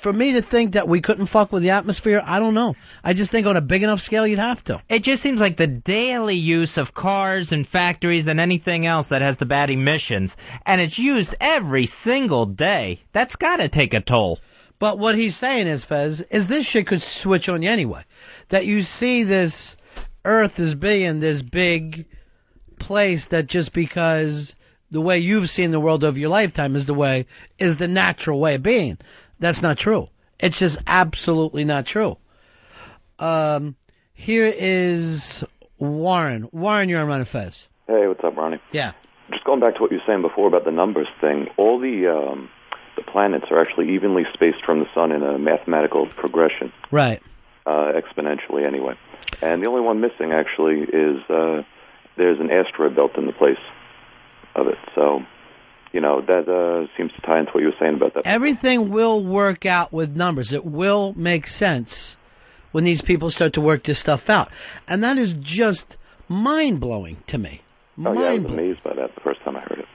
for me to think that we couldn't fuck with the atmosphere, I don't know. I just think on a big enough scale, you'd have to. It just seems like the daily use of cars and factories and anything else that has the bad emissions, and it's used every single day. That's got to take a toll. But what he's saying is, Fez, is this shit could switch on you anyway. That you see this Earth as being this big place that just because the way you've seen the world over your lifetime is the natural way of being. That's not true. It's just absolutely not true. Here is Warren. Warren, you're on Ron and Fez. Hey, what's up, Ronnie? Yeah. Just going back to what you were saying before about the numbers thing, all the planets are actually evenly spaced from the sun in a mathematical progression. Right. Exponentially, anyway. And the only one missing, actually, is there's an asteroid belt in the place of it. So, that seems to tie into what you were saying about that. Everything will work out with numbers. It will make sense when these people start to work this stuff out. And that is just mind-blowing to me. Oh, yeah, I was amazed by that the first time I heard it.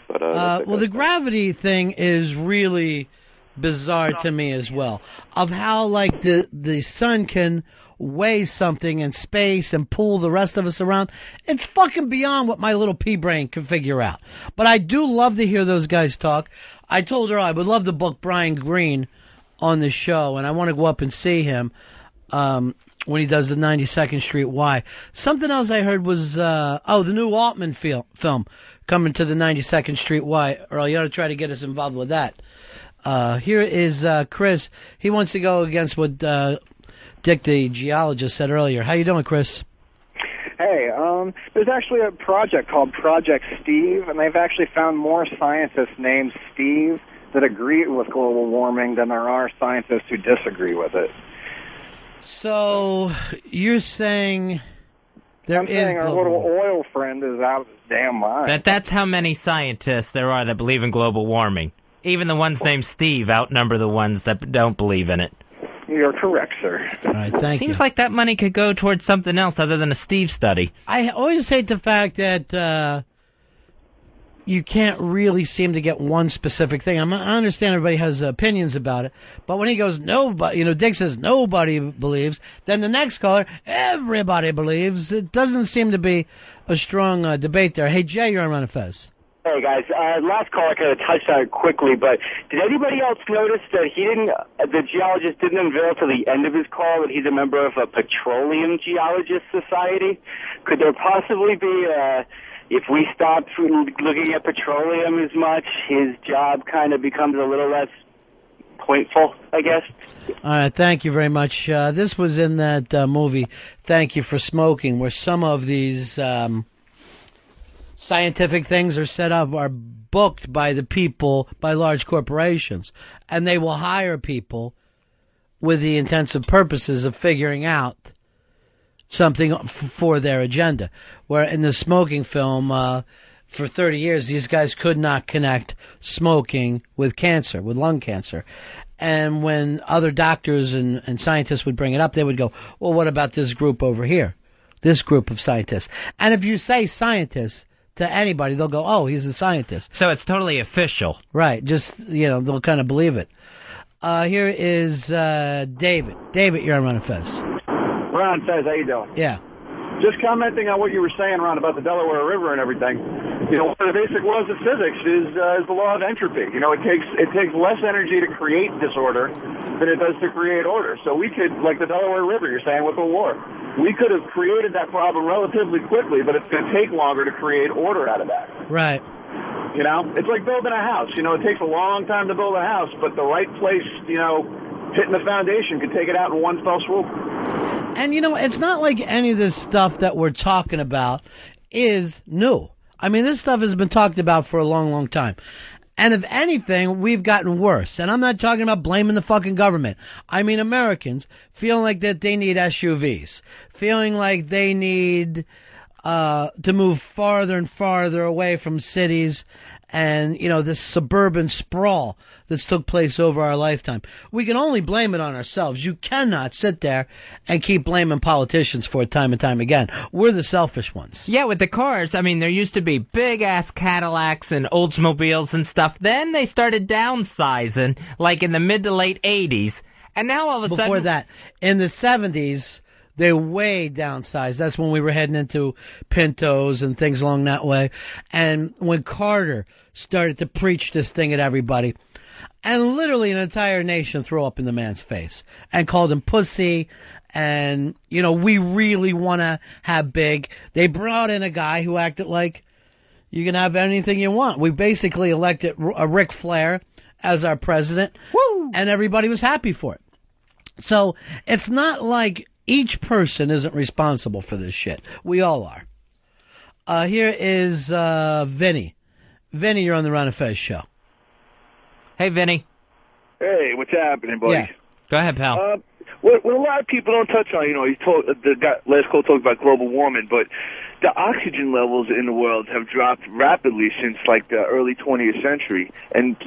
But, well, the gravity thing is really bizarre to me as well. Of how, like, the sun can weigh something in space and pull the rest of us around. It's fucking beyond what my little pea brain can figure out. But I do love to hear those guys talk. I told her I would love to book Brian Greene on the show, and I want to go up and see him when he does the 92nd Street Y. Something else I heard was, the new Altman film coming to the 92nd Street Y. Earl, you ought to try to get us involved with that. Here is Chris. He wants to go against what Dick, the geologist, said earlier. How you doing, Chris? Hey, there's actually a project called Project Steve, and they've actually found more scientists named Steve that agree with global warming than there are scientists who disagree with it. So you're saying I'm saying our little oil friend is out of his damn mind. That's how many scientists there are that believe in global warming. Even the ones named Steve outnumber the ones that don't believe in it. You're correct, sir. All right, thank you. Seems like that money could go towards something else other than a Steve study. I always hate the fact that you can't really seem to get one specific thing. I understand everybody has opinions about it, but when he goes, nobody, Dick says nobody believes, then the next caller, everybody believes. It doesn't seem to be a strong debate there. Hey, Jay, you're on Ron and Fez. Hey, guys. Last caller kind of touched on it quickly, but did anybody else notice that the geologist didn't unveil till the end of his call that he's a member of a Petroleum Geologist Society? Could there possibly be, if we stopped looking at petroleum as much, his job kind of becomes a little less pointful, I guess? All right, thank you very much. This was in that movie, Thank You for Smoking, where some of these scientific things are booked by the people, by large corporations, and they will hire people with the intensive purposes of figuring out something for their agenda. Where in the smoking film, for 30 years, these guys could not connect smoking with cancer, with lung cancer. And when other doctors and scientists would bring it up, they would go, well, what about this group over here? This group of scientists. And if you say scientists to anybody, they'll go, oh, he's a scientist. So it's totally official. Right. Just, they'll kind of believe it. Here is David. David, you're on Ron and Fez. Ron and Fez, how you doing? Yeah. Just commenting on what you were saying, Ron, about the Delaware River and everything. One of the basic laws of physics is the law of entropy. It takes less energy to create disorder than it does to create order. So we could, like the Delaware River, you're saying, with the war, we could have created that problem relatively quickly, but it's going to take longer to create order out of that. Right. It's like building a house. It takes a long time to build a house, but the right place, hitting the foundation could take it out in one fell swoop. And, it's not like any of this stuff that we're talking about is new. I mean, this stuff has been talked about for a long, long time. And if anything, we've gotten worse. And I'm not talking about blaming the fucking government. I mean Americans feeling like that they need SUVs, feeling like they need to move farther and farther away from cities and, this suburban sprawl that's took place over our lifetime. We can only blame it on ourselves. You cannot sit there and keep blaming politicians for it time and time again. We're the selfish ones. Yeah, with the cars, I mean, there used to be big-ass Cadillacs and Oldsmobiles and stuff. Then they started downsizing, like in the mid to late 80s. And now all of a sudden... Before that, in the 70s, they way downsized. That's when we were heading into Pintos and things along that way. And when Carter started to preach this thing at everybody, and literally an entire nation threw up in the man's face and called him pussy. And, we really want to have big. They brought in a guy who acted like you can have anything you want. We basically elected Ric Flair as our president. Woo! And everybody was happy for it. So it's not like each person isn't responsible for this shit. We all are. Here is Vinny. Vinny, you're on the Ron and Fez show. Hey, Vinny. Hey, what's happening, buddy? Yeah. Go ahead, pal. What a lot of people don't touch on, the guy, last call talked about global warming, but the oxygen levels in the world have dropped rapidly since, the early 20th century. And,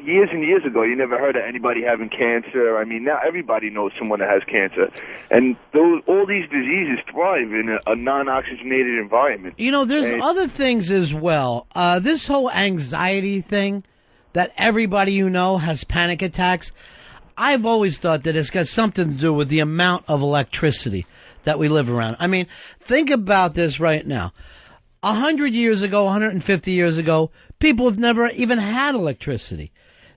years and years ago, you never heard of anybody having cancer. I mean, now everybody knows someone that has cancer. And all these diseases thrive in a non-oxygenated environment. There's other things as well. This whole anxiety thing that everybody has panic attacks, I've always thought that it's got something to do with the amount of electricity that we live around. I mean, think about this right now. 100 years ago, 150 years ago, people have never even had electricity.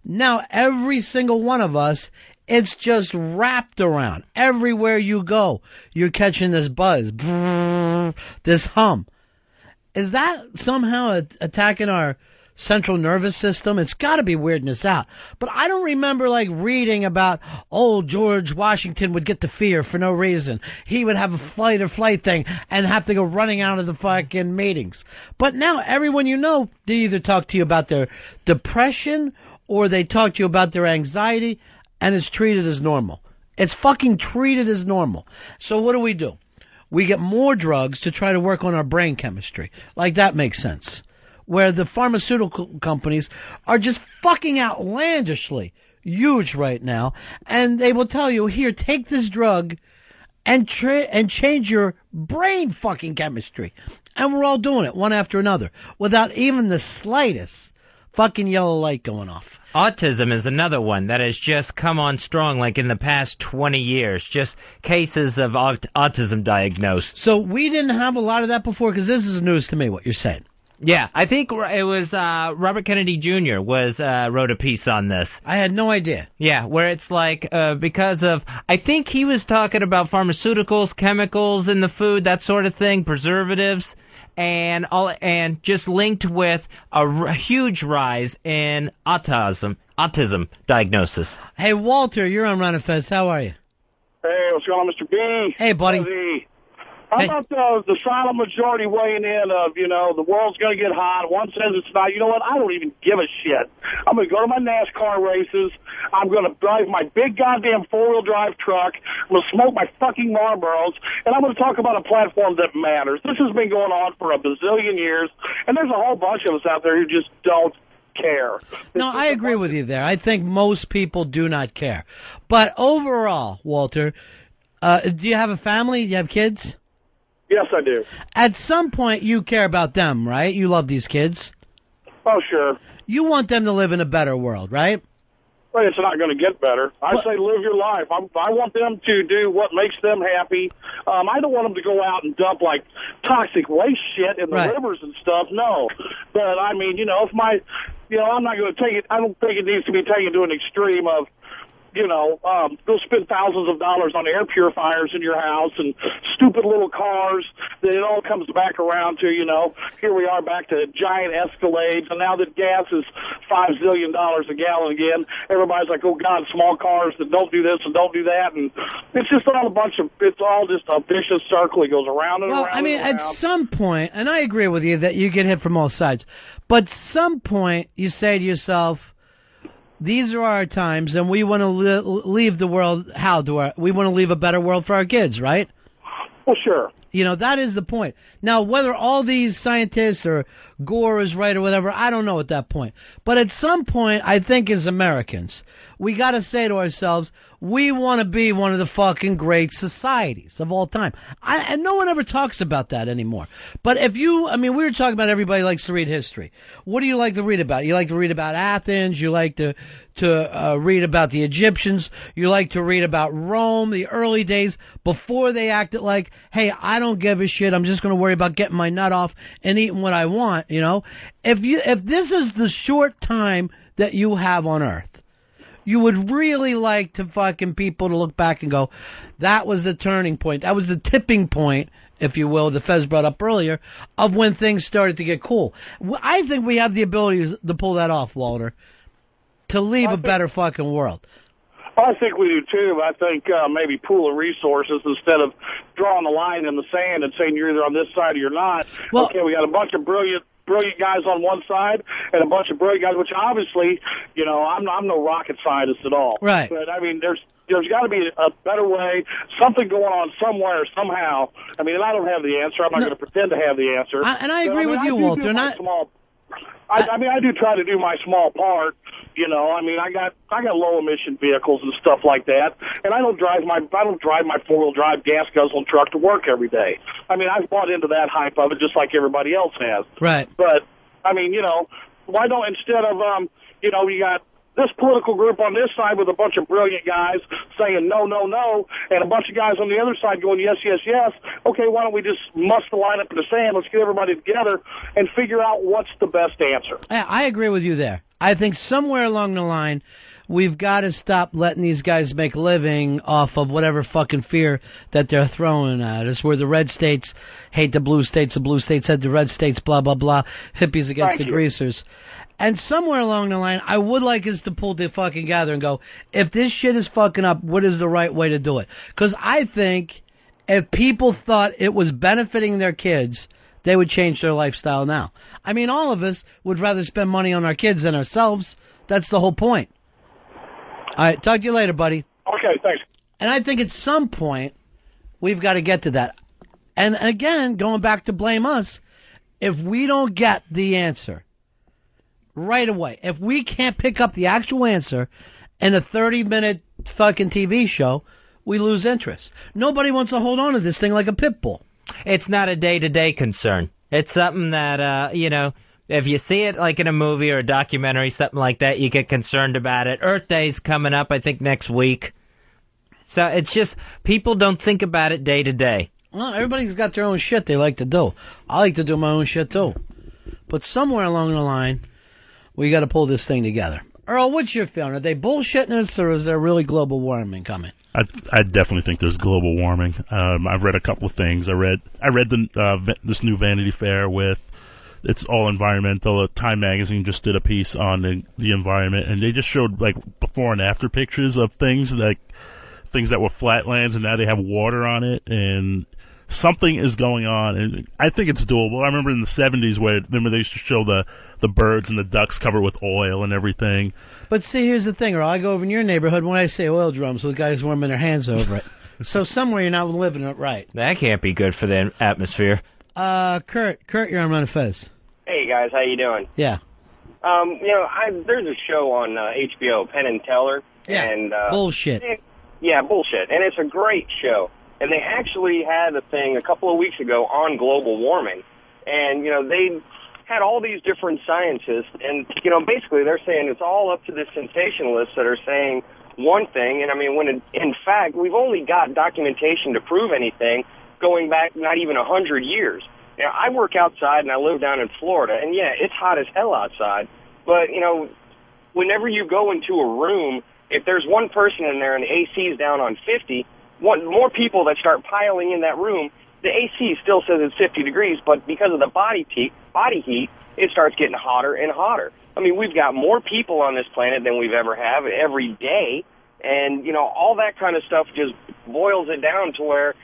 Now, every single one of us, it's just wrapped around. Everywhere you go, you're catching this buzz, this hum. Is that somehow attacking our central nervous system? It's got to be weirding us out. But I don't remember reading about old George Washington would get the fear for no reason. He would have a fight or flight thing and have to go running out of the fucking meetings. But now everyone they either talk to you about their depression or they talk to you about their anxiety, and it's treated as normal. It's fucking treated as normal. So what do? We get more drugs to try to work on our brain chemistry. That makes sense. Where the pharmaceutical companies are just fucking outlandishly huge right now, and they will tell you, here, take this drug and change your brain fucking chemistry. And we're all doing it one after another without even the slightest fucking yellow light going off. Autism is another one that has just come on strong in the past 20 years. Just cases of autism diagnosed. So we didn't have a lot of that before, because this is news to me, what you're saying. Yeah, I think it was Robert Kennedy Jr. wrote a piece on this. I had no idea. Yeah, where it's because of, I think he was talking about pharmaceuticals, chemicals in the food, that sort of thing, preservatives, and just linked with a huge rise in autism diagnosis. Hey, Walter, you're on Ron and Fez. How are you? Hey, what's going on, Mr. B? Hey, buddy. How about the silent majority weighing in of, the world's going to get hot. One says it's not. You know what? I don't even give a shit. I'm going to go to my NASCAR races. I'm going to drive my big goddamn four-wheel drive truck. I'm going to smoke my fucking Marlboros. And I'm going to talk about a platform that matters. This has been going on for a bazillion years. And there's a whole bunch of us out there who just don't care. No, I agree with you there. I think most people do not care. But overall, Walter, do you have a family? Do you have kids? Yes, I do. At some point, you care about them, right? You love these kids. Oh, sure. You want them to live in a better world, right? Well, it's not going to get better. I say live your life. I want them to do what makes them happy. I don't want them to go out and dump, toxic waste shit in the rivers and stuff. No. But, I mean, if I'm not going to take it. I don't think it needs to be taken to an extreme of, go spend thousands of dollars on air purifiers in your house and stupid little cars that it all comes back around to, here we are back to giant Escalades, and now that gas is $5 zillion a gallon again, everybody's like, oh God, small cars that don't do this and don't do that, and it's just all it's all just a vicious circle. It goes around and around. Well, I mean, at some point, and I agree with you that you get hit from all sides, but some point you say to yourself, these are our times, and we want to leave the world. We want to leave a better world for our kids, right? Well, sure. You know, that is the point. Now, whether all these scientists or Gore is right or whatever, I don't know at that point. But at some point, I think as Americans, we got to say to ourselves, we want to be one of the fucking great societies of all time. And no one ever talks about that anymore. But we were talking about everybody likes to read history. What do you like to read about? You like to read about Athens. You like to read about the Egyptians. You like to read about Rome, the early days before they acted like, hey, I don't give a shit. I'm just going to worry about getting my nut off and eating what I want, you know? If this is the short time that you have on Earth, you would really like to fucking people to look back and go, that was the turning point. That was the tipping point, if you will, that Fez brought up earlier, of when things started to get cool. I think we have the ability to pull that off, Walter, to leave a better fucking world. I think we do, too. I think maybe pool of resources instead of drawing a line in the sand and saying you're either on this side or you're not. Well, okay, we got a bunch of brilliant guys on one side and a bunch of brilliant guys, which obviously, you know, I'm no rocket scientist at all. Right. But, I mean, there's got to be a better way, something going on somewhere, somehow. I mean, and I don't have the answer. I'm not going to pretend to have the answer. And I agree with you, Walter. I do try to do my small part. You know, I mean, I got low emission vehicles and stuff like that, and I don't drive my 4-wheel drive gas guzzling truck to work every day. I mean, I've bought into that hype of it just like everybody else has. Right. But I mean, you know, why don't instead of you know, you got this political group on this side with a bunch of brilliant guys saying no, no, no, and a bunch of guys on the other side going yes, yes, yes. Okay, why don't we just muss the line up in the sand? Let's get everybody together and figure out what's the best answer. I agree with you there. I think somewhere along the line, we've got to stop letting these guys make a living off of whatever fucking fear that they're throwing at us, where the red states hate the blue states hate the red states, blah, blah, blah, hippies against the greasers. And somewhere along the line, I would like us to pull together and go, if this shit is fucking up, what is the right way to do it? Because I think if people thought it was benefiting their kids, they would change their lifestyle now. I mean, all of us would rather spend money on our kids than ourselves. That's the whole point. All right, talk to you later, buddy. Okay, thanks. And I think at some point, we've got to get to that. And again, going back to blame us, if we don't get the answer right away, if we can't pick up the actual answer in a 30-minute fucking TV show, we lose interest. Nobody wants to hold on to this thing like a pit bull. It's not a day-to-day concern. It's something that, you know, if you see it like in a movie or a documentary, something like that, you get concerned about it. Earth Day's coming up, I think, next week. So it's just, people don't think about it day to day. Well, everybody's got their own shit they like to do. I like to do my own shit, too. But somewhere along the line, we got to pull this thing together. Earl, what's your feeling? Are they bullshitting us, or is there really global warming coming? I definitely think there's global warming. I've read a couple of things. I read this new Vanity Fair it's all environmental. Time Magazine just did a piece on the environment, and they just showed like before and after pictures of things that were flatlands, and now they have water on it, and something is going on, and I think it's doable. I remember in the 70s where they used to show the birds and the ducks covered with oil and everything. But see, here's the thing, or I go over in your neighborhood when I say oil drums, so the guys warming their hands over it. So somewhere you're not living it right. That can't be good for the atmosphere. Kurt, you're on Ron and Fez. Hey guys, how you doing? Yeah. You know, there's a show on HBO, Penn and Teller. Yeah. And, bullshit. Yeah, bullshit. And it's a great show. And they actually had a thing a couple of weeks ago on global warming. And, you know, they had all these different scientists. And, you know, basically they're saying it's all up to the sensationalists that are saying one thing. And, I mean, when in fact, we've only got documentation to prove anything going back not even 100 years. Now, I work outside and I live down in Florida. And, yeah, it's hot as hell outside. But, you know, whenever you go into a room, if there's one person in there and the AC is down on 50, more people that start piling in that room, the AC still says it's 50 degrees, but because of the body heat, it starts getting hotter and hotter. I mean, we've got more people on this planet than we've ever have every day, and, you know, all that kind of stuff just boils it down to where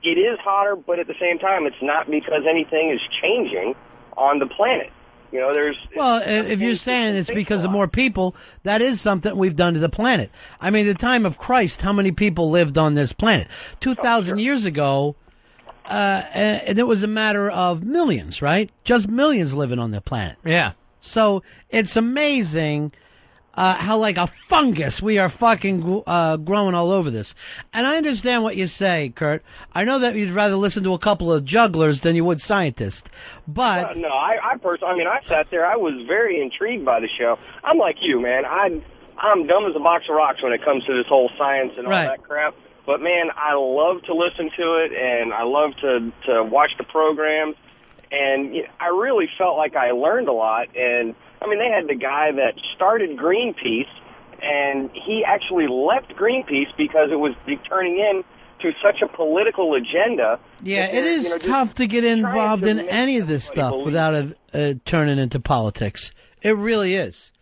it is hotter, but at the same time, it's not because anything is changing on the planet. You know, Well, if you're saying it's because of more people, that is something we've done to the planet. I mean, the time of Christ, how many people lived on this planet? 2,000 years ago, and it was a matter of millions, right? Just millions living on the planet. Yeah. So it's amazing how like a fungus we are fucking growing all over this. And I understand what you say, Kurt. I know that you'd rather listen to a couple of jugglers than you would scientists. But no, I personally, I mean, I sat there. I was very intrigued by the show. I'm like you, man. I'm dumb as a box of rocks when it comes to this whole science and all that crap. But man, I love to listen to it, and I love to watch the programs. And I really felt like I learned a lot. And I mean, they had the guy that started Greenpeace, and he actually left Greenpeace because it was turning into such a political agenda. yeah, it is tough to get involved in any of this stuff without turning into politics. It really is.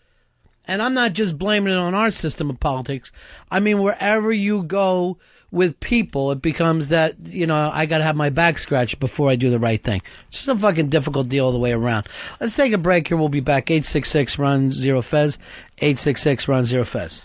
And I'm not just blaming it on our system of politics. I mean, wherever you go with people, it becomes that, I got to have my back scratched before I do the right thing. It's just a fucking difficult deal all the way around. Let's take a break here. We'll be back. 866-RUN-0-FEZ. 866-RUN-0-FEZ.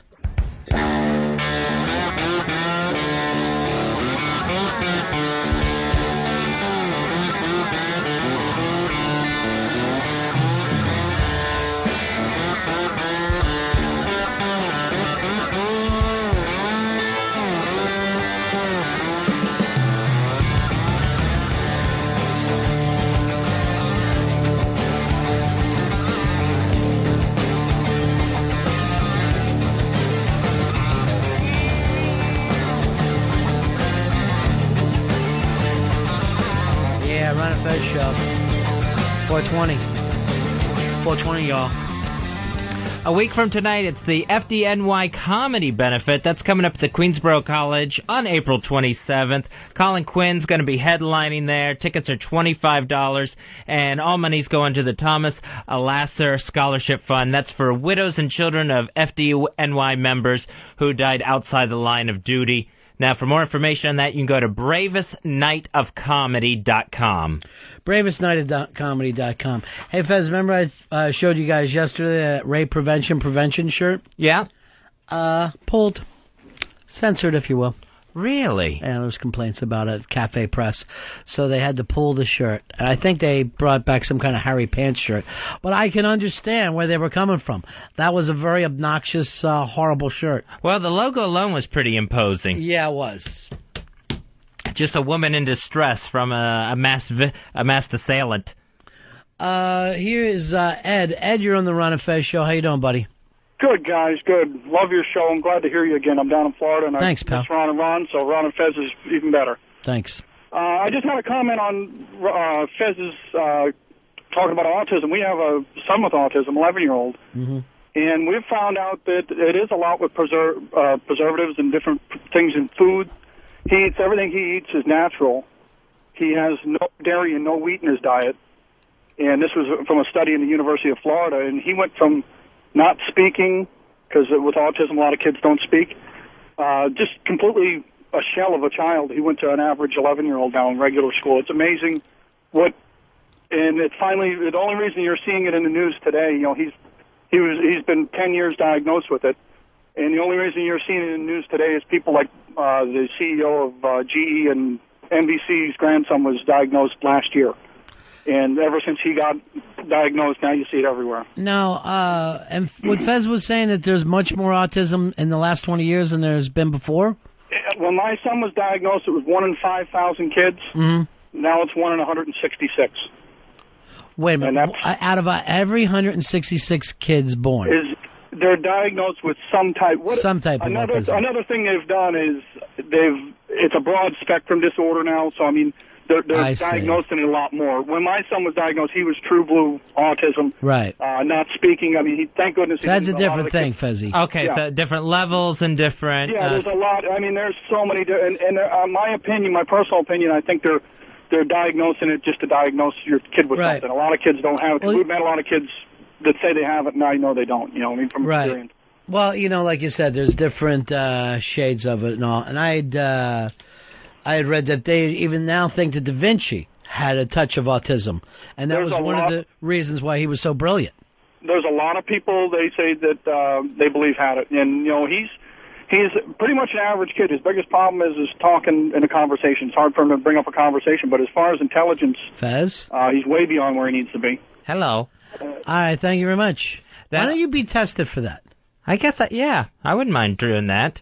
Ron and Fez show. 420, y'all. A week from tonight, it's the FDNY Comedy Benefit. That's coming up at the Queensborough College on April 27th. Colin Quinn's going to be headlining there. Tickets are $25, and all money's going to the Thomas Lasser Scholarship Fund. That's for widows and children of FDNY members who died outside the line of duty. Now, for more information on that, you can go to bravestnightofcomedy.com. Bravestnightofcomedy.com. Hey, Fez, remember I showed you guys yesterday that rape prevention shirt? Yeah. Pulled. Censored, if you will. Really? And there was complaints about it at Cafe Press. So they had to pull the shirt. And I think they brought back some kind of Harry Pants shirt. But I can understand where they were coming from. That was a very obnoxious, horrible shirt. Well, the logo alone was pretty imposing. Yeah, it was. Just a woman in distress from a masked assailant. Here is Ed. Ed, you're on the Ron and Fez show. How you doing, buddy? Good, guys. Good. Love your show. I'm glad to hear you again. I'm down in Florida, and Thanks, pal. I miss Ron and Ron, so Ron and Fez is even better. Thanks. I just had a comment on Fez's talking about autism. We have a son with autism, 11-year-old, and we've found out that it is a lot with preservatives and different things in food. Everything he eats is natural. He has no dairy and no wheat in his diet, and this was from a study in the University of Florida, and he went from not speaking, because with autism a lot of kids don't speak, just completely a shell of a child. He went to an average 11-year-old now in regular school. It's amazing and it's finally, the only reason you're seeing it in the news today, he's been 10 years diagnosed with it, and the only reason you're seeing it in the news today is people like the CEO of GE and NBC's grandson was diagnosed last year. And ever since he got diagnosed, now you see it everywhere. Now, and what Fez was saying that there's much more autism in the last 20 years than there's been before? When my son was diagnosed, it was 1 in 5,000 kids. Mm-hmm. Now it's 1 in 166. Wait a minute. Out of every 166 kids born. They're diagnosed with some type of autism. Another thing they've done is it's a broad spectrum disorder now, so I mean, they're diagnosing it a lot more. When my son was diagnosed, he was true blue autism. Right. Not speaking. I mean, thank goodness. That's a different thing, Fezzy. Okay, so different levels and different... Yeah, there's a lot. I mean, there's so many... And my opinion, my personal opinion, I think they're diagnosing it just to diagnose your kid with something. A lot of kids don't have it. We've met a lot of kids that say they have it, and I know they don't. I mean, from experience. Well, like you said, there's different shades of it and all. And I had read that they even now think that Da Vinci had a touch of autism, and that was one of the reasons why he was so brilliant. There's a lot of people they say that they believe had it, and He's pretty much an average kid. His biggest problem is talking in a conversation. It's hard for him to bring up a conversation, but as far as intelligence, Fez? He's way beyond where he needs to be. Hello. All right, thank you very much. Why don't you be tested for that? I guess, I wouldn't mind doing that.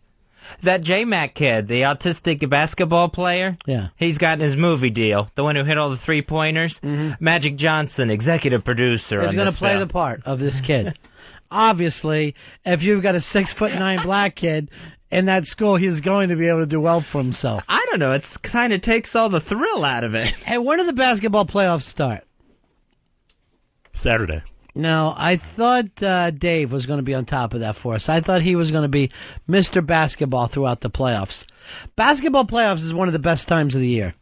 That J-Mac kid, the autistic basketball player, he's gotten his movie deal. The one who hit all the three-pointers. Magic Johnson, executive producer. He's going to play the part of this kid. Obviously, if you've got a 6'9" black kid in that school, he's going to be able to do well for himself. I don't know. It kind of takes all the thrill out of it. Hey, when do the basketball playoffs start? Saturday. No, I thought Dave was going to be on top of that for us. I thought he was going to be Mr. Basketball throughout the playoffs. Basketball playoffs is one of the best times of the year.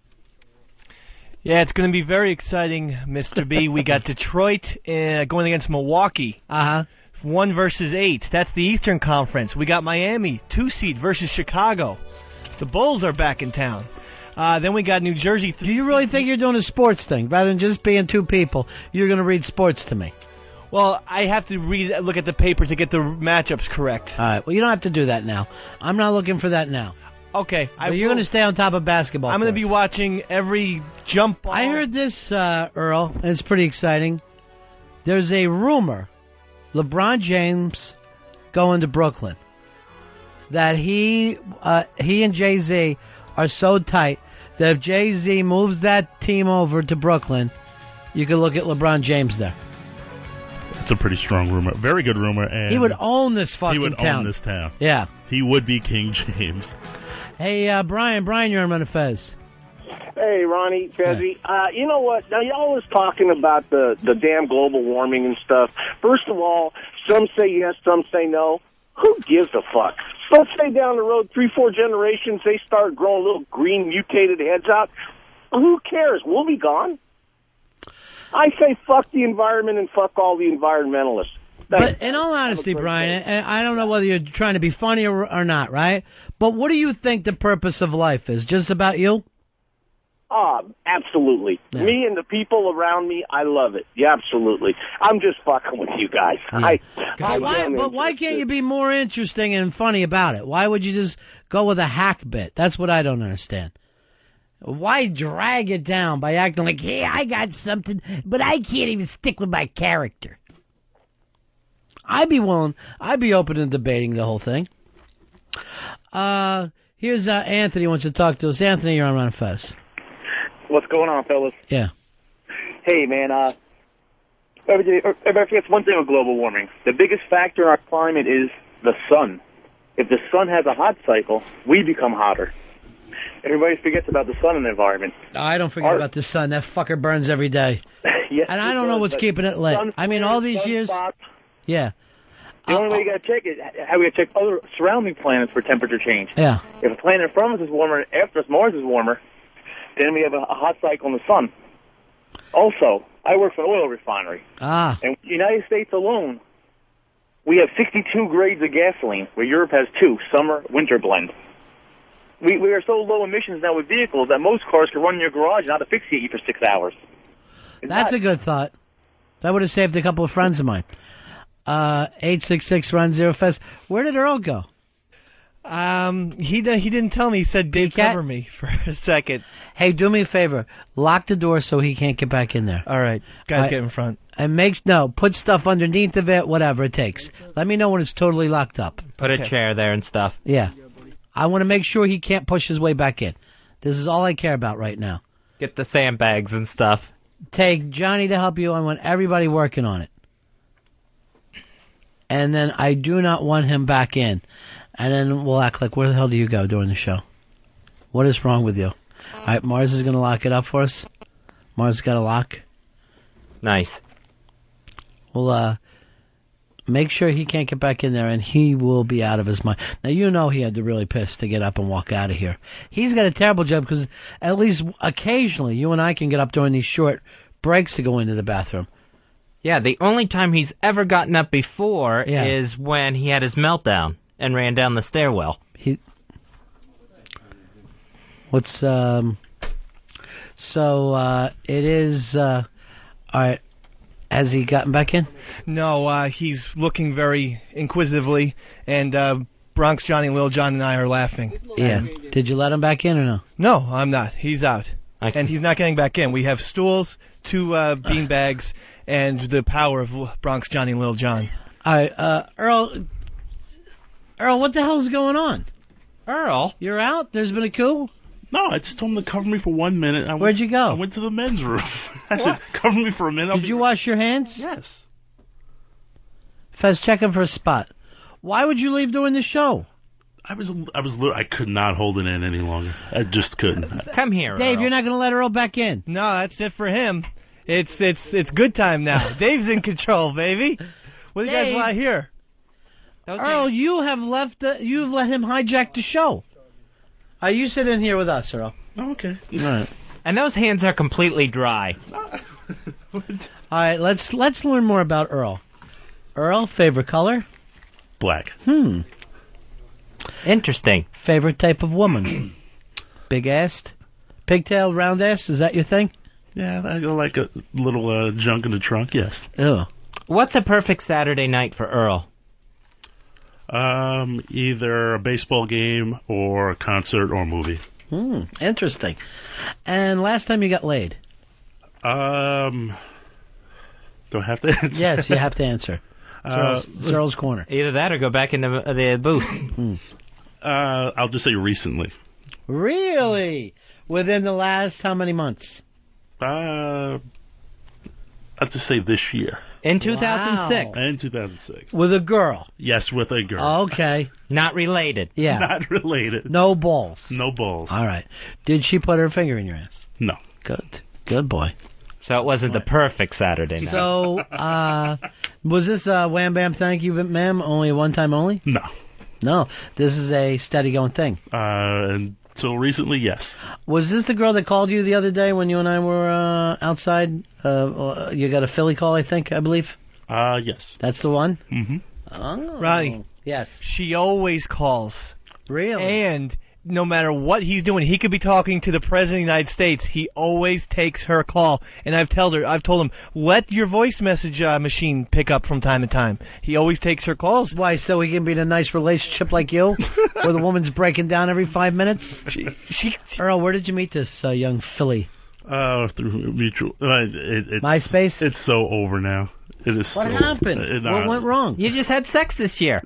Yeah, it's going to be very exciting, Mr. B. We got Detroit going against Milwaukee. 1 versus 8. That's the Eastern Conference. We got Miami, 2 seed versus Chicago. The Bulls are back in town. Then we got New Jersey. Do you really think you're doing a sports thing? Rather than just being two people, you're going to read sports to me? Well, I have to look at the paper to get the matchups correct. All right. Well, you don't have to do that now. I'm not looking for that now. Okay. You're going to stay on top of basketball. I'm going to be watching every jump ball. I heard this, Earl, and it's pretty exciting. There's a rumor LeBron James going to Brooklyn. That he and Jay-Z are so tight that if Jay-Z moves that team over to Brooklyn, you can look at LeBron James there. It's a pretty strong rumor. Very good rumor. And he would own this fucking town. He would own this town. Yeah. He would be King James. Hey, Brian, you're on Ron and Fez. Hey, Ronnie, Fezzy. You know what? Now, y'all was talking about the damn global warming and stuff. First of all, some say yes, some say no. Who gives a fuck? Let's say down the road, 3-4 generations, they start growing little green mutated heads out. Who cares? We'll be gone. I say fuck the environment and fuck all the environmentalists. But in all honesty, Brian, and I don't know whether you're trying to be funny or not, right? But what do you think the purpose of life is? Just about you? Absolutely. Yeah. Me and the people around me, I love it. Yeah, absolutely. I'm just fucking with you guys. Yeah. But why can't you be more interesting and funny about it? Why would you just go with a hack bit? That's what I don't understand. Why drag it down by acting like, hey, I got something, but I can't even stick with my character? I'd be open to debating the whole thing. Here's Anthony wants to talk to us. Anthony, you're on Ron and Fez. What's going on, fellas? Yeah. Hey, man, everybody forgets one thing with global warming. The biggest factor in our climate is the sun. If the sun has a hot cycle, we become hotter. Everybody forgets about the sun in the environment. I don't forget about the sun. That fucker burns every day. Yes, and I don't know what's keeping it lit. I mean, all these years... Yeah. The only way you got to check is how we got to check other surrounding planets for temperature change. Yeah. If a planet in front of us is warmer, after us Mars is warmer, then we have a hot cycle in the sun. Also, I work for an oil refinery. And in the United States alone, we have 62 grades of gasoline, where Europe has 2, summer-winter blend. We are so low emissions now with vehicles that most cars can run in your garage and not asphyxiate you for 6 hours. That's a good thought. That would have saved a couple of friends of mine. 866-RUN-0-FEZ. Where did Earl go? He didn't tell me. He said, Dave, cover me for a second. Hey, do me a favor. Lock the door so he can't get back in there. All right. Guys, get in front. And put stuff underneath of it, whatever it takes. Let me know when it's totally locked up. Put a chair there and stuff. Yeah. I want to make sure he can't push his way back in. This is all I care about right now. Get the sandbags and stuff. Take Johnny to help you. I want everybody working on it. And then I do not want him back in. And then we'll act like, where the hell do you go during the show? What is wrong with you? All right, Mars is going to lock it up for us. Mars got a lock. Nice. We'll make sure he can't get back in there, and he will be out of his mind. Now, you know he had to really piss to get up and walk out of here. He's got a terrible job because at least occasionally you and I can get up during these short breaks to go into the bathroom. Yeah, the only time he's ever gotten up before is when he had his meltdown and ran down the stairwell. It is, all right, has he gotten back in? No, he's looking very inquisitively and Bronx Johnny, Lil John, and I are laughing. Yeah. Did you let him back in or no? No, I'm not. He's out. And he's not getting back in. We have stools, 2 bean bags, and the power of Bronx Johnny and Lil John. All right, Earl, what the hell's going on? Earl? You're out? There's been a coup? No, I just told him to cover me for 1 minute. Where'd you go? I went to the men's room. I said, cover me for a minute. Did you wash your hands? Yes. Fez, checking for a spot. Why would you leave doing the show? I could not hold it in any longer. I just couldn't. Come here, Dave, Earl. you're not going to let Earl back in? No, that's it for him. It's good time now. Dave's in control, baby. What do you guys want here? Earl, you have you've let him hijack the show. You sit in here with us, Earl. Oh, okay. All right. And those hands are completely dry. All right, let's learn more about Earl. Earl, favorite color? Black. Interesting. Favorite type of woman? Big-assed? Pigtail, round-ass? Is that your thing? Yeah, I like a little junk in the trunk, yes. Oh. What's a perfect Saturday night for Earl? Either a baseball game or a concert or a movie. Interesting. And last time you got laid? Do I have to answer? Yes, you have to answer. It's Earl's Corner. Either that or go back into the booth. I'll just say recently. Really? Within the last how many months? I'll just say this year. In 2006. Wow. In 2006. With a girl? Yes, with a girl. Okay. Not related. Yeah. Not related. No balls. No balls. All right. Did she put her finger in your ass? No. Good. Good boy. So it wasn't the perfect Saturday night. So, was this wham bam thank you, ma'am, only one time only? No. No. This is a steady going thing. Until recently, yes. Was this the girl that called you the other day when you and I were outside? You got a Philly call, I believe? Yes. That's the one? Mm-hmm. Oh. Ronnie. Yes. She always calls. Really? And no matter what he's doing, he could be talking to the President of the United States. He always takes her call. And I've told him, let your voice message machine pick up from time to time. He always takes her calls. Why, so he can be in a nice relationship like you? Where the woman's breaking down every 5 minutes? Earl, where did you meet this young filly? Through mutual. MySpace? It's so over now. It is. What happened? What went wrong? You just had sex this year.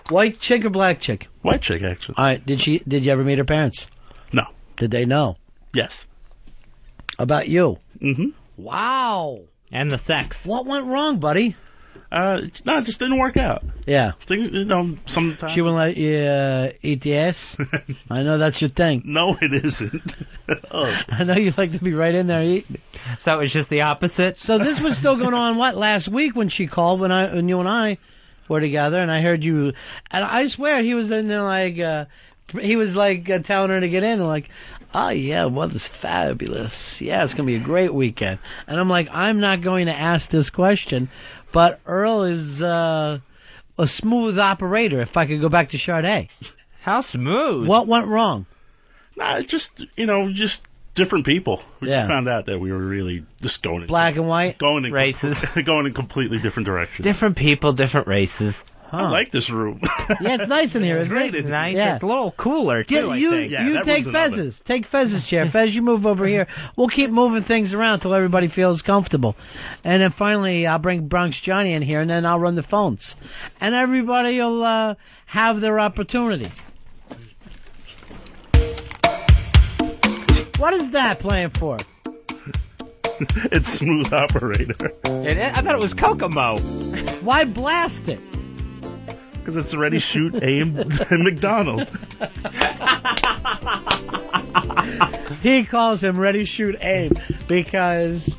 White chick or black chick? White chick, actually. All right. Did you ever meet her parents? No. Did they know? Yes. About you? Mm-hmm. Wow. And the sex. What went wrong, buddy? It just didn't work out. Yeah. Things, sometimes. She wouldn't let you eat the ass? I know that's your thing. No, it isn't. I know you like to be right in there eating. So it was just the opposite? So this was still going on, last week when she called, when you and I were together, and I heard you, and I swear he was in there telling her to get in, and like, oh yeah, well, it's fabulous. Yeah, it's going to be a great weekend. And I'm like, I'm not going to ask this question, but Earl is a smooth operator, if I could go back to Sade. How smooth? What went wrong? Nah, just different people. We just found out that we were really just going black and white races, going in completely different directions. Different people, different races. I like this room. Yeah, it's nice in here, isn't it? It's nice. Yeah. It's a little cooler too. I think. You take Fez's. Take Fez's chair. Fez, you move over here. We'll keep moving things around until everybody feels comfortable, and then finally I'll bring Bronx Johnny in here, and then I'll run the phones, and everybody will have their opportunity. What is that playing for? It's Smooth Operator. I thought it was Kokomo. Why blast it? Because it's Ready, Shoot, Aim, and McDonald. He calls him Ready, Shoot, Aim because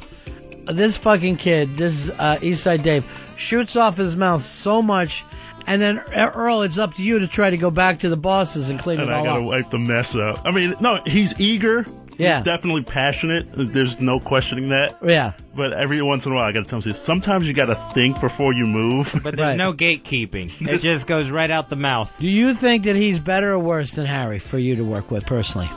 this fucking kid, this Eastside Dave, shoots off his mouth so much, and then Earl, it's up to you to try to go back to the bosses and clean it all up. And I gotta wipe the mess up. I mean, no, he's eager. Yeah. He's definitely passionate. There's no questioning that. Yeah. But every once in a while, I gotta tell him, sometimes you gotta think before you move. But there's no gatekeeping. It just goes right out the mouth. Do you think that he's better or worse than Harry for you to work with personally?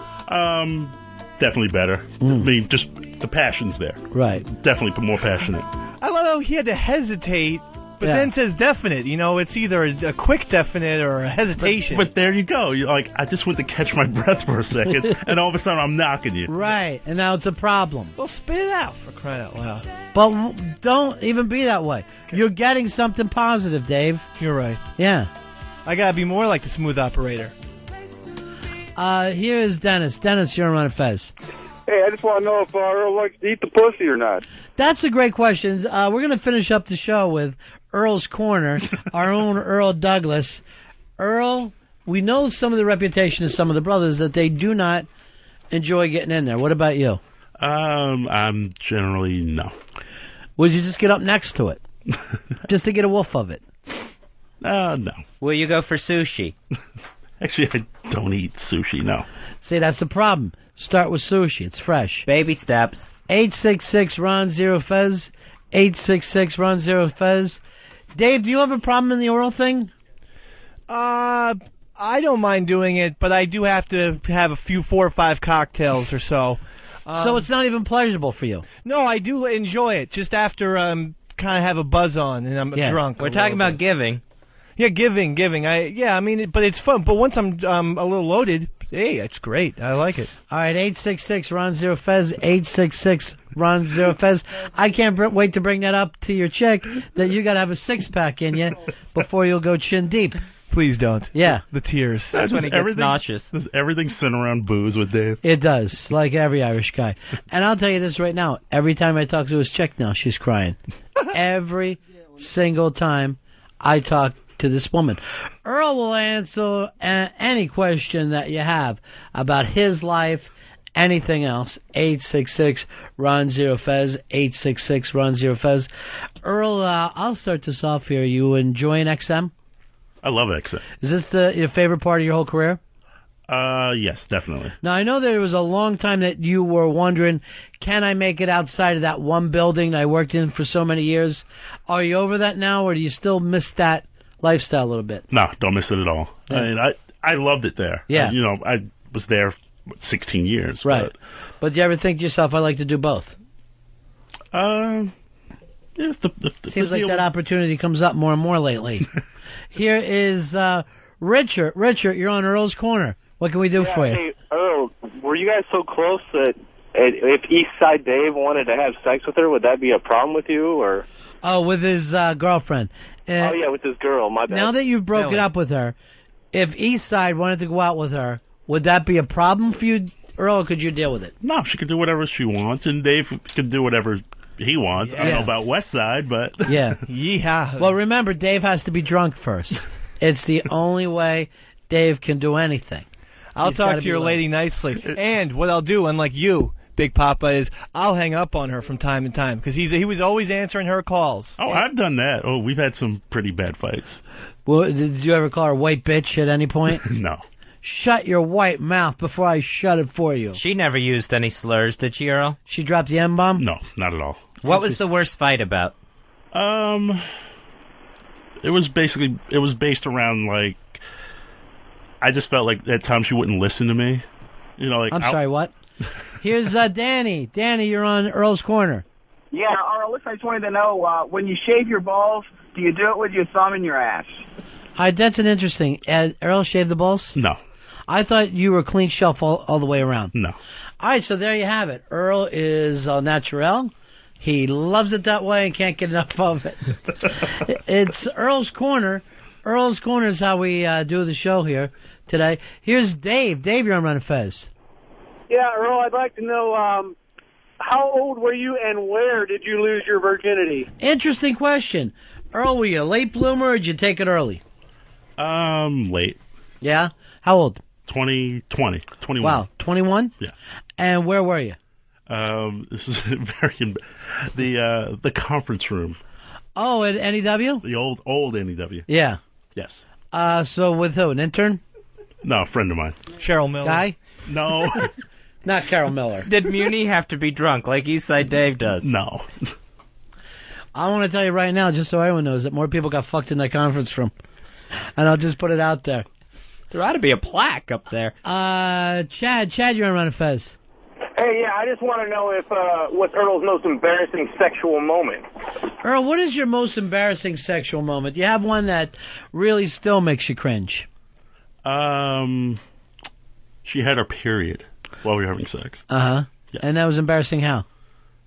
Definitely better. I mean, just the passion's there. Right. Definitely more passionate. I love how he had to hesitate But then it says definite. You know, it's either a quick definite or a hesitation. But there you go. You're like, I just went to catch my breath for a second, and all of a sudden I'm knocking you. Right, and now it's a problem. Well, spit it out, for crying out loud. But don't even be that way. You're getting something positive, Dave. You're right. Yeah. I gotta be more like the smooth operator. Here is Dennis. Dennis, you're on Ron and Fez. Hey, I just want to know if Earl likes to eat the pussy or not. That's a great question. We're going to finish up the show with Earl's Corner, our own Earl Douglas. Earl, we know some of the reputation of some of the brothers that they do not enjoy getting in there. What about you? I'm generally no. Would you just get up next to it? Just to get a whiff of it? No. Will you go for sushi? Actually, I don't eat sushi, no. See, that's the problem. Start with sushi. It's fresh. Baby steps. 866-RON-0-FEZ. 866-RON-0-FEZ. Dave, do you have a problem in the oral thing? I don't mind doing it, but I do have to have a few 4 or 5 cocktails or so. So it's not even pleasurable for you? No, I do enjoy it. Just after kind of have a buzz on and I'm drunk. We're talking about giving. Yeah, giving. But it's fun. But once I'm a little loaded, hey, it's great. I like it. All right, 866-RON-0-FEZ, 866-RON-0-FEZ. I can't wait to bring that up to your chick that you got to have a six-pack in you before you'll go chin deep. Please don't. Yeah. The tears. That's when it gets nauseous. Does everything center around booze with Dave? It does, like every Irish guy. And I'll tell you this right now. Every time I talk to his chick now, she's crying. Every single time I talk to this woman. Earl will answer any question that you have about his life, anything else. 866-RON-0-FEZ, 866-RON-0-FEZ. Earl, I'll start this off here. You enjoying XM? I love XM. Is this your favorite part of your whole career? Yes, definitely. Now, I know there was a long time that you were wondering, can I make it outside of that one building that I worked in for so many years? Are you over that now, or do you still miss that lifestyle a little bit? No, don't miss it at all. Yeah. I mean, I loved it there. Yeah. I was there for 16 years. Right. But do you ever think to yourself, I'd like to do both? Yeah, Seems like that opportunity comes up more and more lately. Here is Richard. Richard, you're on Earl's Corner. What can we do for you? Hey, Earl, were you guys so close that if East Side Dave wanted to have sex with her, would that be a problem with you? Or? Oh, with his girlfriend. With his girl, my bad. Now that you've broken up with her, if East Side wanted to go out with her, would that be a problem for you, Earl, or could you deal with it? No, she could do whatever she wants, and Dave could do whatever he wants. Yes. I don't know about West Side, but... Yeah. Yeehaw. Well, remember, Dave has to be drunk first. It's the only way Dave can do anything. I'll talk to your lady nicely. And what I'll do, unlike you, Big Papa, is I'll hang up on her from time to time, because he was always answering her calls. Oh, I've done that. Oh, we've had some pretty bad fights. Well, did you ever call her white bitch at any point? No. Shut your white mouth before I shut it for you. She never used any slurs, did she, Earl? She dropped the M-bomb? No, not at all. What was the worst fight about? It was based around, like, I just felt like at times she wouldn't listen to me. I'm sorry, what? Here's Danny. Danny, you're on Earl's Corner. Yeah, Earl, listen, I just wanted to know, when you shave your balls, do you do it with your thumb in your ass? That's an interesting... Earl shaved the balls? No. I thought you were clean shelf all the way around. No. All right, so there you have it. Earl is natural. He loves it that way and can't get enough of it. It's Earl's Corner. Earl's Corner is how we do the show here today. Here's Dave. Dave, you're on Ron and Fez. Yeah, Earl, I'd like to know how old were you and where did you lose your virginity? Interesting question. Earl, were you a late bloomer or did you take it early? Late. Yeah? How old? 21. Wow, 21? Yeah. And where were you? This is the conference room. Oh, at NEW? The old NEW. Yeah. Yes. So with who? An intern? No, a friend of mine. Cheryl Miller. Guy? No. Not Carol Miller. Did Muni have to be drunk like Eastside Dave does? No. I want to tell you right now, just so everyone knows, that more people got fucked in that conference room. And I'll just put it out there. There ought to be a plaque up there. Chad, you're on Ron and Fez. Hey, yeah, I just want to know if what's Earl's most embarrassing sexual moment. Earl, what is your most embarrassing sexual moment? Do you have one that really still makes you cringe? She had her period while we were having sex. Uh-huh. Yes. And that was embarrassing how?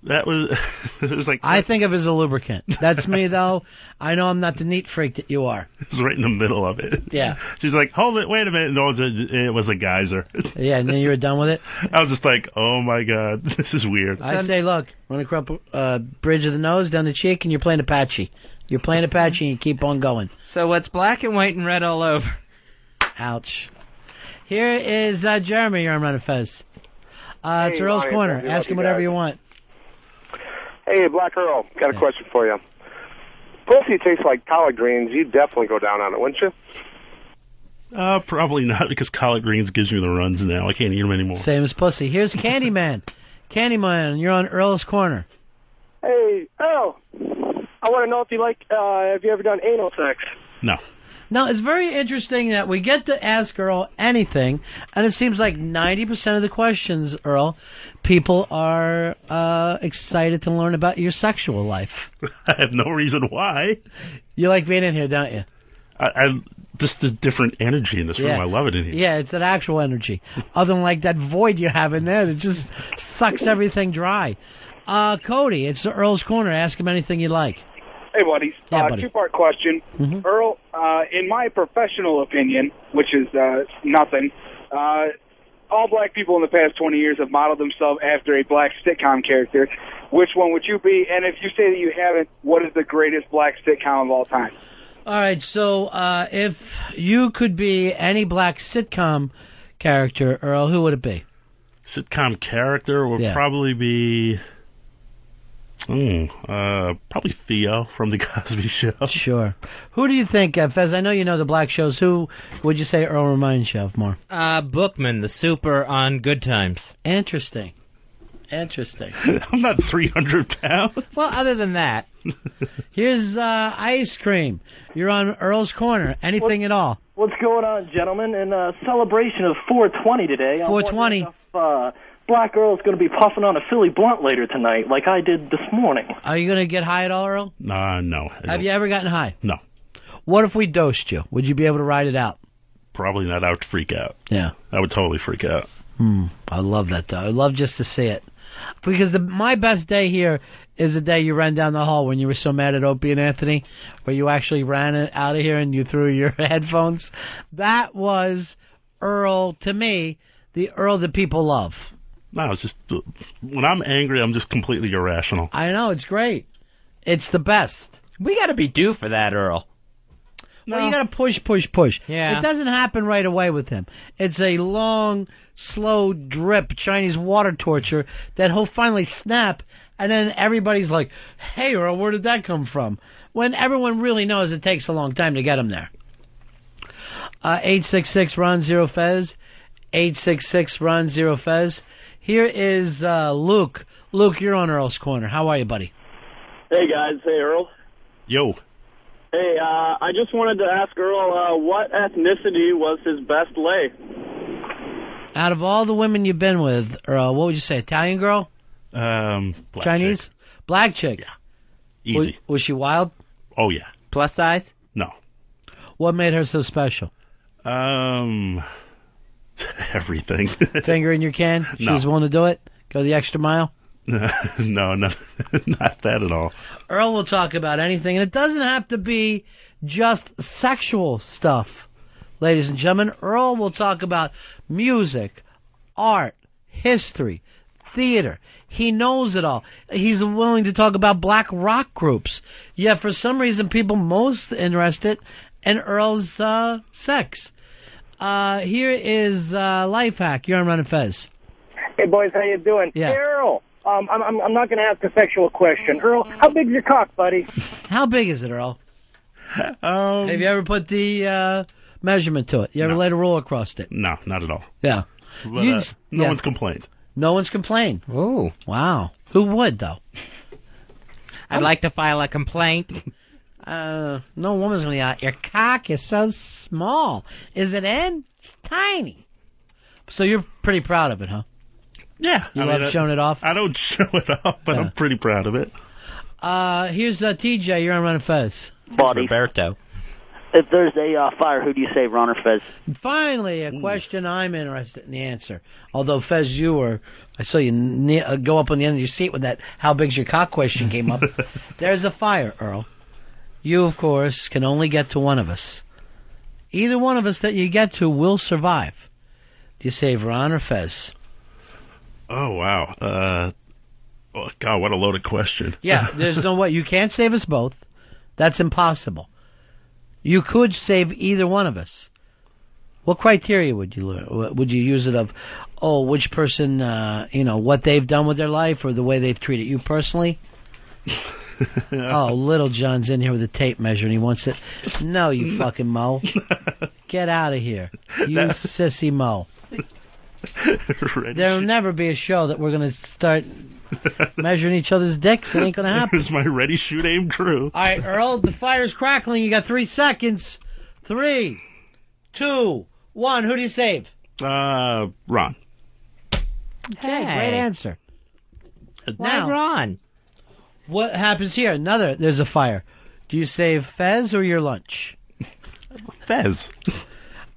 That was, it was like... I think of it as a lubricant. That's me, though. I know I'm not the neat freak that you are. It was right in the middle of it. Yeah. She's like, hold it, wait a minute. No, it was a geyser. Yeah, and then you were done with it? I was just like, oh my God, this is weird. I say, look, run across bridge of the nose, down the cheek, and you're playing Apache. You're playing Apache and you keep on going. So what's black and white and red all over? Ouch. Here is Jeremy, you're on Ron and Fez. It's Earl's Ronnie, Corner. Ask him whatever you want. Hey, Black Earl, got a question for you. Pussy tastes like collard greens. You'd definitely go down on it, wouldn't you? Probably not, because collard greens gives me the runs now. I can't eat them anymore. Same as pussy. Here's Candyman. Candyman, you're on Earl's Corner. Hey, Earl, I want to know if you have you ever done anal sex? No. Now, it's very interesting that we get to ask Earl anything, and it seems like 90% of the questions, Earl, people are excited to learn about your sexual life. I have no reason why. You like being in here, don't you? I just the different energy in this room. I love it in here. Yeah, it's an actual energy. Other than like that void you have in there that just sucks everything dry. Cody, it's the Earl's Corner. Ask him anything you like. Hey, buddy. Yeah, buddy. Two-part question. Mm-hmm. Earl, in my professional opinion, which is nothing, all black people in the past 20 years have modeled themselves after a black sitcom character. Which one would you be? And if you say that you haven't, what is the greatest black sitcom of all time? All right, so if you could be any black sitcom character, Earl, who would it be? Sitcom character would probably be... probably Theo from The Cosby Show. Sure. Who do you think, Fez, I know you know the black shows, who would you say Earl reminds you of more? Bookman, the super on Good Times. Interesting. I'm not 300 pounds. Well, other than that. Here's Ice Cream. You're on Earl's Corner. Anything at all. What's going on, gentlemen? In celebration of 420 today. 420. Black Earl's going to be puffing on a Philly blunt later tonight, like I did this morning. Are you going to get high at all, Earl? No. Have you ever gotten high? No. What if we dosed you? Would you be able to ride it out? Probably not. I would freak out. Yeah. I would totally freak out. I love that, though. I love just to see it. Because my best day here is the day you ran down the hall when you were so mad at Opie and Anthony, where you actually ran out of here and you threw your headphones. That was Earl, to me, the Earl that people love. No, it's just, when I'm angry, I'm just completely irrational. I know, it's great. It's the best. We got to be due for that, Earl. Well, you got to push. Yeah. It doesn't happen right away with him. It's a long, slow drip, Chinese water torture that he'll finally snap, and then everybody's like, hey, Earl, where did that come from? When everyone really knows it takes a long time to get him there. 866-RON-0-FEZ. 866-RON-0-FEZ. Here is Luke. Luke, you're on Earl's Corner. How are you, buddy? Hey, guys. Hey, Earl. Yo. Hey, I just wanted to ask Earl, what ethnicity was his best lay? Out of all the women you've been with, Earl, what would you say? Italian girl? Black Chinese? Chick. Black chick? Yeah. Easy. Was she wild? Oh, yeah. Plus size? No. What made her so special? Everything. Finger in your can? She was willing to do it? Go the extra mile? No, not that at all. Earl will talk about anything, and it doesn't have to be just sexual stuff. Ladies and gentlemen, Earl will talk about music, art, history, theater. He knows it all. He's willing to talk about black rock groups. Yet for some reason, people most interested in Earl's sex. Here is Life Hack. You're on Ron and Fez. Hey, boys, how you doing? Yeah. Hey, Earl, I'm not going to ask a sexual question. Earl, how big's your cock, buddy? How big is it, Earl? Have you ever put the measurement to it? You ever laid a rule across it? No, not at all. Yeah. But, no one's complained. No one's complained. Oh. Wow. Who would, though? I'd like to file a complaint. No woman's going to out. Your cock is so small. Is it in? It's tiny. So you're pretty proud of it, huh? Yeah. You love showing it off? I don't show it off, but I'm pretty proud of it. Here's TJ. You're on Ron and Fez. Buddy. Roberto. If there's a fire, who do you save, Ron or Fez? Finally, a question I'm interested in the answer. Although, Fez, I saw you go up on the end of your seat when that how big's your cock question came up. There's a fire, Earl. You, of course, can only get to one of us. Either one of us that you get to will survive. Do you save Ron or Fez? Oh, wow. Oh, God, what a loaded question. Yeah, there's no way. You can't save us both. That's impossible. You could save either one of us. What criteria would you use it of? Oh, which person, what they've done with their life or the way they've treated you personally? Oh, little John's in here with a tape measure and he wants it. No, you fucking Mo. Get out of here. You sissy Mo. There'll never be a show that we're going to start measuring each other's dicks. It ain't going to happen. Here's my ready, shoot, aim crew. All right, Earl, the fire's crackling. You got 3 seconds. 3, 2, 1. Who do you save? Ron. Okay, great answer. Why Now, Ron? What happens here? There's a fire. Do you save Fez or your lunch? Fez.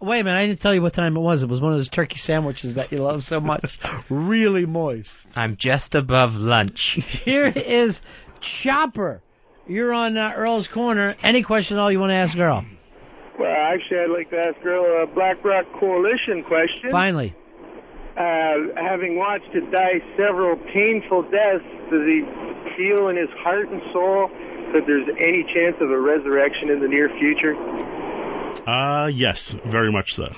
Wait a minute, I didn't tell you what time it was. It was one of those turkey sandwiches that you love so much. Really moist. I'm just above lunch. Here is Chopper. You're on Earl's Corner. Any question at all you want to ask Earl? Well, actually, I'd like to ask Earl a Black Rock Coalition question. Finally. Having watched it die several painful deaths, does he feel in his heart and soul that there's any chance of a resurrection in the near future? Yes, very much so.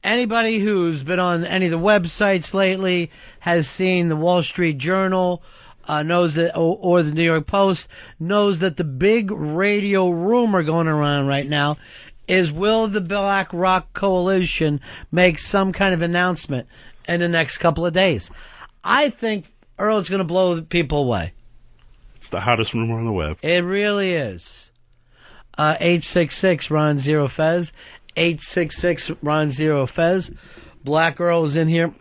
Anybody who's been on any of the websites lately has seen the Wall Street Journal, knows that, or the New York Post, knows that the big radio rumor going around right now is, will the Black Rock Coalition make some kind of announcement in the next couple of days? I think Earl's going to blow people away. It's the hottest rumor on the web. It really is. 866-RON-0-FEZ. 866-RON-0-FEZ. Black Earl is in here.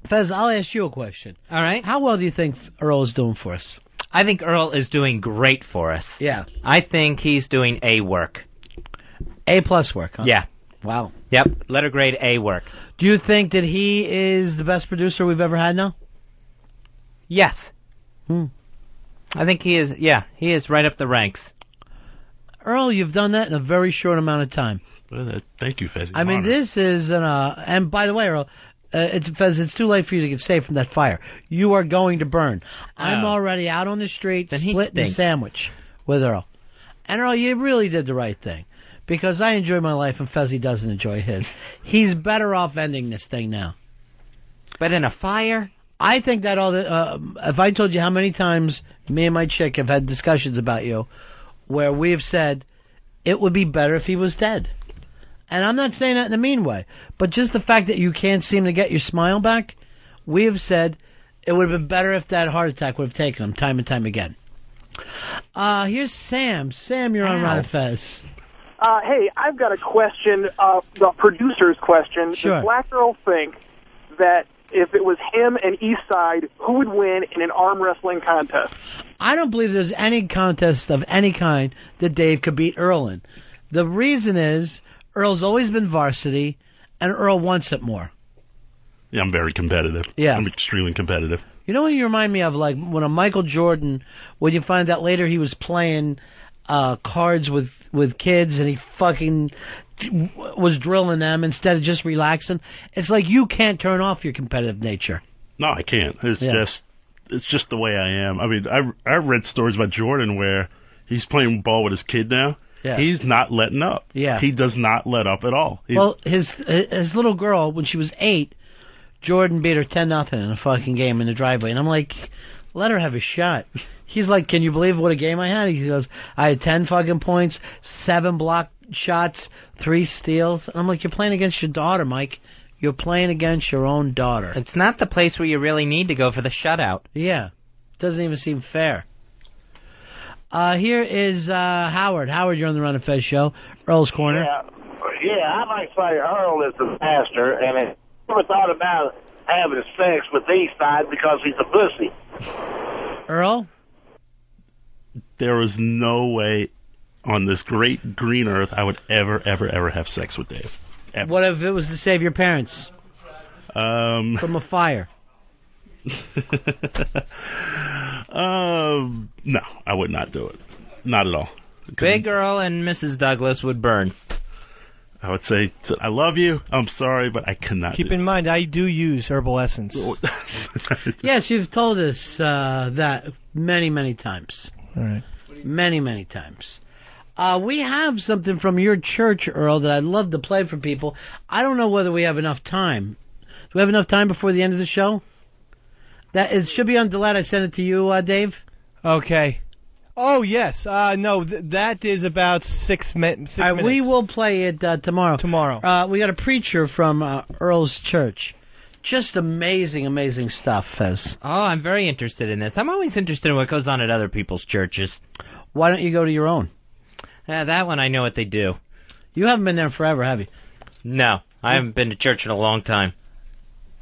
Fez, I'll ask you a question. All right. How well do you think Earl is doing for us? I think Earl is doing great for us. Yeah. I think he's doing A work. A+ work, huh? Yeah. Wow. Yep. Letter grade A work. Do you think that he is the best producer we've ever had now? Yes. I think he is, he is right up the ranks. Earl, you've done that in a very short amount of time. Thank you, Fez. I mean, this is and by the way, Earl, Fez, it's too late for you to get safe from that fire. You are going to burn. I'm already out on the street splitting a sandwich with Earl. And Earl, you really did the right thing. Because I enjoy my life and Fezzy doesn't enjoy his. He's better off ending this thing now. But in a fire? I think that if I told you how many times me and my chick have had discussions about you where we've said it would be better if he was dead. And I'm not saying that in a mean way, but just the fact that you can't seem to get your smile back, we have said it would have been better if that heart attack would have taken him time and time again. Here's Sam. Sam, you're on Ron and Fez. Hey, I've got a question, the producer's question. Sure. Does Black Girl think that if it was him and Eastside, who would win in an arm wrestling contest? I don't believe there's any contest of any kind that Dave could beat Earl in. The reason is Earl's always been varsity, and Earl wants it more. Yeah, I'm very competitive. Yeah. I'm extremely competitive. You know what you remind me of? Like when a Michael Jordan, when you find out later he was playing cards with kids and he fucking was drilling them instead of just relaxing. It's like you can't turn off your competitive nature. No, I can't. It's just the way I am. I mean, I've read stories about Jordan where he's playing ball with his kid now. Yeah. He's not letting up. Yeah. He does not let up at all. Well, his little girl, when she was 8, Jordan beat her 10-0 in a fucking game in the driveway. And I'm like, let her have a shot. He's like, can you believe what a game I had? He goes, I had 10 fucking points, 7 block shots, 3 steals. And I'm like, you're playing against your daughter, Mike. You're playing against your own daughter. It's not the place where you really need to go for the shutout. Yeah. Doesn't even seem fair. Here is Howard. Howard, you're on the Ron and Fez show. Earl's Corner. Yeah, I might say Earl is the master, and I never thought about having sex with Eastside because he's a pussy. Earl? there was no way on this great green earth I would ever have sex with Dave. Ever. What if it was to save your parents from a fire? No, I would not do it. Not at all. Big Earl and Mrs. Douglas would burn. I would say, I love you. I'm sorry, but I cannot. Keep in mind, I do use herbal essence. Yes, you've told us that many times. All right. Many times. We have something from your church, Earl, that I'd love to play for people. I don't know whether we have enough time. Do we have enough time before the end of the show? It should be on delete. I sent it to you, Dave. Okay. Oh, yes. No, that is about 6 minutes. We will play it tomorrow. Tomorrow. We got a preacher from Earl's church. Just amazing stuff, Fez. Oh, I'm very interested in this. I'm always interested in what goes on at other people's churches. Why don't you go to your own? That one, I know what they do. You haven't been there forever, have you? No, I haven't been to church in a long time.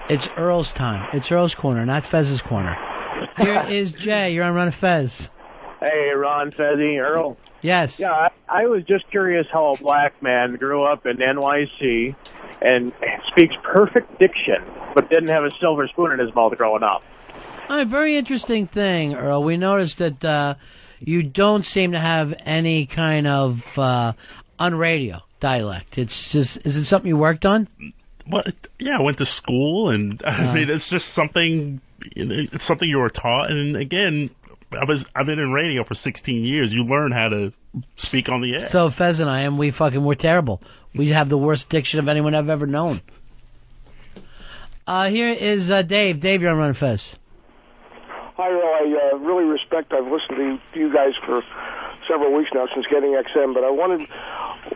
It's Earl's time. It's Earl's corner, not Fez's corner. Here is Jay. You're on Ron and Fez. Hey, Ron, Fezzy, Earl. Yes. Yeah, I was just curious how a black man grew up in NYC and speaks perfect diction, but didn't have a silver spoon in his mouth growing up. A very interesting thing, Earl. We noticed that you don't seem to have any kind of on-radio dialect. It's just, is it something you worked on? Well, yeah, I went to school, and I mean, it's just something. It's something you were taught, and again, I've been in radio for 16 years. You learn how to speak on the air. So Fez and I, we're terrible. We have the worst diction of anyone I've ever known. Here is Dave. Dave, you're on Ron and Fez. Hi, Earl. I really respect. I've listened to you guys for several weeks now since getting XM, but I wanted,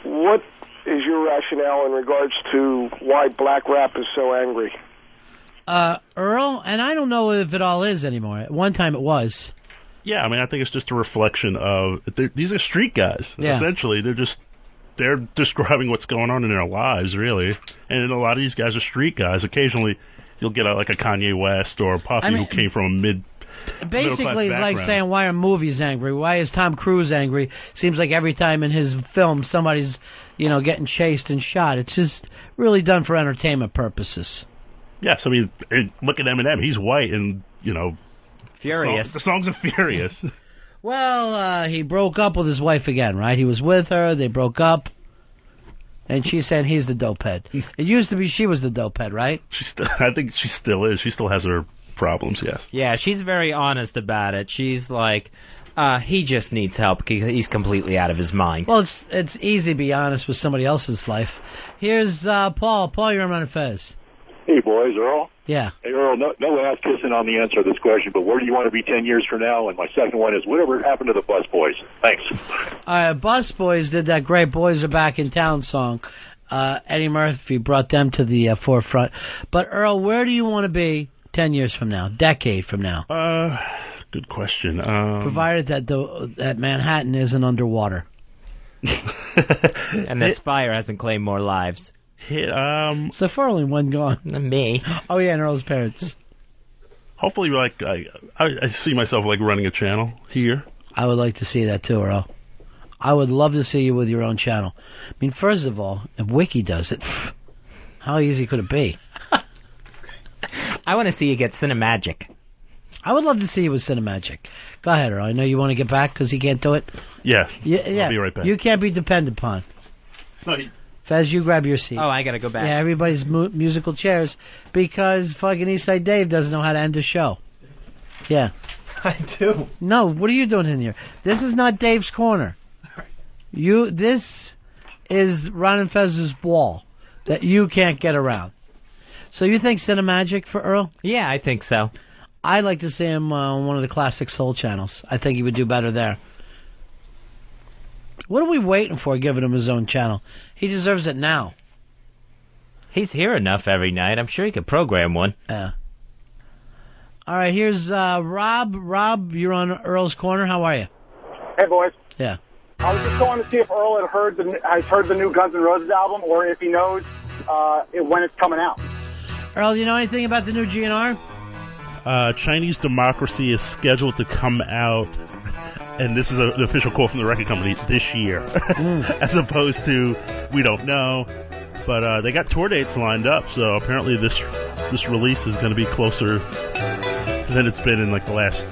what is your rationale in regards to why black rap is so angry? Earl, and I don't know if it all is anymore. At one time it was. Yeah, I mean, I think it's just a reflection of, these are street guys. Yeah. Essentially, they're describing what's going on in their lives, really. And a lot of these guys are street guys. Occasionally, you'll get like a Kanye West or a Puffy who came from a Basically, it's like saying, why are movies angry? Why is Tom Cruise angry? Seems like every time in his film somebody's, getting chased and shot. It's just really done for entertainment purposes. Yes, I mean, look at Eminem. He's white and, furious. The songs are furious. Well, he broke up with his wife again, right? He was with her, they broke up, and she's saying he's the dopehead. It used to be she was the dopehead, right? I think she still is. She still has her problems, yes. Yeah, she's very honest about it. She's like, he just needs help. He's completely out of his mind. Well, it's easy to be honest with somebody else's life. Here's Paul. Paul, you're on Ron and Fez. Hey, boys, Earl. Yeah. Hey, Earl, no ass kissing on the answer to this question, but where do you want to be 10 years from now? And my second one is, whatever happened to the Bus Boys? Thanks. Bus Boys did that great Boys Are Back in Town song. Eddie Murphy brought them to the forefront. But, Earl, where do you want to be 10 years from now, decade from now? Good question. Provided that Manhattan isn't underwater. And this fire hasn't claimed more lives. So far, only one gone. Me. Oh, yeah, and Earl's parents. Hopefully, I see myself, running a channel here. I would like to see that, too, Earl. I would love to see you with your own channel. I mean, first of all, if Wiki does it, how easy could it be? I want to see you get Cinemagic. I would love to see you with Cinemagic. Go ahead, Earl. I know you want to get back because he can't do it. Yeah. I'll be right back. You can't be depended upon. No, Fez, you grab your seat. Oh, I got to go back. Yeah, everybody's musical chairs because fucking Eastside Dave doesn't know how to end a show. Yeah. I do. No, what are you doing in here? This is not Dave's corner. This is Ron and Fez's wall that you can't get around. So you think Cinemagic for Earl? Yeah, I think so. I'd like to see him on one of the classic soul channels. I think he would do better there. What are we waiting for giving him his own channel? He deserves it now. He's here enough every night. I'm sure he could program one. Yeah. All right, here's Rob. Rob, you're on Earl's Corner. How are you? Hey, boys. Yeah. I was just going to see if Earl has heard the new Guns N' Roses album, or if he knows when it's coming out. Earl, you know anything about the new GNR? Chinese Democracy is scheduled to come out and this is an official quote from the record company, this year, as opposed to we don't know. But they got tour dates lined up, so apparently this release is going to be closer than it's been in like the last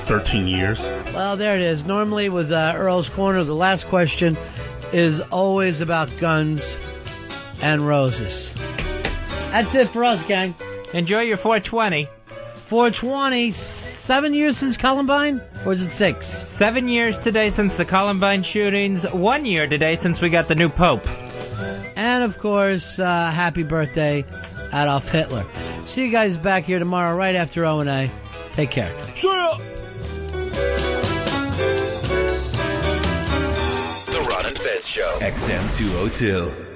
13 years. Well, there it is. Normally with Earl's Corner, the last question is always about Guns and Roses. That's it for us, gang. Enjoy your 420. 420. 7 years since Columbine? Or is it 6? 7 years today since the Columbine shootings. 1 year today since we got the new Pope. And, of course, happy birthday, Adolf Hitler. See you guys back here tomorrow right after O&A. Take care. See ya! The Ron and Fez Show. XM 202.